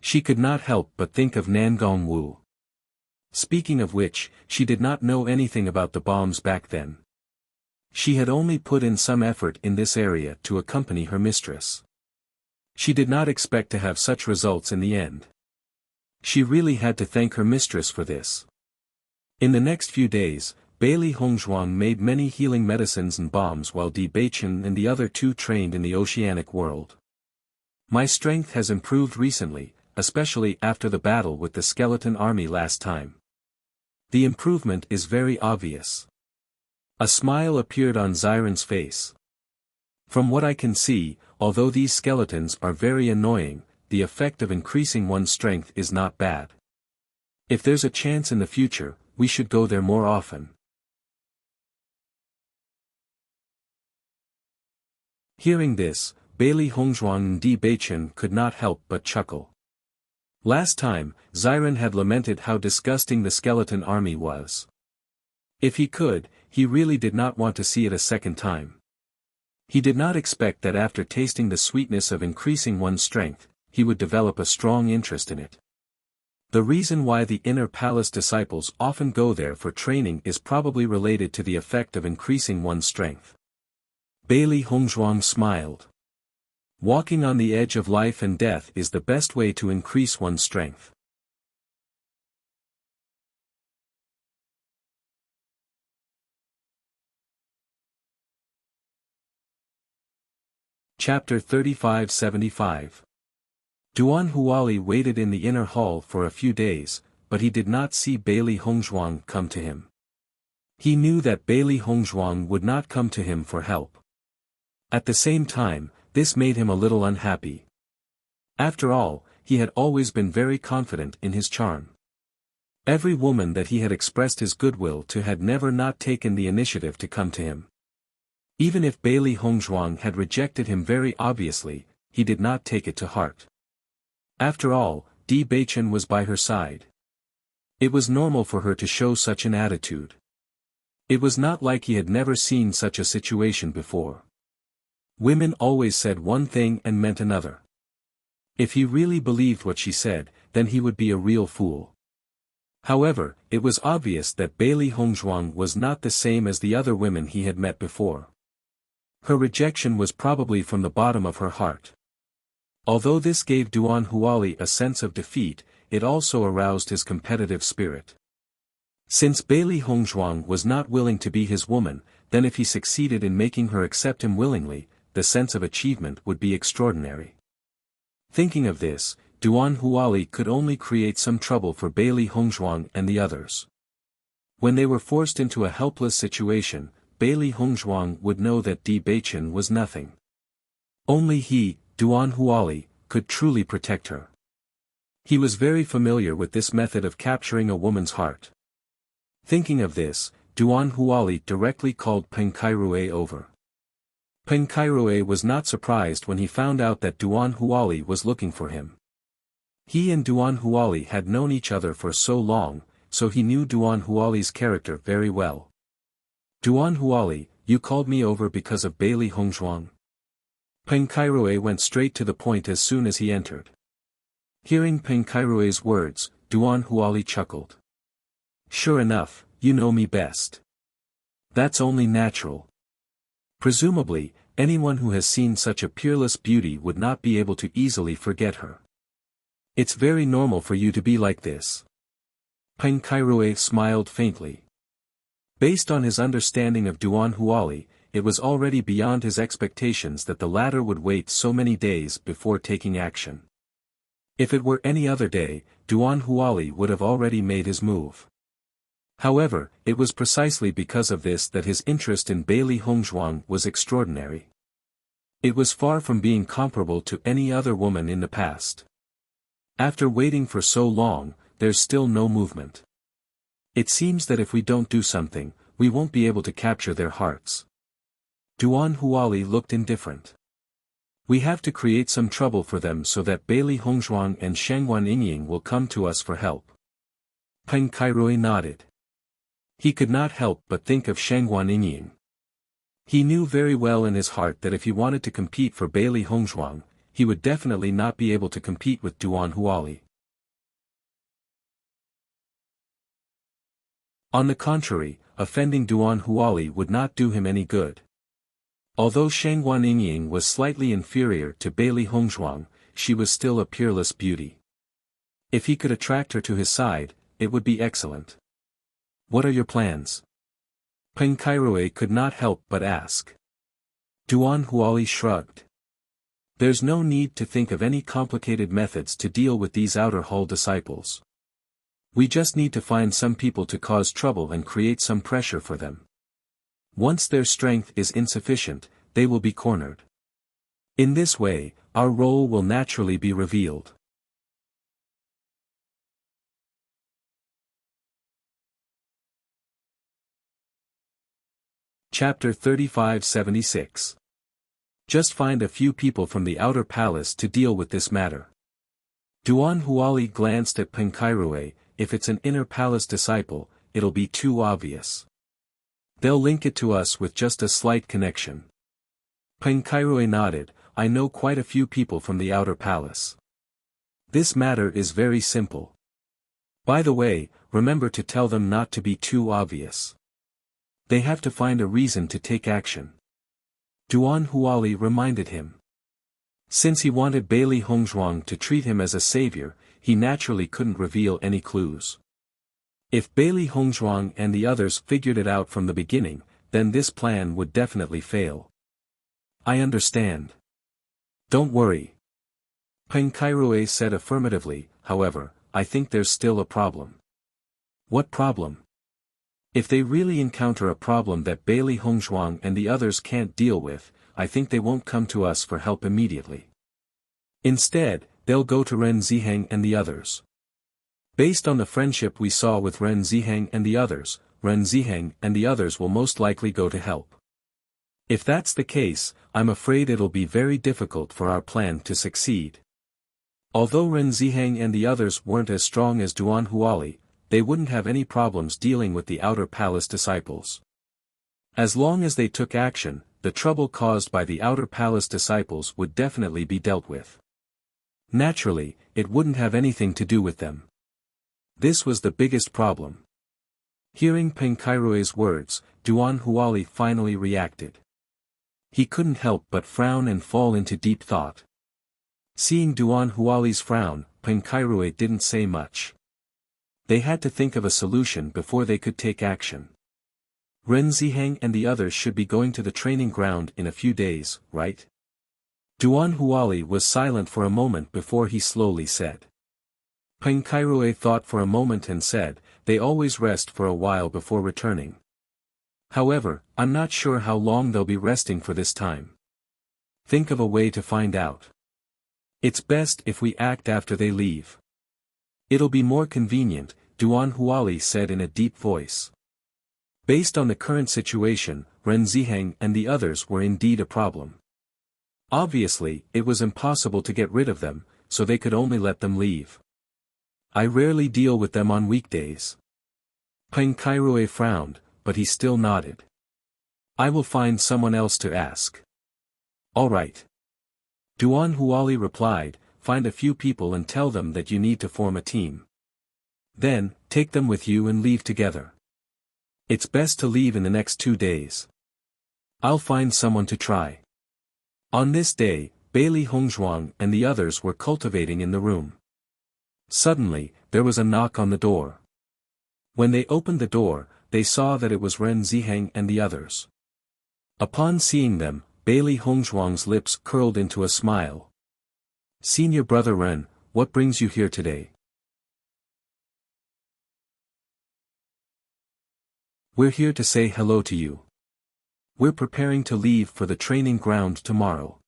She could not help but think of Nangong Wu. Speaking of which, she did not know anything about the bombs back then. She had only put in some effort in this area to accompany her mistress. She did not expect to have such results in the end. She really had to thank her mistress for this. In the next few days, Bailey Hongzhuang made many healing medicines and bombs while Di Beichen and the other two trained in the oceanic world. My strength has improved recently, especially after the battle with the skeleton army last time. The improvement is very obvious. A smile appeared on Xiren's face. From what I can see, although these skeletons are very annoying, the effect of increasing one's strength is not bad. If there's a chance in the future, we should go there more often. Hearing this, Bailey Hongzhuang and Di Beichen could not help but chuckle. Last time, Xiren had lamented how disgusting the skeleton army was. If he could, he really did not want to see it a second time. He did not expect that after tasting the sweetness of increasing one's strength, he would develop a strong interest in it. The reason why the inner palace disciples often go there for training is probably related to the effect of increasing one's strength. Bailey Hongzhuang smiled. Walking on the edge of life and death is the best way to increase one's strength. Chapter 35-75. Duan Huali waited in the inner hall for a few days, but he did not see Bailey Hongzhuang come to him. He knew that Bailey Hongzhuang would not come to him for help. At the same time, this made him a little unhappy. After all, he had always been very confident in his charm. Every woman that he had expressed his goodwill to had never not taken the initiative to come to him. Even if Bailey Hongzhuang had rejected him very obviously, he did not take it to heart. After all, Di Beichen was by her side. It was normal for her to show such an attitude. It was not like he had never seen such a situation before. Women always said one thing and meant another. If he really believed what she said, then he would be a real fool. However, it was obvious that Bailey Hongzhuang was not the same as the other women he had met before. Her rejection was probably from the bottom of her heart. Although this gave Duan Huali a sense of defeat, it also aroused his competitive spirit. Since Bailey Hongzhuang was not willing to be his woman, then if he succeeded in making her accept him willingly, the sense of achievement would be extraordinary. Thinking of this, Duan Huali could only create some trouble for Bailey Hongzhuang and the others. When they were forced into a helpless situation, Bailey Hongzhuang would know that Di Beichen was nothing. Only he, Duan Huali, could truly protect her. He was very familiar with this method of capturing a woman's heart. Thinking of this, Duan Huali directly called Peng Kairue over. Peng Kairue was not surprised when he found out that Duan Huali was looking for him. He and Duan Huali had known each other for so long, so he knew Duan Huali's character very well. Duan Huali, you called me over because of Bailey Hongzhuang? Peng Kairue went straight to the point as soon as he entered. Hearing Peng Kairue's words, Duan Huali chuckled. Sure enough, you know me best. That's only natural. Presumably, anyone who has seen such a peerless beauty would not be able to easily forget her. It's very normal for you to be like this. Peng Kairui smiled faintly. Based on his understanding of Duan Huali, it was already beyond his expectations that the latter would wait so many days before taking action. If it were any other day, Duan Huali would have already made his move. However, it was precisely because of this that his interest in Bailey Hongzhuang was extraordinary. It was far from being comparable to any other woman in the past. After waiting for so long, there's still no movement. It seems that if we don't do something, we won't be able to capture their hearts. Duan Huali looked indifferent. We have to create some trouble for them so that Bailey Hongzhuang and Shangguan Yingying will come to us for help. Peng Kairui nodded. He could not help but think of Shangguan Yingying. He knew very well in his heart that if he wanted to compete for Bailey Hongzhuang, he would definitely not be able to compete with Duan Huali. On the contrary, offending Duan Huali would not do him any good. Although Shangguan Yingying was slightly inferior to Bailey Hongzhuang, she was still a peerless beauty. If he could attract her to his side, it would be excellent. What are your plans? Peng Kairui could not help but ask. Duan Huali shrugged. There's no need to think of any complicated methods to deal with these outer hall disciples. We just need to find some people to cause trouble and create some pressure for them. Once their strength is insufficient, they will be cornered. In this way, our role will naturally be revealed. Chapter 3576. Just find a few people from the outer palace to deal with this matter. Duan Huali glanced at Peng Kairui. If it's an inner palace disciple, it'll be too obvious. They'll link it to us with just a slight connection. Peng Kairui nodded. I know quite a few people from the outer palace. This matter is very simple. By the way, remember to tell them not to be too obvious. They have to find a reason to take action. Duan Huali reminded him. Since he wanted Bailey Hongzhuang to treat him as a savior, he naturally couldn't reveal any clues. If Bailey Hongzhuang and the others figured it out from the beginning, then this plan would definitely fail. I understand. Don't worry. Peng Kairui said affirmatively. However, I think there's still a problem. What problem? If they really encounter a problem that Bailey Hongzhuang and the others can't deal with, I think they won't come to us for help immediately. Instead, they'll go to Ren Ziheng and the others. Based on the friendship we saw with Ren Ziheng and the others, Ren Ziheng and the others will most likely go to help. If that's the case, I'm afraid it'll be very difficult for our plan to succeed. Although Ren Ziheng and the others weren't as strong as Duan Huali, they wouldn't have any problems dealing with the outer palace disciples. As long as they took action, the trouble caused by the outer palace disciples would definitely be dealt with. Naturally, it wouldn't have anything to do with them. This was the biggest problem. Hearing Peng Kairui's words, Duan Huali finally reacted. He couldn't help but frown and fall into deep thought. Seeing Duan Huali's frown, Peng Kairui didn't say much. They had to think of a solution before they could take action. Ren Ziheng and the others should be going to the training ground in a few days, right? Duan Huali was silent for a moment before he slowly said. Peng Kairui thought for a moment and said, they always rest for a while before returning. However, I'm not sure how long they'll be resting for this time. Think of a way to find out. It's best if we act after they leave. It'll be more convenient, Duan Huali said in a deep voice. Based on the current situation, Ren Ziheng and the others were indeed a problem. Obviously, it was impossible to get rid of them, so they could only let them leave. I rarely deal with them on weekdays. Peng Kairui frowned, but he still nodded. I will find someone else to ask. All right. Duan Huali replied, find a few people and tell them that you need to form a team. Then, take them with you and leave together. It's best to leave in the next 2 days. I'll find someone to try. On this day, Bailey Hongzhuang and the others were cultivating in the room. Suddenly, there was a knock on the door. When they opened the door, they saw that it was Ren Ziheng and the others. Upon seeing them, Bailey Hongzhuang's lips curled into a smile. "Senior brother Ren, what brings you here today?" "We're here to say hello to you. We're preparing to leave for the training ground tomorrow."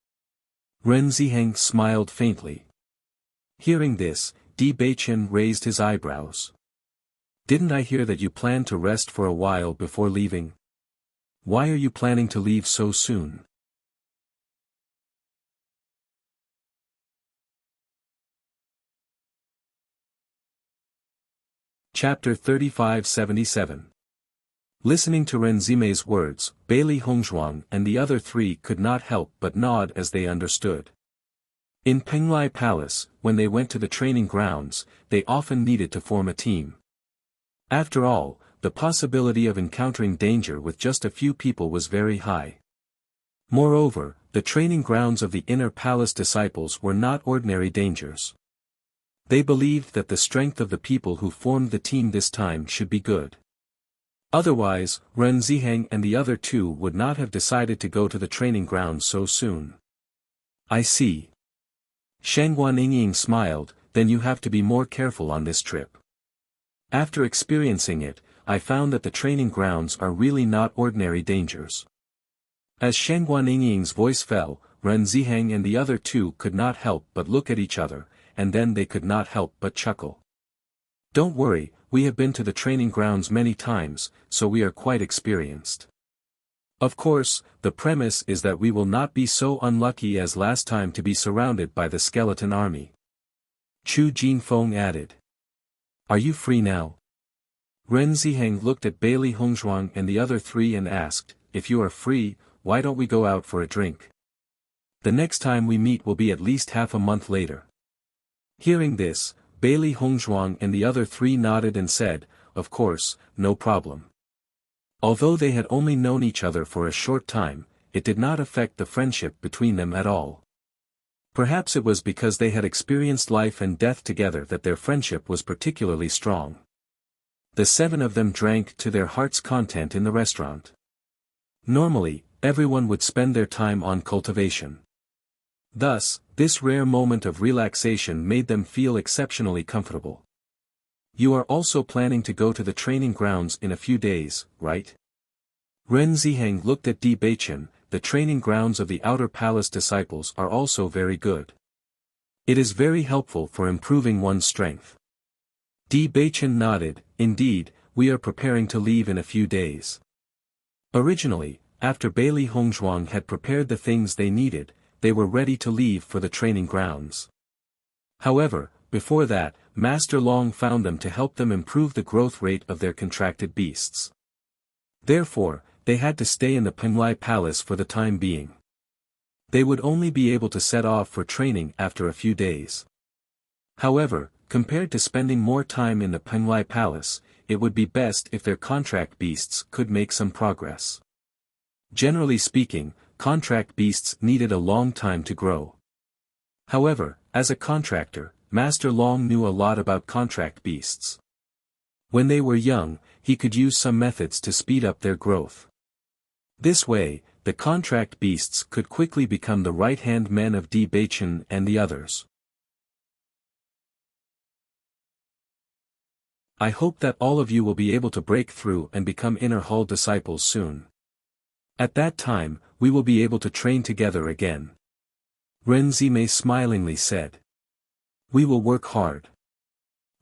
Ren Ziheng smiled faintly. Hearing this, Di Beichen raised his eyebrows. "Didn't I hear that you plan to rest for a while before leaving? Why are you planning to leave so soon?" Chapter 3577. Listening to Ren Zimei's words, Bailey Hongzhuang and the other three could not help but nod as they understood. In Penglai Palace, when they went to the training grounds, they often needed to form a team. After all, the possibility of encountering danger with just a few people was very high. Moreover, the training grounds of the inner palace disciples were not ordinary dangers. They believed that the strength of the people who formed the team this time should be good. Otherwise, Ren Ziheng and the other two would not have decided to go to the training grounds so soon. "I see." Shangguan Yingying smiled, "Then you have to be more careful on this trip. After experiencing it, I found that the training grounds are really not ordinary dangers." As Shangguan Yingying's voice fell, Ren Ziheng and the other two could not help but look at each other, and then they could not help but chuckle. "Don't worry, we have been to the training grounds many times, so we are quite experienced. Of course, the premise is that we will not be so unlucky as last time to be surrounded by the skeleton army." Chu Jinfeng added. "Are you free now?" Ren Ziheng looked at Bailey Hongzhuang and the other three and asked, "If you are free, why don't we go out for a drink? The next time we meet will be at least half a month later." Hearing this, Bailey Hongzhuang and the other three nodded and said, "Of course, no problem." Although they had only known each other for a short time, it did not affect the friendship between them at all. Perhaps it was because they had experienced life and death together that their friendship was particularly strong. The seven of them drank to their heart's content in the restaurant. Normally, everyone would spend their time on cultivation. Thus, this rare moment of relaxation made them feel exceptionally comfortable. "You are also planning to go to the training grounds in a few days, right?" Ren Ziheng looked at Di Beichen. "The training grounds of the outer palace disciples are also very good. It is very helpful for improving one's strength." Di Beichen nodded, "Indeed, we are preparing to leave in a few days." Originally, after Bailey Hongzhuang had prepared the things they needed, they were ready to leave for the training grounds. However, before that, Master Long found them to help them improve the growth rate of their contracted beasts. Therefore, they had to stay in the Penglai Palace for the time being. They would only be able to set off for training after a few days. However, compared to spending more time in the Penglai Palace, it would be best if their contract beasts could make some progress. Generally speaking, contract beasts needed a long time to grow. However, as a contractor, Master Long knew a lot about contract beasts. When they were young, he could use some methods to speed up their growth. This way, the contract beasts could quickly become the right-hand men of Di Beichen and the others. "I hope that all of you will be able to break through and become inner hall disciples soon. At that time, we will be able to train together again." Ren Zimei smilingly said. "We will work hard."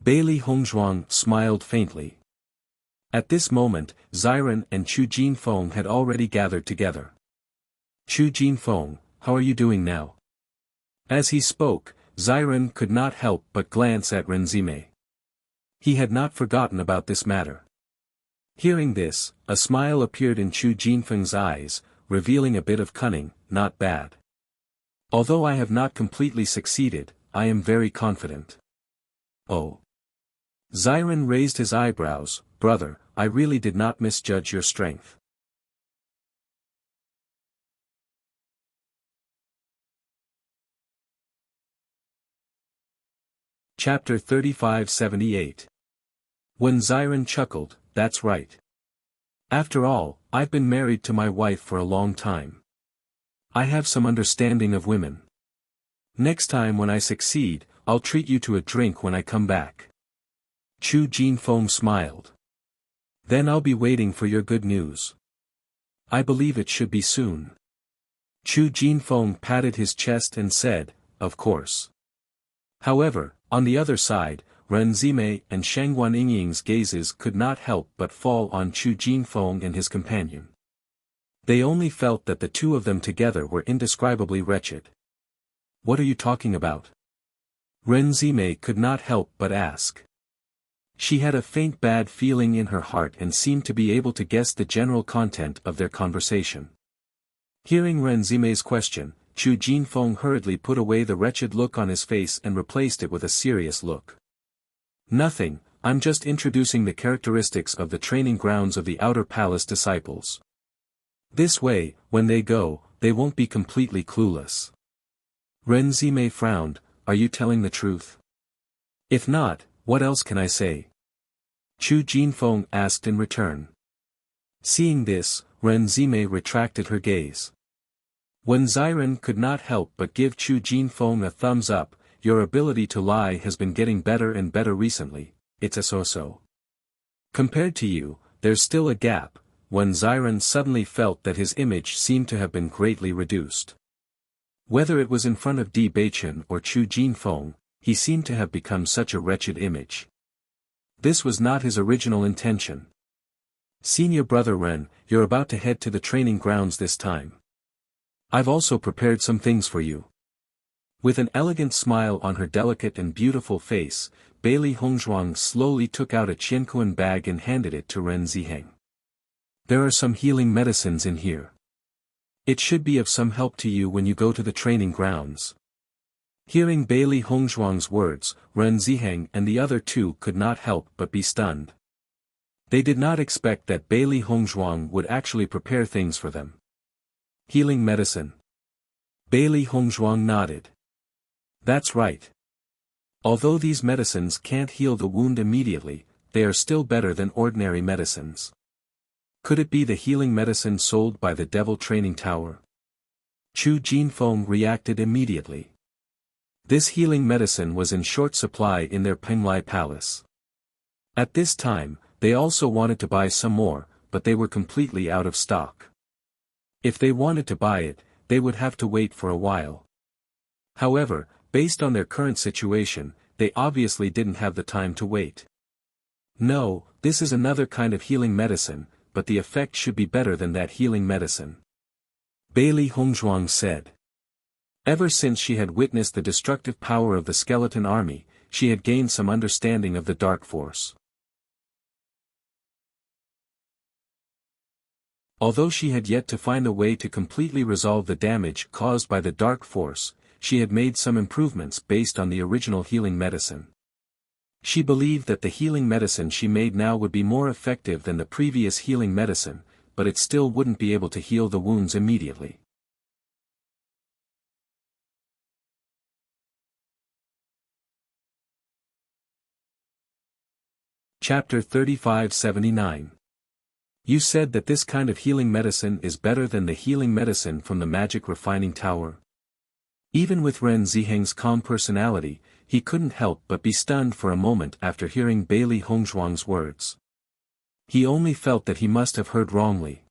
Bailey Hongzhuang smiled faintly. At this moment, Ziren and Chu Jinfeng had already gathered together. "Chu Jinfeng, how are you doing now?" As he spoke, Ziren could not help but glance at Ren Zimei. He had not forgotten about this matter. Hearing this, a smile appeared in Chu Jinfeng's eyes, revealing a bit of cunning. "Not bad. Although I have not completely succeeded, I am very confident." "Oh." Ziren raised his eyebrows. "Brother, I really did not misjudge your strength." Chapter 3578. When Xiren chuckled, "That's right. After all, I've been married to my wife for a long time. I have some understanding of women. Next time when I succeed, I'll treat you to a drink when I come back." Chu Jinfeng smiled. "Then I'll be waiting for your good news. I believe it should be soon." Chu Jinfeng patted his chest and said, "Of course." However, on the other side, Ren Zimei and Shang Guanying's gazes could not help but fall on Chu Jinfeng and his companion. They only felt that the two of them together were indescribably wretched. "What are you talking about?" Ren Zimei could not help but ask. She had a faint bad feeling in her heart and seemed to be able to guess the general content of their conversation. Hearing Ren Zimei's question, Chu Jinfeng hurriedly put away the wretched look on his face and replaced it with a serious look. "Nothing, I'm just introducing the characteristics of the training grounds of the Outer Palace disciples. This way, when they go, they won't be completely clueless." Ren Zimei frowned. "Are you telling the truth? If not, what else can I say?" Chu Jinfeng asked in return. Seeing this, Ren Zimei retracted her gaze. When Xiren could not help but give Chu Jinfeng a thumbs up, "Your ability to lie has been getting better and better recently, it's a so-so. Compared to you, there's still a gap." When Xiren suddenly felt that his image seemed to have been greatly reduced. Whether it was in front of Di Beichen or Chu Jinfeng, he seemed to have become such a wretched image. This was not his original intention. "Senior brother Ren, you're about to head to the training grounds this time. I've also prepared some things for you." With an elegant smile on her delicate and beautiful face, Bailey Hongzhuang slowly took out a Qiankuan bag and handed it to Ren Ziheng. "There are some healing medicines in here. It should be of some help to you when you go to the training grounds." Hearing Bailey Hongzhuang's words, Ren Ziheng and the other two could not help but be stunned. They did not expect that Bailey Hongzhuang would actually prepare things for them. "Healing medicine?" Bailey Hongzhuang nodded. "That's right. Although these medicines can't heal the wound immediately, they are still better than ordinary medicines. Could it be the healing medicine sold by the Devil Training Tower?" Chu Jinfeng reacted immediately. This healing medicine was in short supply in their Penglai Palace. At this time, they also wanted to buy some more, but they were completely out of stock. If they wanted to buy it, they would have to wait for a while. However, based on their current situation, they obviously didn't have the time to wait. "No, this is another kind of healing medicine, but the effect should be better than that healing medicine," Bailey Hongzhuang said. Ever since she had witnessed the destructive power of the skeleton army, she had gained some understanding of the dark force. Although she had yet to find a way to completely resolve the damage caused by the dark force, she had made some improvements based on the original healing medicine. She believed that the healing medicine she made now would be more effective than the previous healing medicine, but it still wouldn't be able to heal the wounds immediately. Chapter 3579. You said that this kind of healing medicine is better than the healing medicine from the magic refining tower. Even with Ren Ziheng's calm personality, he couldn't help but be stunned for a moment after hearing Bailey Hongzhuang's words. He only felt that he must have heard wrongly.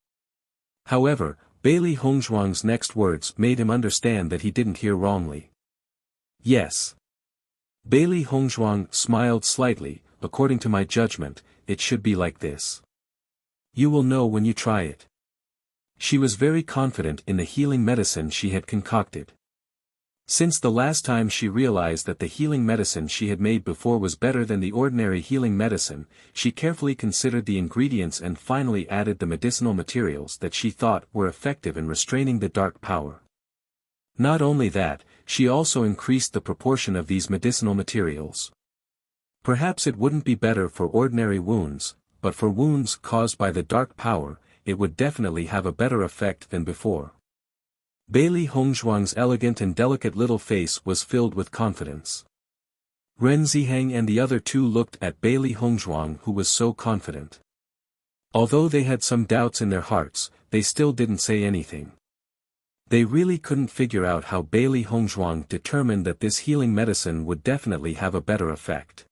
However, Bailey Hongzhuang's next words made him understand that he didn't hear wrongly. "Yes." Bailey Hongzhuang smiled slightly. "According to my judgment, it should be like this. You will know when you try it." She was very confident in the healing medicine she had concocted. Since the last time she realized that the healing medicine she had made before was better than the ordinary healing medicine, she carefully considered the ingredients and finally added the medicinal materials that she thought were effective in restraining the dark power. Not only that, she also increased the proportion of these medicinal materials. Perhaps it wouldn't be better for ordinary wounds, but for wounds caused by the dark power, it would definitely have a better effect than before. Bailey Hongzhuang's elegant and delicate little face was filled with confidence. Ren Ziheng and the other two looked at Bailey Hongzhuang, who was so confident. Although they had some doubts in their hearts, they still didn't say anything. They really couldn't figure out how Bailey Hongzhuang determined that this healing medicine would definitely have a better effect.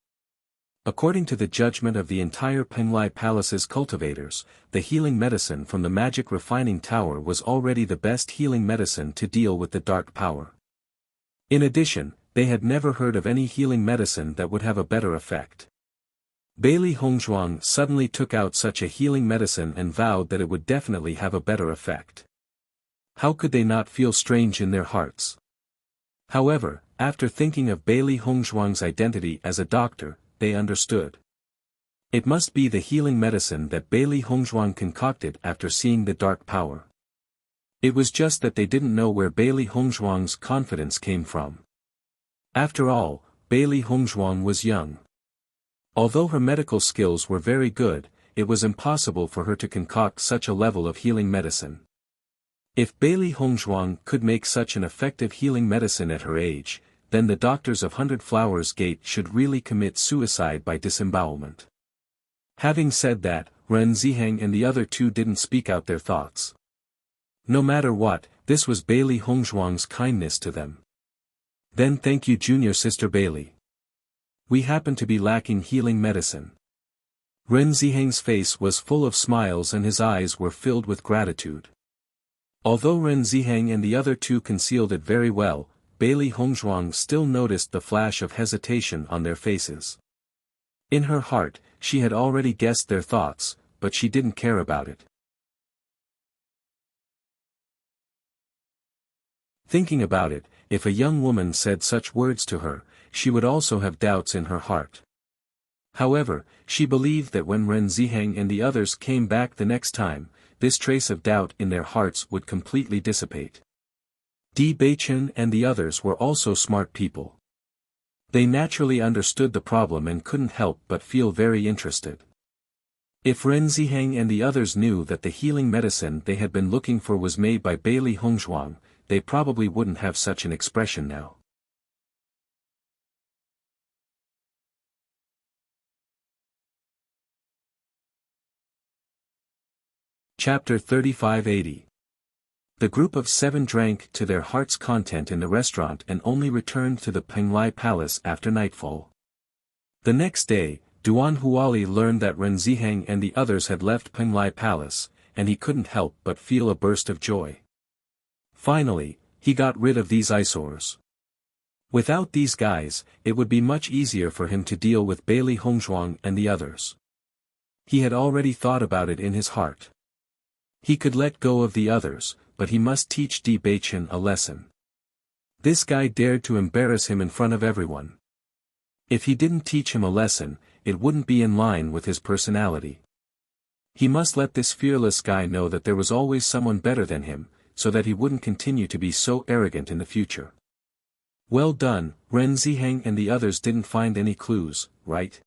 According to the judgment of the entire Penglai Palace's cultivators, the healing medicine from the magic refining tower was already the best healing medicine to deal with the dark power. In addition, they had never heard of any healing medicine that would have a better effect. Bailey Hongzhuang suddenly took out such a healing medicine and vowed that it would definitely have a better effect. How could they not feel strange in their hearts? However, after thinking of Bailey Hongzhuang's identity as a doctor, they understood. It must be the healing medicine that Bailey Hongzhuang concocted after seeing the dark power. It was just that they didn't know where Bailey Hongzhuang's confidence came from. After all, Bailey Hongzhuang was young. Although her medical skills were very good, it was impossible for her to concoct such a level of healing medicine. If Bailey Hongzhuang could make such an effective healing medicine at her age, then the doctors of 100 Flowers Gate should really commit suicide by disembowelment. Having said that, Ren Ziheng and the other two didn't speak out their thoughts. No matter what, this was Bailey Hongzhuang's kindness to them. Then thank you, junior sister Bailey. We happen to be lacking healing medicine. Ren Ziheng's face was full of smiles and his eyes were filled with gratitude. Although Ren Ziheng and the other two concealed it very well, Bailey Hongzhuang still noticed the flash of hesitation on their faces. In her heart, she had already guessed their thoughts, but she didn't care about it. Thinking about it, if a young woman said such words to her, she would also have doubts in her heart. However, she believed that when Ren Ziheng and the others came back the next time, this trace of doubt in their hearts would completely dissipate. Di Beichen and the others were also smart people. They naturally understood the problem and couldn't help but feel very interested. If Ren Ziheng and the others knew that the healing medicine they had been looking for was made by Bailey Hongzhuang, they probably wouldn't have such an expression now. Chapter 3580. The group of 7 drank to their heart's content in the restaurant and only returned to the Penglai Palace after nightfall. The next day, Duan Huali learned that Ren Ziheng and the others had left Penglai Palace, and he couldn't help but feel a burst of joy. Finally, he got rid of these eyesores. Without these guys, it would be much easier for him to deal with Bailey Hongzhuang and the others. He had already thought about it in his heart. He could let go of the others, but he must teach Di Beichen a lesson. This guy dared to embarrass him in front of everyone. If he didn't teach him a lesson, it wouldn't be in line with his personality. He must let this fearless guy know that there was always someone better than him, so that he wouldn't continue to be so arrogant in the future. Well done, Ren Ziheng and the others didn't find any clues, right?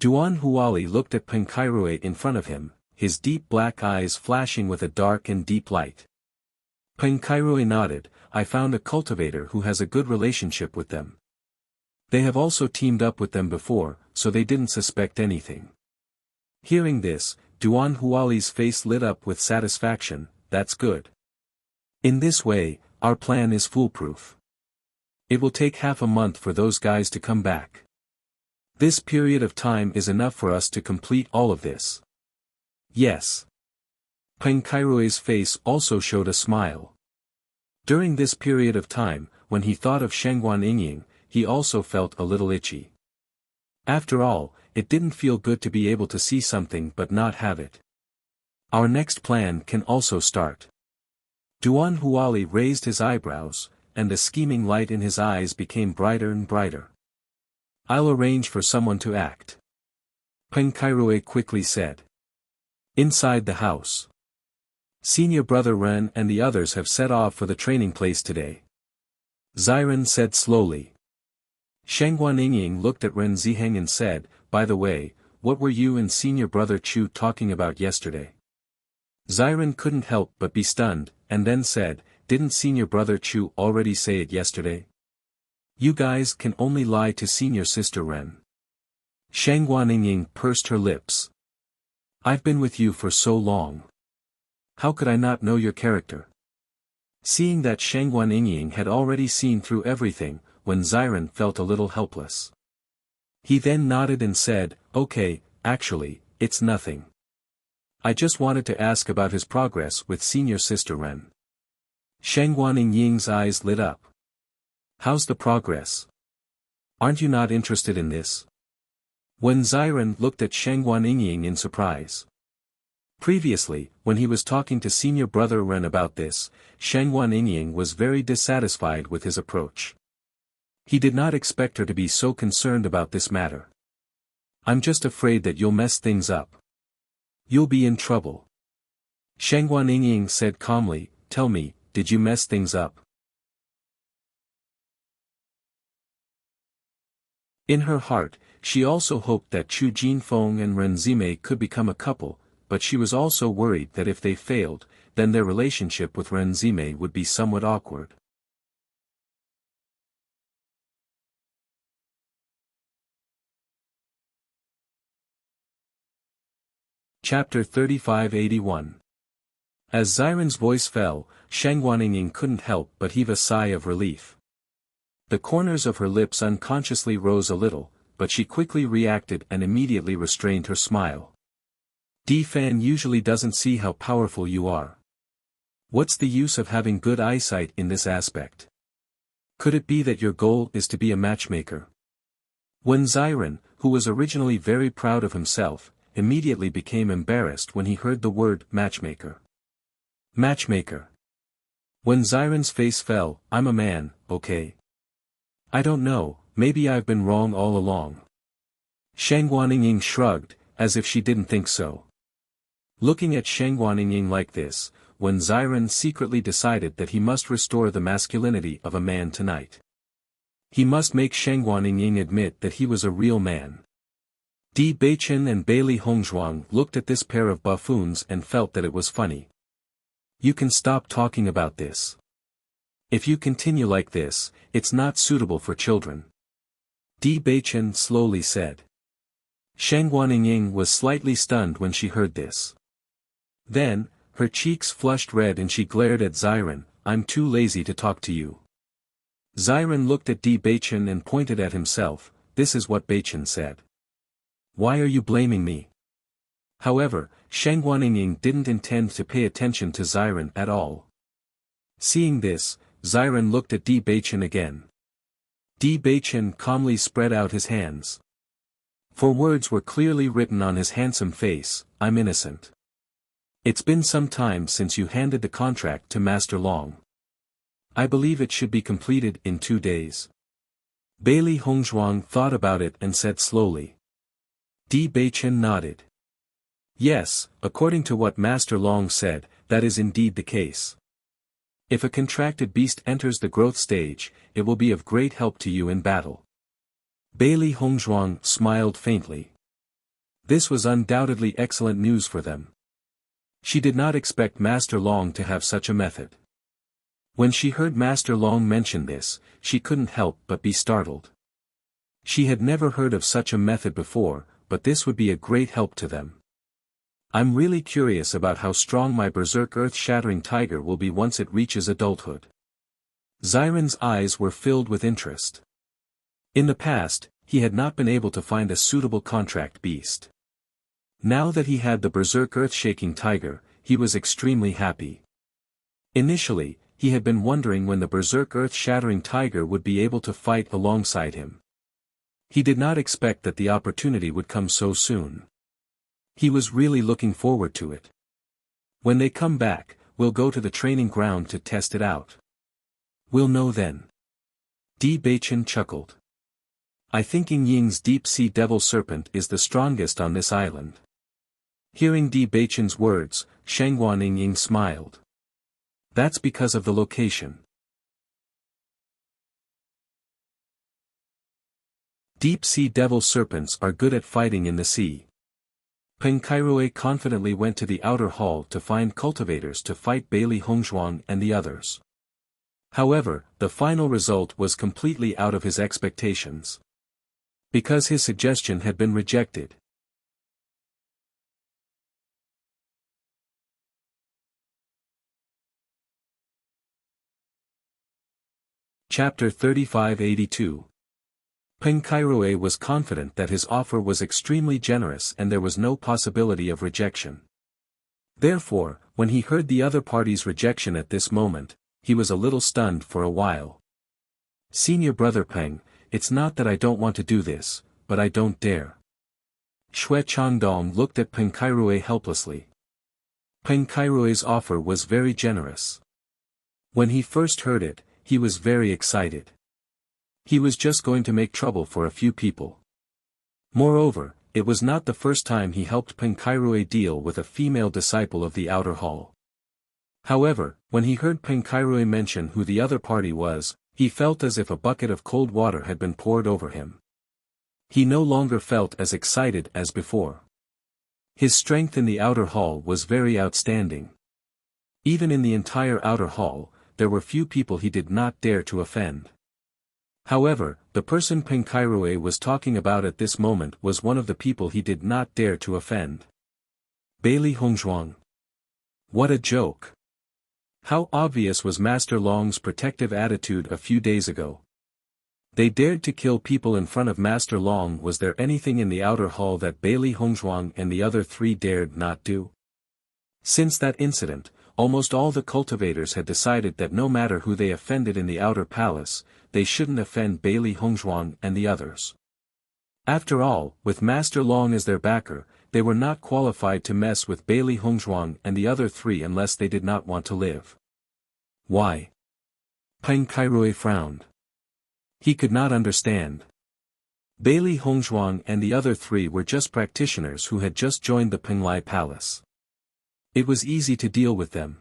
Duan Huali looked at Peng Kairui in front of him, his deep black eyes flashing with a dark and deep light. Peng Kairui nodded. I found a cultivator who has a good relationship with them. They have also teamed up with them before, so they didn't suspect anything. Hearing this, Duan Huali's face lit up with satisfaction. That's good. In this way, our plan is foolproof. It will take half a month for those guys to come back. This period of time is enough for us to complete all of this. Yes. Peng Kairui's face also showed a smile. During this period of time, when he thought of Shengguan Yingying, he also felt a little itchy. After all, it didn't feel good to be able to see something but not have it. Our next plan can also start. Duan Huali raised his eyebrows, and the scheming light in his eyes became brighter and brighter. I'll arrange for someone to act. Peng Kairui quickly said. Inside the house. Senior brother Ren and the others have set off for the training place today. Ziren said slowly. Shengguan Yingying looked at Ren Ziheng and said, by the way, what were you and senior brother Chu talking about yesterday? Ziren couldn't help but be stunned, and then said, didn't senior brother Chu already say it yesterday? You guys can only lie to senior sister Ren. Shangguan pursed her lips. I've been with you for so long. How could I not know your character? Seeing that Shangguan had already seen through everything, Wen Ziren felt a little helpless. He then nodded and said, okay, actually, it's nothing. I just wanted to ask about his progress with senior sister Ren. Shangguan Ying's eyes lit up. How's the progress? Aren't you not interested in this? Wen Ziren looked at Shangguan Ying in surprise. Previously, when he was talking to senior brother Ren about this, Shangguan Ying was very dissatisfied with his approach. He did not expect her to be so concerned about this matter. I'm just afraid that you'll mess things up. You'll be in trouble. Shangguan Ying said calmly, tell me, did you mess things up? In her heart, she also hoped that Chu Jinfeng and Ren Zimei could become a couple, but she was also worried that if they failed, then their relationship with Ren Zimei would be somewhat awkward. Chapter 3581. As Ziren's voice fell, Shangguan Ying couldn't help but heave a sigh of relief. The corners of her lips unconsciously rose a little, but she quickly reacted and immediately restrained her smile. Di Fan usually doesn't see how powerful you are. What's the use of having good eyesight in this aspect? Could it be that your goal is to be a matchmaker? Wen Ziren, who was originally very proud of himself, immediately became embarrassed when he heard the word matchmaker. Matchmaker. Wen Ziren's face fell, I'm a man, okay? I don't know, maybe I've been wrong all along. Shangguan Ying shrugged, as if she didn't think so. Looking at Shangguan Ying like this, Wen Ziren secretly decided that he must restore the masculinity of a man tonight. He must make Shangguan Ying admit that he was a real man. Di Beichen and Bailey Hongzhuang looked at this pair of buffoons and felt that it was funny. You can stop talking about this. If you continue like this, it's not suitable for children. Di Beichen slowly said. Shangguan Ying was slightly stunned when she heard this. Then, her cheeks flushed red and she glared at Ziren, I'm too lazy to talk to you. Ziren looked at Di Beichen and pointed at himself, this is what Beichen said. Why are you blaming me? However, Shangguan Ying didn't intend to pay attention to Ziren at all. Seeing this, Ziren looked at Di Beichen again. Di Beichen calmly spread out his hands. For words were clearly written on his handsome face, I'm innocent. It's been some time since you handed the contract to Master Long. I believe it should be completed in 2 days. Bailey Hongzhuang thought about it and said slowly. Di Beichen nodded. Yes, according to what Master Long said, that is indeed the case. If a contracted beast enters the growth stage, it will be of great help to you in battle. Bailey Hongzhuang smiled faintly. This was undoubtedly excellent news for them. She did not expect Master Long to have such a method. When she heard Master Long mention this, she couldn't help but be startled. She had never heard of such a method before, but this would be a great help to them. I'm really curious about how strong my berserk earth-shattering tiger will be once it reaches adulthood. Ziren's eyes were filled with interest. In the past, he had not been able to find a suitable contract beast. Now that he had the berserk earth-shaking tiger, he was extremely happy. Initially, he had been wondering when the berserk earth-shattering tiger would be able to fight alongside him. He did not expect that the opportunity would come so soon. He was really looking forward to it. When they come back, we'll go to the training ground to test it out. We'll know then. Di Beichen chuckled. I think Ying's deep-sea devil serpent is the strongest on this island. Hearing Di Beichen's words, Shangguan Ying smiled. That's because of the location. Deep-sea devil serpents are good at fighting in the sea. Peng Kairue confidently went to the outer hall to find cultivators to fight Bailey Hongzhuang and the others. However, the final result was completely out of his expectations. Because his suggestion had been rejected. Chapter 3582. Peng Kairoe was confident that his offer was extremely generous and there was no possibility of rejection. Therefore, when he heard the other party's rejection at this moment, he was a little stunned for a while. Senior brother Peng, it's not that I don't want to do this, but I don't dare. Xue Changdong looked at Peng Kairoe helplessly. Peng Kairoe's offer was very generous. When he first heard it, he was very excited. He was just going to make trouble for a few people. Moreover, it was not the first time he helped Peng Kairoe deal with a female disciple of the outer hall. However, when he heard Peng Kairoe mention who the other party was, he felt as if a bucket of cold water had been poured over him. He no longer felt as excited as before. His strength in the outer hall was very outstanding. Even in the entire outer hall, there were few people he did not dare to offend. However, the person Peng Kairoe was talking about at this moment was one of the people he did not dare to offend. Bailey Hongzhuang. What a joke! How obvious was Master Long's protective attitude a few days ago. They dared to kill people in front of Master Long. Was there anything in the outer hall that Bailey Hongzhuang and the other three dared not do? Since that incident, almost all the cultivators had decided that no matter who they offended in the outer palace, they shouldn't offend Bailey Hongzhuang and the others. After all, with Master Long as their backer, they were not qualified to mess with Bailey Hongzhuang and the other three unless they did not want to live. Why? Peng Kairoe frowned. He could not understand. Bailey Hongzhuang and the other three were just practitioners who had just joined the Penglai Palace. It was easy to deal with them.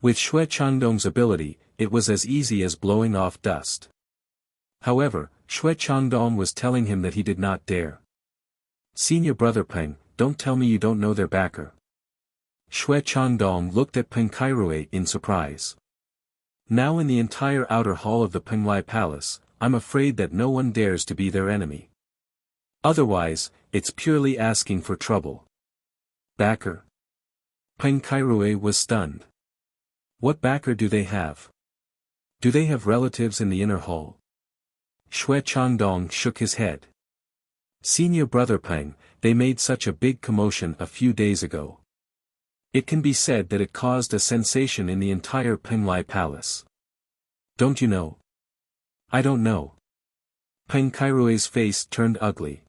With Xue Changdong's ability, it was as easy as blowing off dust. However, Xue Changdong was telling him that he did not dare. Senior brother Peng, don't tell me you don't know their backer. Xue Changdong looked at Peng Kairoe in surprise. Now in the entire outer hall of the Penglai Palace, I'm afraid that no one dares to be their enemy. Otherwise, it's purely asking for trouble. Backer? Peng Kairoe was stunned. What backer do they have? Do they have relatives in the inner hall? Xue Changdong shook his head. Senior brother Peng, they made such a big commotion a few days ago. It can be said that it caused a sensation in the entire Penglai Palace. Don't you know? I don't know. Peng Kairoe's face turned ugly.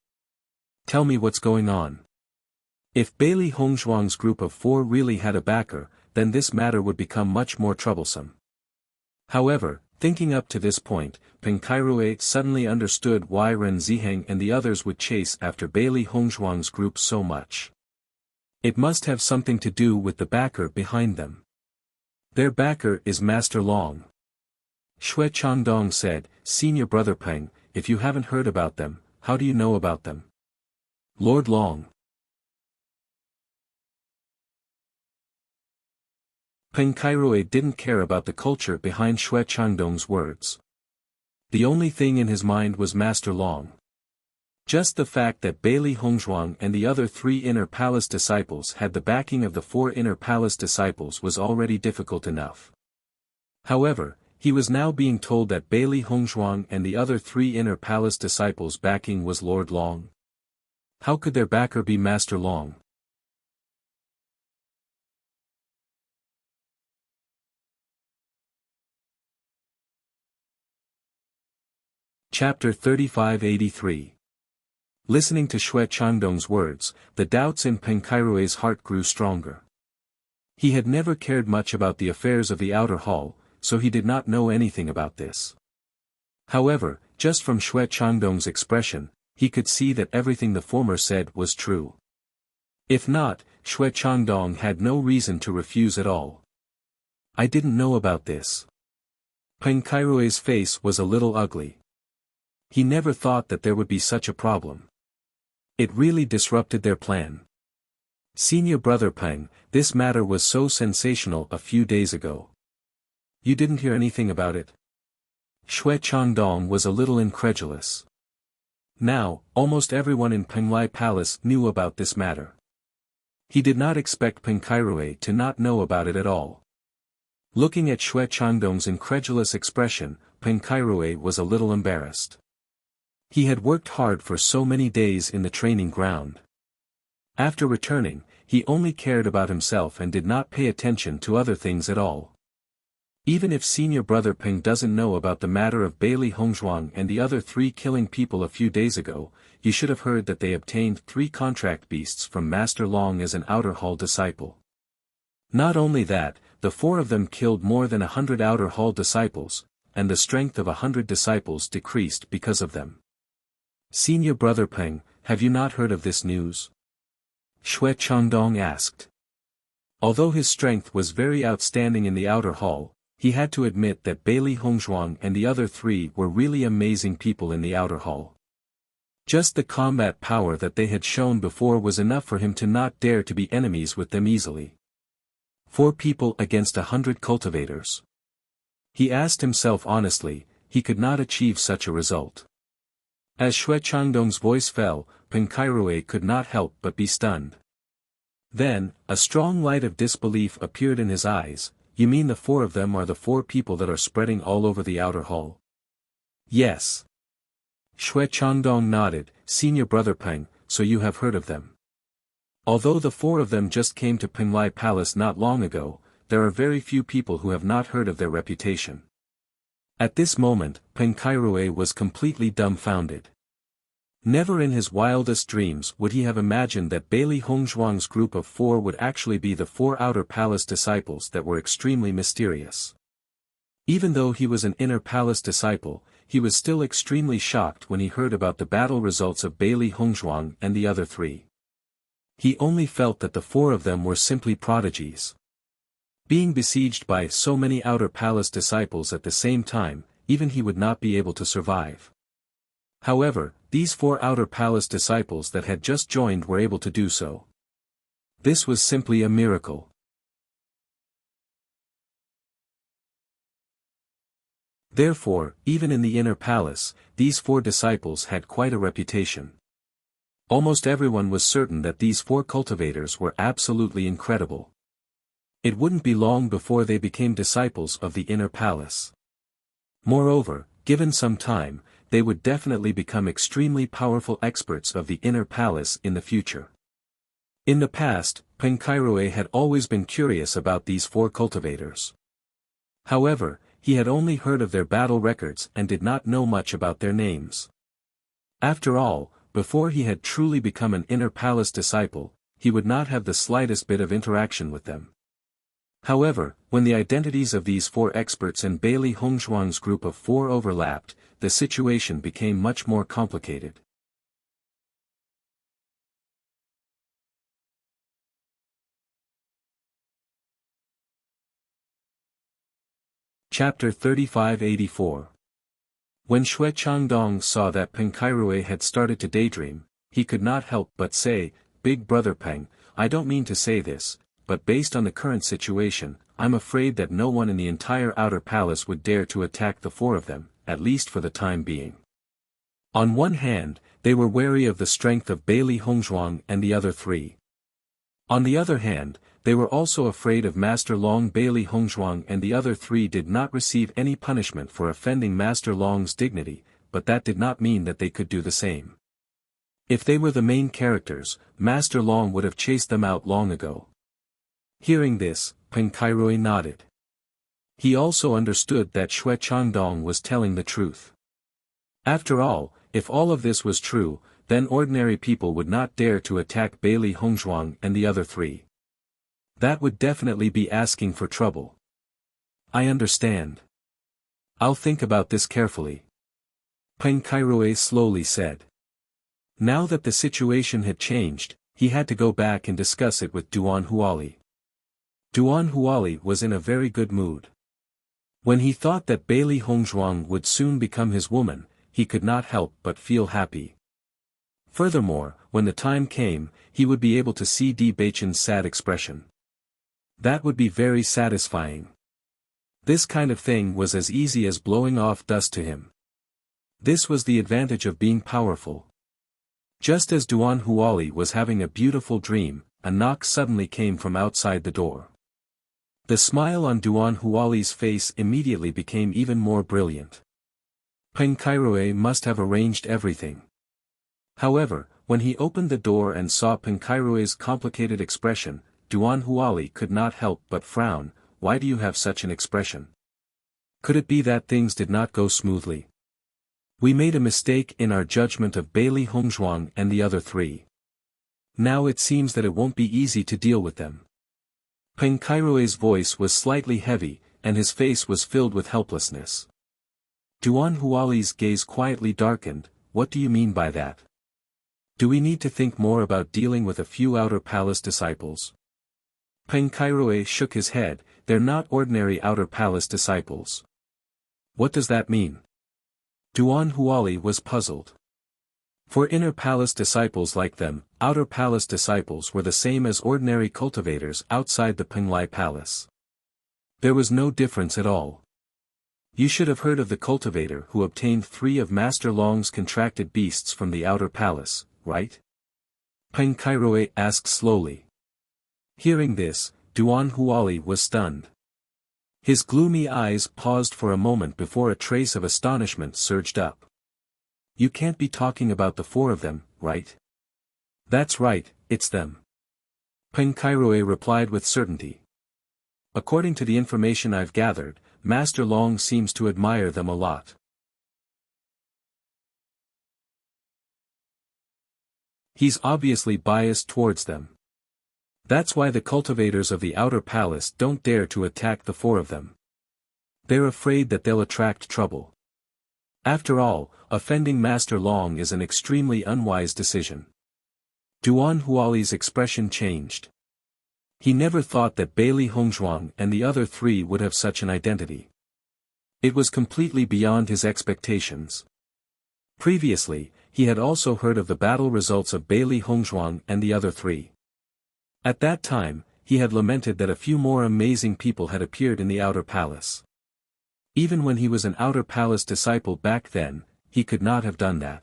Tell me what's going on. If Bailey Hongzhuang's group of four really had a backer, then this matter would become much more troublesome. However, thinking up to this point, Peng Kairoe suddenly understood why Ren Ziheng and the others would chase after Bailey Hongzhuang's group so much. It must have something to do with the backer behind them. Their backer is Master Long. Xue Changdong said, Senior brother Peng, if you haven't heard about them, how do you know about them? Lord Long. Peng Kairoe didn't care about the culture behind Xue Changdong's words. The only thing in his mind was Master Long. Just the fact that Bailey Hongzhuang and the other three inner palace disciples had the backing of the four inner palace disciples was already difficult enough. However, he was now being told that Bailey Hongzhuang and the other three inner palace disciples' backing was Lord Long. How could their backer be Master Long? Chapter 3583. Listening to Xue Changdong's words, the doubts in Peng Kairoe's heart grew stronger. He had never cared much about the affairs of the outer hall, so he did not know anything about this. However, just from Xue Changdong's expression, he could see that everything the former said was true. If not, Xue Changdong had no reason to refuse at all. I didn't know about this. Peng Kairoe's face was a little ugly. He never thought that there would be such a problem. It really disrupted their plan. Senior brother Peng, this matter was so sensational a few days ago. You didn't hear anything about it? Xue Changdong was a little incredulous. Now, almost everyone in Penglai Palace knew about this matter. He did not expect Peng Kairui to not know about it at all. Looking at Xue Changdong's incredulous expression, Peng Kairui was a little embarrassed. He had worked hard for so many days in the training ground. After returning, he only cared about himself and did not pay attention to other things at all. Even if senior brother Peng doesn't know about the matter of Bailey Hongzhuang and the other 3 killing people a few days ago, you should have heard that they obtained 3 contract beasts from Master Long as an outer hall disciple. Not only that, the 4 of them killed more than 100 outer hall disciples, and the strength of 100 disciples decreased because of them. Senior brother Peng, have you not heard of this news? Xue Changdong asked. Although his strength was very outstanding in the outer hall, he had to admit that Bailey Hongzhuang and the other 3 were really amazing people in the outer hall. Just the combat power that they had shown before was enough for him to not dare to be enemies with them easily. 4 people against 100 cultivators. He asked himself honestly, he could not achieve such a result. As Xue Changdong's voice fell, Peng Kairui could not help but be stunned. Then, a strong light of disbelief appeared in his eyes. You mean the 4 of them are the 4 people that are spreading all over the outer hall? Yes. Xue Changdong nodded, Senior brother Peng, so you have heard of them. Although the 4 of them just came to Penglai Palace not long ago, there are very few people who have not heard of their reputation. At this moment, Peng Kairui was completely dumbfounded. Never in his wildest dreams would he have imagined that Bailey Hongzhuang's group of 4 would actually be the 4 outer palace disciples that were extremely mysterious. Even though he was an inner palace disciple, he was still extremely shocked when he heard about the battle results of Bailey Hongzhuang and the other 3. He only felt that the 4 of them were simply prodigies. Being besieged by so many outer palace disciples at the same time, even he would not be able to survive. However, these 4 outer palace disciples that had just joined were able to do so. This was simply a miracle. Therefore, even in the inner palace, these 4 disciples had quite a reputation. Almost everyone was certain that these 4 cultivators were absolutely incredible. It wouldn't be long before they became disciples of the inner palace. Moreover, given some time, they would definitely become extremely powerful experts of the inner palace in the future. In the past, Peng Kairui had always been curious about these 4 cultivators. However, he had only heard of their battle records and did not know much about their names. After all, before he had truly become an inner palace disciple, he would not have the slightest bit of interaction with them. However, when the identities of these 4 experts and Bailey Hongzhuang's group of 4 overlapped, the situation became much more complicated. Chapter 3584. When Xue Changdong saw that Peng Kairui had started to daydream, he could not help but say, Big brother Peng, I don't mean to say this, but based on the current situation, I'm afraid that no one in the entire outer palace would dare to attack the 4 of them, at least for the time being. On one hand, they were wary of the strength of Bailey Hongzhuang and the other 3. On the other hand, they were also afraid of Master Long. Bailey Hongzhuang and the other 3 did not receive any punishment for offending Master Long's dignity, but that did not mean that they could do the same. If they were the main characters, Master Long would have chased them out long ago. Hearing this, Peng Kairui nodded. He also understood that Xue Changdong was telling the truth. After all, if all of this was true, then ordinary people would not dare to attack Bailey Hongzhuang and the other 3. That would definitely be asking for trouble. I understand. I'll think about this carefully. Peng Kairui slowly said. Now that the situation had changed, he had to go back and discuss it with Duan Huali. Duan Huali was in a very good mood. When he thought that Bailey Hongzhuang would soon become his woman, he could not help but feel happy. Furthermore, when the time came, he would be able to see Di Baichen's sad expression. That would be very satisfying. This kind of thing was as easy as blowing off dust to him. This was the advantage of being powerful. Just as Duan Huali was having a beautiful dream, a knock suddenly came from outside the door. The smile on Duan Huali's face immediately became even more brilliant. Peng Kairoe must have arranged everything. However, when he opened the door and saw Peng Kairoe's complicated expression, Duan Huali could not help but frown. Why do you have such an expression? Could it be that things did not go smoothly? We made a mistake in our judgment of Bailey Hongzhuang and the other three. Now it seems that it won't be easy to deal with them. Peng Kairoe's voice was slightly heavy, and his face was filled with helplessness. Duan Huali's gaze quietly darkened. What do you mean by that? Do we need to think more about dealing with a few outer palace disciples? Peng Kairoe shook his head. They're not ordinary outer palace disciples. What does that mean? Duan Huali was puzzled. For inner palace disciples like them, outer palace disciples were the same as ordinary cultivators outside the Penglai palace. There was no difference at all. You should have heard of the cultivator who obtained 3 of Master Long's contracted beasts from the outer palace, right? Peng Kairoe asked slowly. Hearing this, Duan Huali was stunned. His gloomy eyes paused for a moment before a trace of astonishment surged up. You can't be talking about the 4 of them, right? That's right, it's them. Peng Kairoe replied with certainty. According to the information I've gathered, Master Long seems to admire them a lot. He's obviously biased towards them. That's why the cultivators of the outer palace don't dare to attack the 4 of them. They're afraid that they'll attract trouble. After all, offending Master Long is an extremely unwise decision. Duan Huali's expression changed. He never thought that Bailey Hongzhuang and the other 3 would have such an identity. It was completely beyond his expectations. Previously, he had also heard of the battle results of Bailey Hongzhuang and the other 3. At that time, he had lamented that a few more amazing people had appeared in the outer palace. Even when he was an outer palace disciple back then, he could not have done that.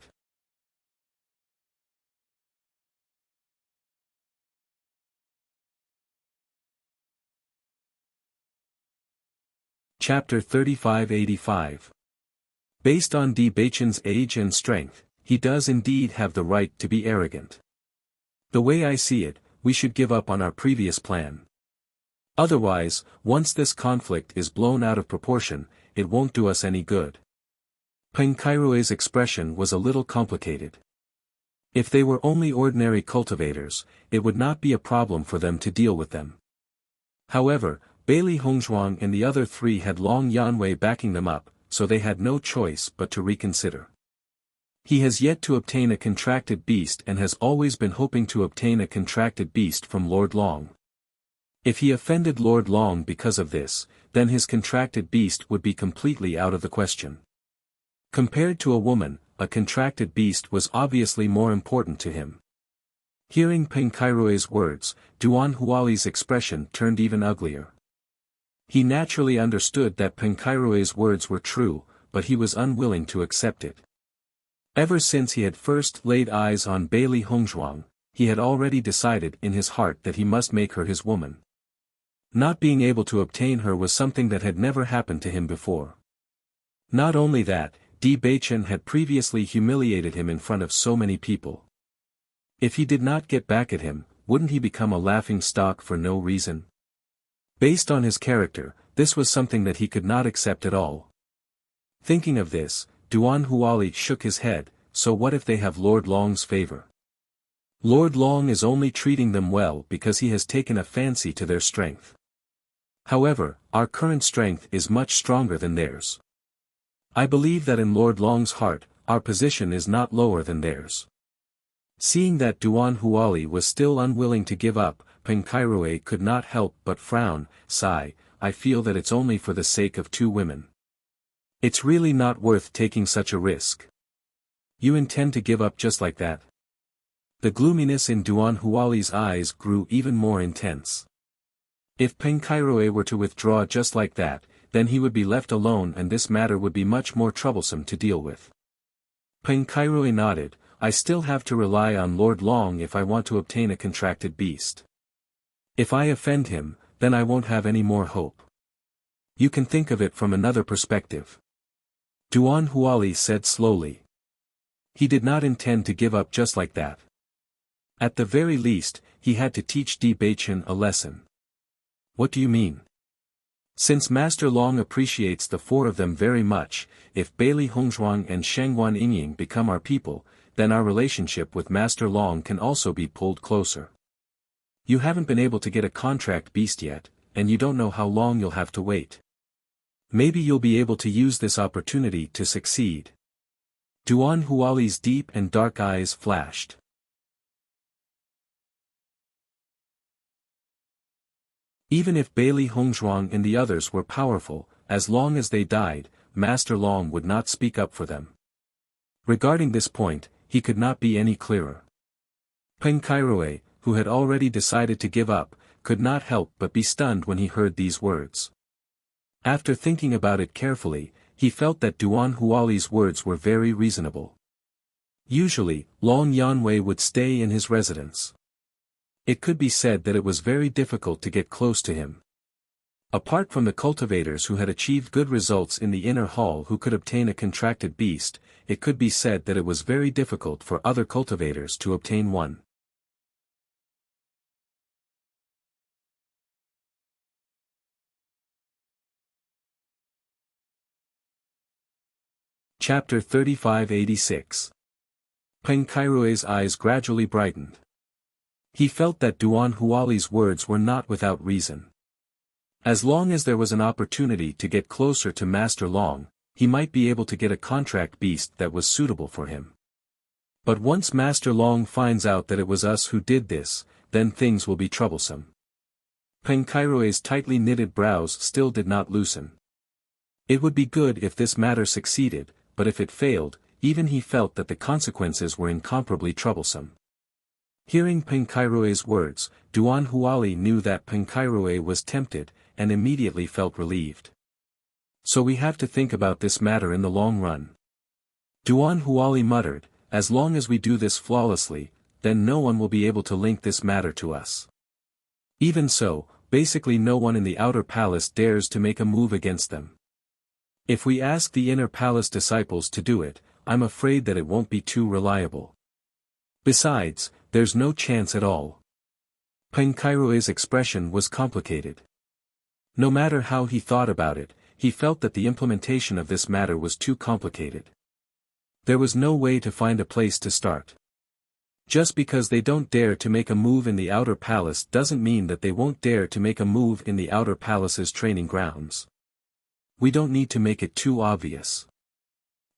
Chapter 3585. Based on Di Baichen's age and strength, he does indeed have the right to be arrogant. The way I see it, we should give up on our previous plan. Otherwise, once this conflict is blown out of proportion, it won't do us any good. Peng Kairoe's expression was a little complicated. If they were only ordinary cultivators, it would not be a problem for them to deal with them. However, Bailey Hongzhuang and the other 3 had Long Yanwei backing them up, so they had no choice but to reconsider. He has yet to obtain a contracted beast and has always been hoping to obtain a contracted beast from Lord Long. If he offended Lord Long because of this, then his contracted beast would be completely out of the question. Compared to a woman, a contracted beast was obviously more important to him. Hearing Peng Kairoe's words, Duan Huali's expression turned even uglier. He naturally understood that Peng Kairoe's words were true, but he was unwilling to accept it. Ever since he had first laid eyes on Bailey Hongzhuang, he had already decided in his heart that he must make her his woman. Not being able to obtain her was something that had never happened to him before. Not only that, Di Baichen had previously humiliated him in front of so many people. If he did not get back at him, wouldn't he become a laughing stock for no reason? Based on his character, this was something that he could not accept at all. Thinking of this, Duan Huali shook his head. So what if they have Lord Long's favor? Lord Long is only treating them well because he has taken a fancy to their strength. However, our current strength is much stronger than theirs. I believe that in Lord Long's heart, our position is not lower than theirs. Seeing that Duan Huali was still unwilling to give up, Peng Kairoe could not help but frown. Sigh, I feel that it's only for the sake of 2 women. It's really not worth taking such a risk. You intend to give up just like that? The gloominess in Duan Huali's eyes grew even more intense. If Peng Kairoe were to withdraw just like that, then he would be left alone and this matter would be much more troublesome to deal with. Peng Kairui nodded, I still have to rely on Lord Long if I want to obtain a contracted beast. If I offend him, then I won't have any more hope. You can think of it from another perspective. Duan Huali said slowly. He did not intend to give up just like that. At the very least, he had to teach Di Beichen a lesson. What do you mean? Since Master Long appreciates the four of them very much, if Bailey Hongzhuang and Shengguan Yingying become our people, then our relationship with Master Long can also be pulled closer. You haven't been able to get a contract beast yet, and you don't know how long you'll have to wait. Maybe you'll be able to use this opportunity to succeed. Duan Huali's deep and dark eyes flashed. Even if Bailey Hongzhuang and the others were powerful, as long as they died, Master Long would not speak up for them. Regarding this point, he could not be any clearer. Peng Kairui, who had already decided to give up, could not help but be stunned when he heard these words. After thinking about it carefully, he felt that Duan Huali's words were very reasonable. Usually, Long Yanwei would stay in his residence. It could be said that it was very difficult to get close to him. Apart from the cultivators who had achieved good results in the inner hall who could obtain a contracted beast, it could be said that it was very difficult for other cultivators to obtain one. Chapter 3586. Peng Kairui's eyes gradually brightened. He felt that Duan Huali's words were not without reason. As long as there was an opportunity to get closer to Master Long, he might be able to get a contract beast that was suitable for him. But once Master Long finds out that it was us who did this, then things will be troublesome. Peng Kairui's tightly knitted brows still did not loosen. It would be good if this matter succeeded, but if it failed, even he felt that the consequences were incomparably troublesome. Hearing Peng Kairui's words, Duan Huali knew that Peng Kairui was tempted, and immediately felt relieved. So we have to think about this matter in the long run. Duan Huali muttered, as long as we do this flawlessly, then no one will be able to link this matter to us. Even so, basically no one in the outer palace dares to make a move against them. If we ask the inner palace disciples to do it, I'm afraid that it won't be too reliable. Besides, there's no chance at all. Peng Kairui's expression was complicated. No matter how he thought about it, he felt that the implementation of this matter was too complicated. There was no way to find a place to start. Just because they don't dare to make a move in the outer palace doesn't mean that they won't dare to make a move in the outer palace's training grounds. We don't need to make it too obvious.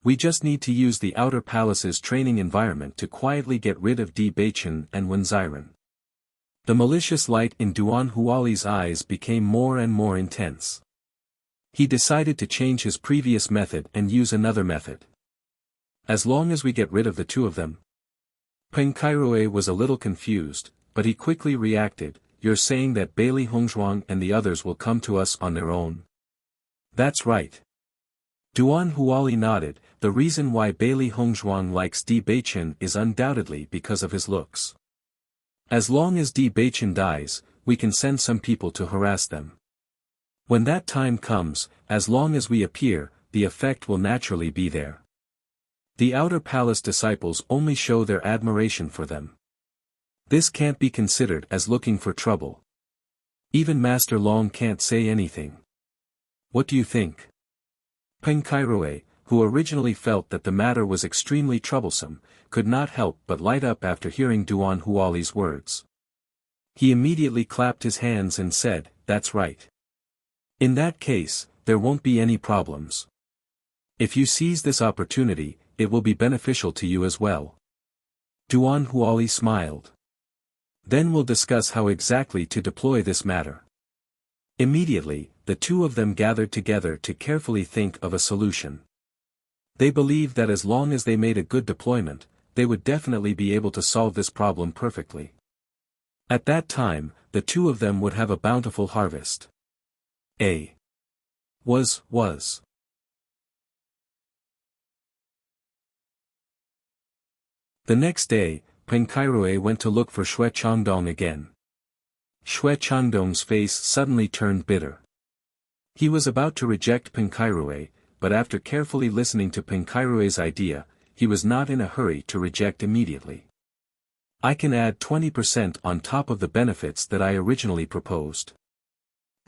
We just need to use the outer palace's training environment to quietly get rid of Di Beichen and Wen Ziren. The malicious light in Duan Huali's eyes became more and more intense. He decided to change his previous method and use another method. As long as we get rid of the two of them. Peng Kairui was a little confused, but he quickly reacted, you're saying that Bailey Hongzhuang and the others will come to us on their own? That's right. Duan Huali nodded, the reason why Bailey Hongzhuang likes Di Beichen is undoubtedly because of his looks. As long as Di Beichen dies, we can send some people to harass them. When that time comes, as long as we appear, the effect will naturally be there. The outer palace disciples only show their admiration for them. This can't be considered as looking for trouble. Even Master Long can't say anything. What do you think? Peng Kairui, who originally felt that the matter was extremely troublesome, could not help but light up after hearing Duan Huali's words. He immediately clapped his hands and said, that's right. In that case, there won't be any problems. If you seize this opportunity, it will be beneficial to you as well. Duan Huali smiled. Then we'll discuss how exactly to deploy this matter. Immediately, the two of them gathered together to carefully think of a solution. They believed that as long as they made a good deployment, they would definitely be able to solve this problem perfectly. At that time, the two of them would have a bountiful harvest. Was. The next day, Peng Kairui went to look for Xue Changdong again. Xue Changdong's face suddenly turned bitter. He was about to reject Peng Kairui, but after carefully listening to Peng Kairui's idea, he was not in a hurry to reject immediately. I can add 20% on top of the benefits that I originally proposed.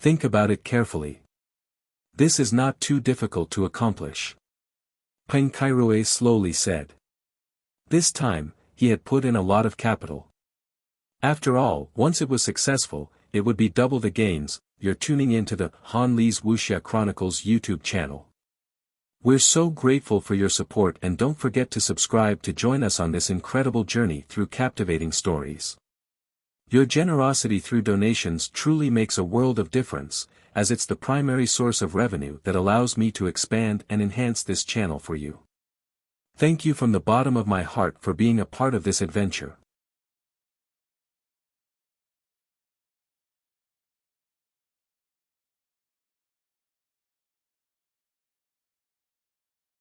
Think about it carefully. This is not too difficult to accomplish. Peng Kairui slowly said. This time, he had put in a lot of capital. After all, once it was successful, it would be double the gains. You're tuning into the Han Li's Wuxia Chronicles YouTube channel. We're so grateful for your support, and don't forget to subscribe to join us on this incredible journey through captivating stories. Your generosity through donations truly makes a world of difference, as it's the primary source of revenue that allows me to expand and enhance this channel for you. Thank you from the bottom of my heart for being a part of this adventure.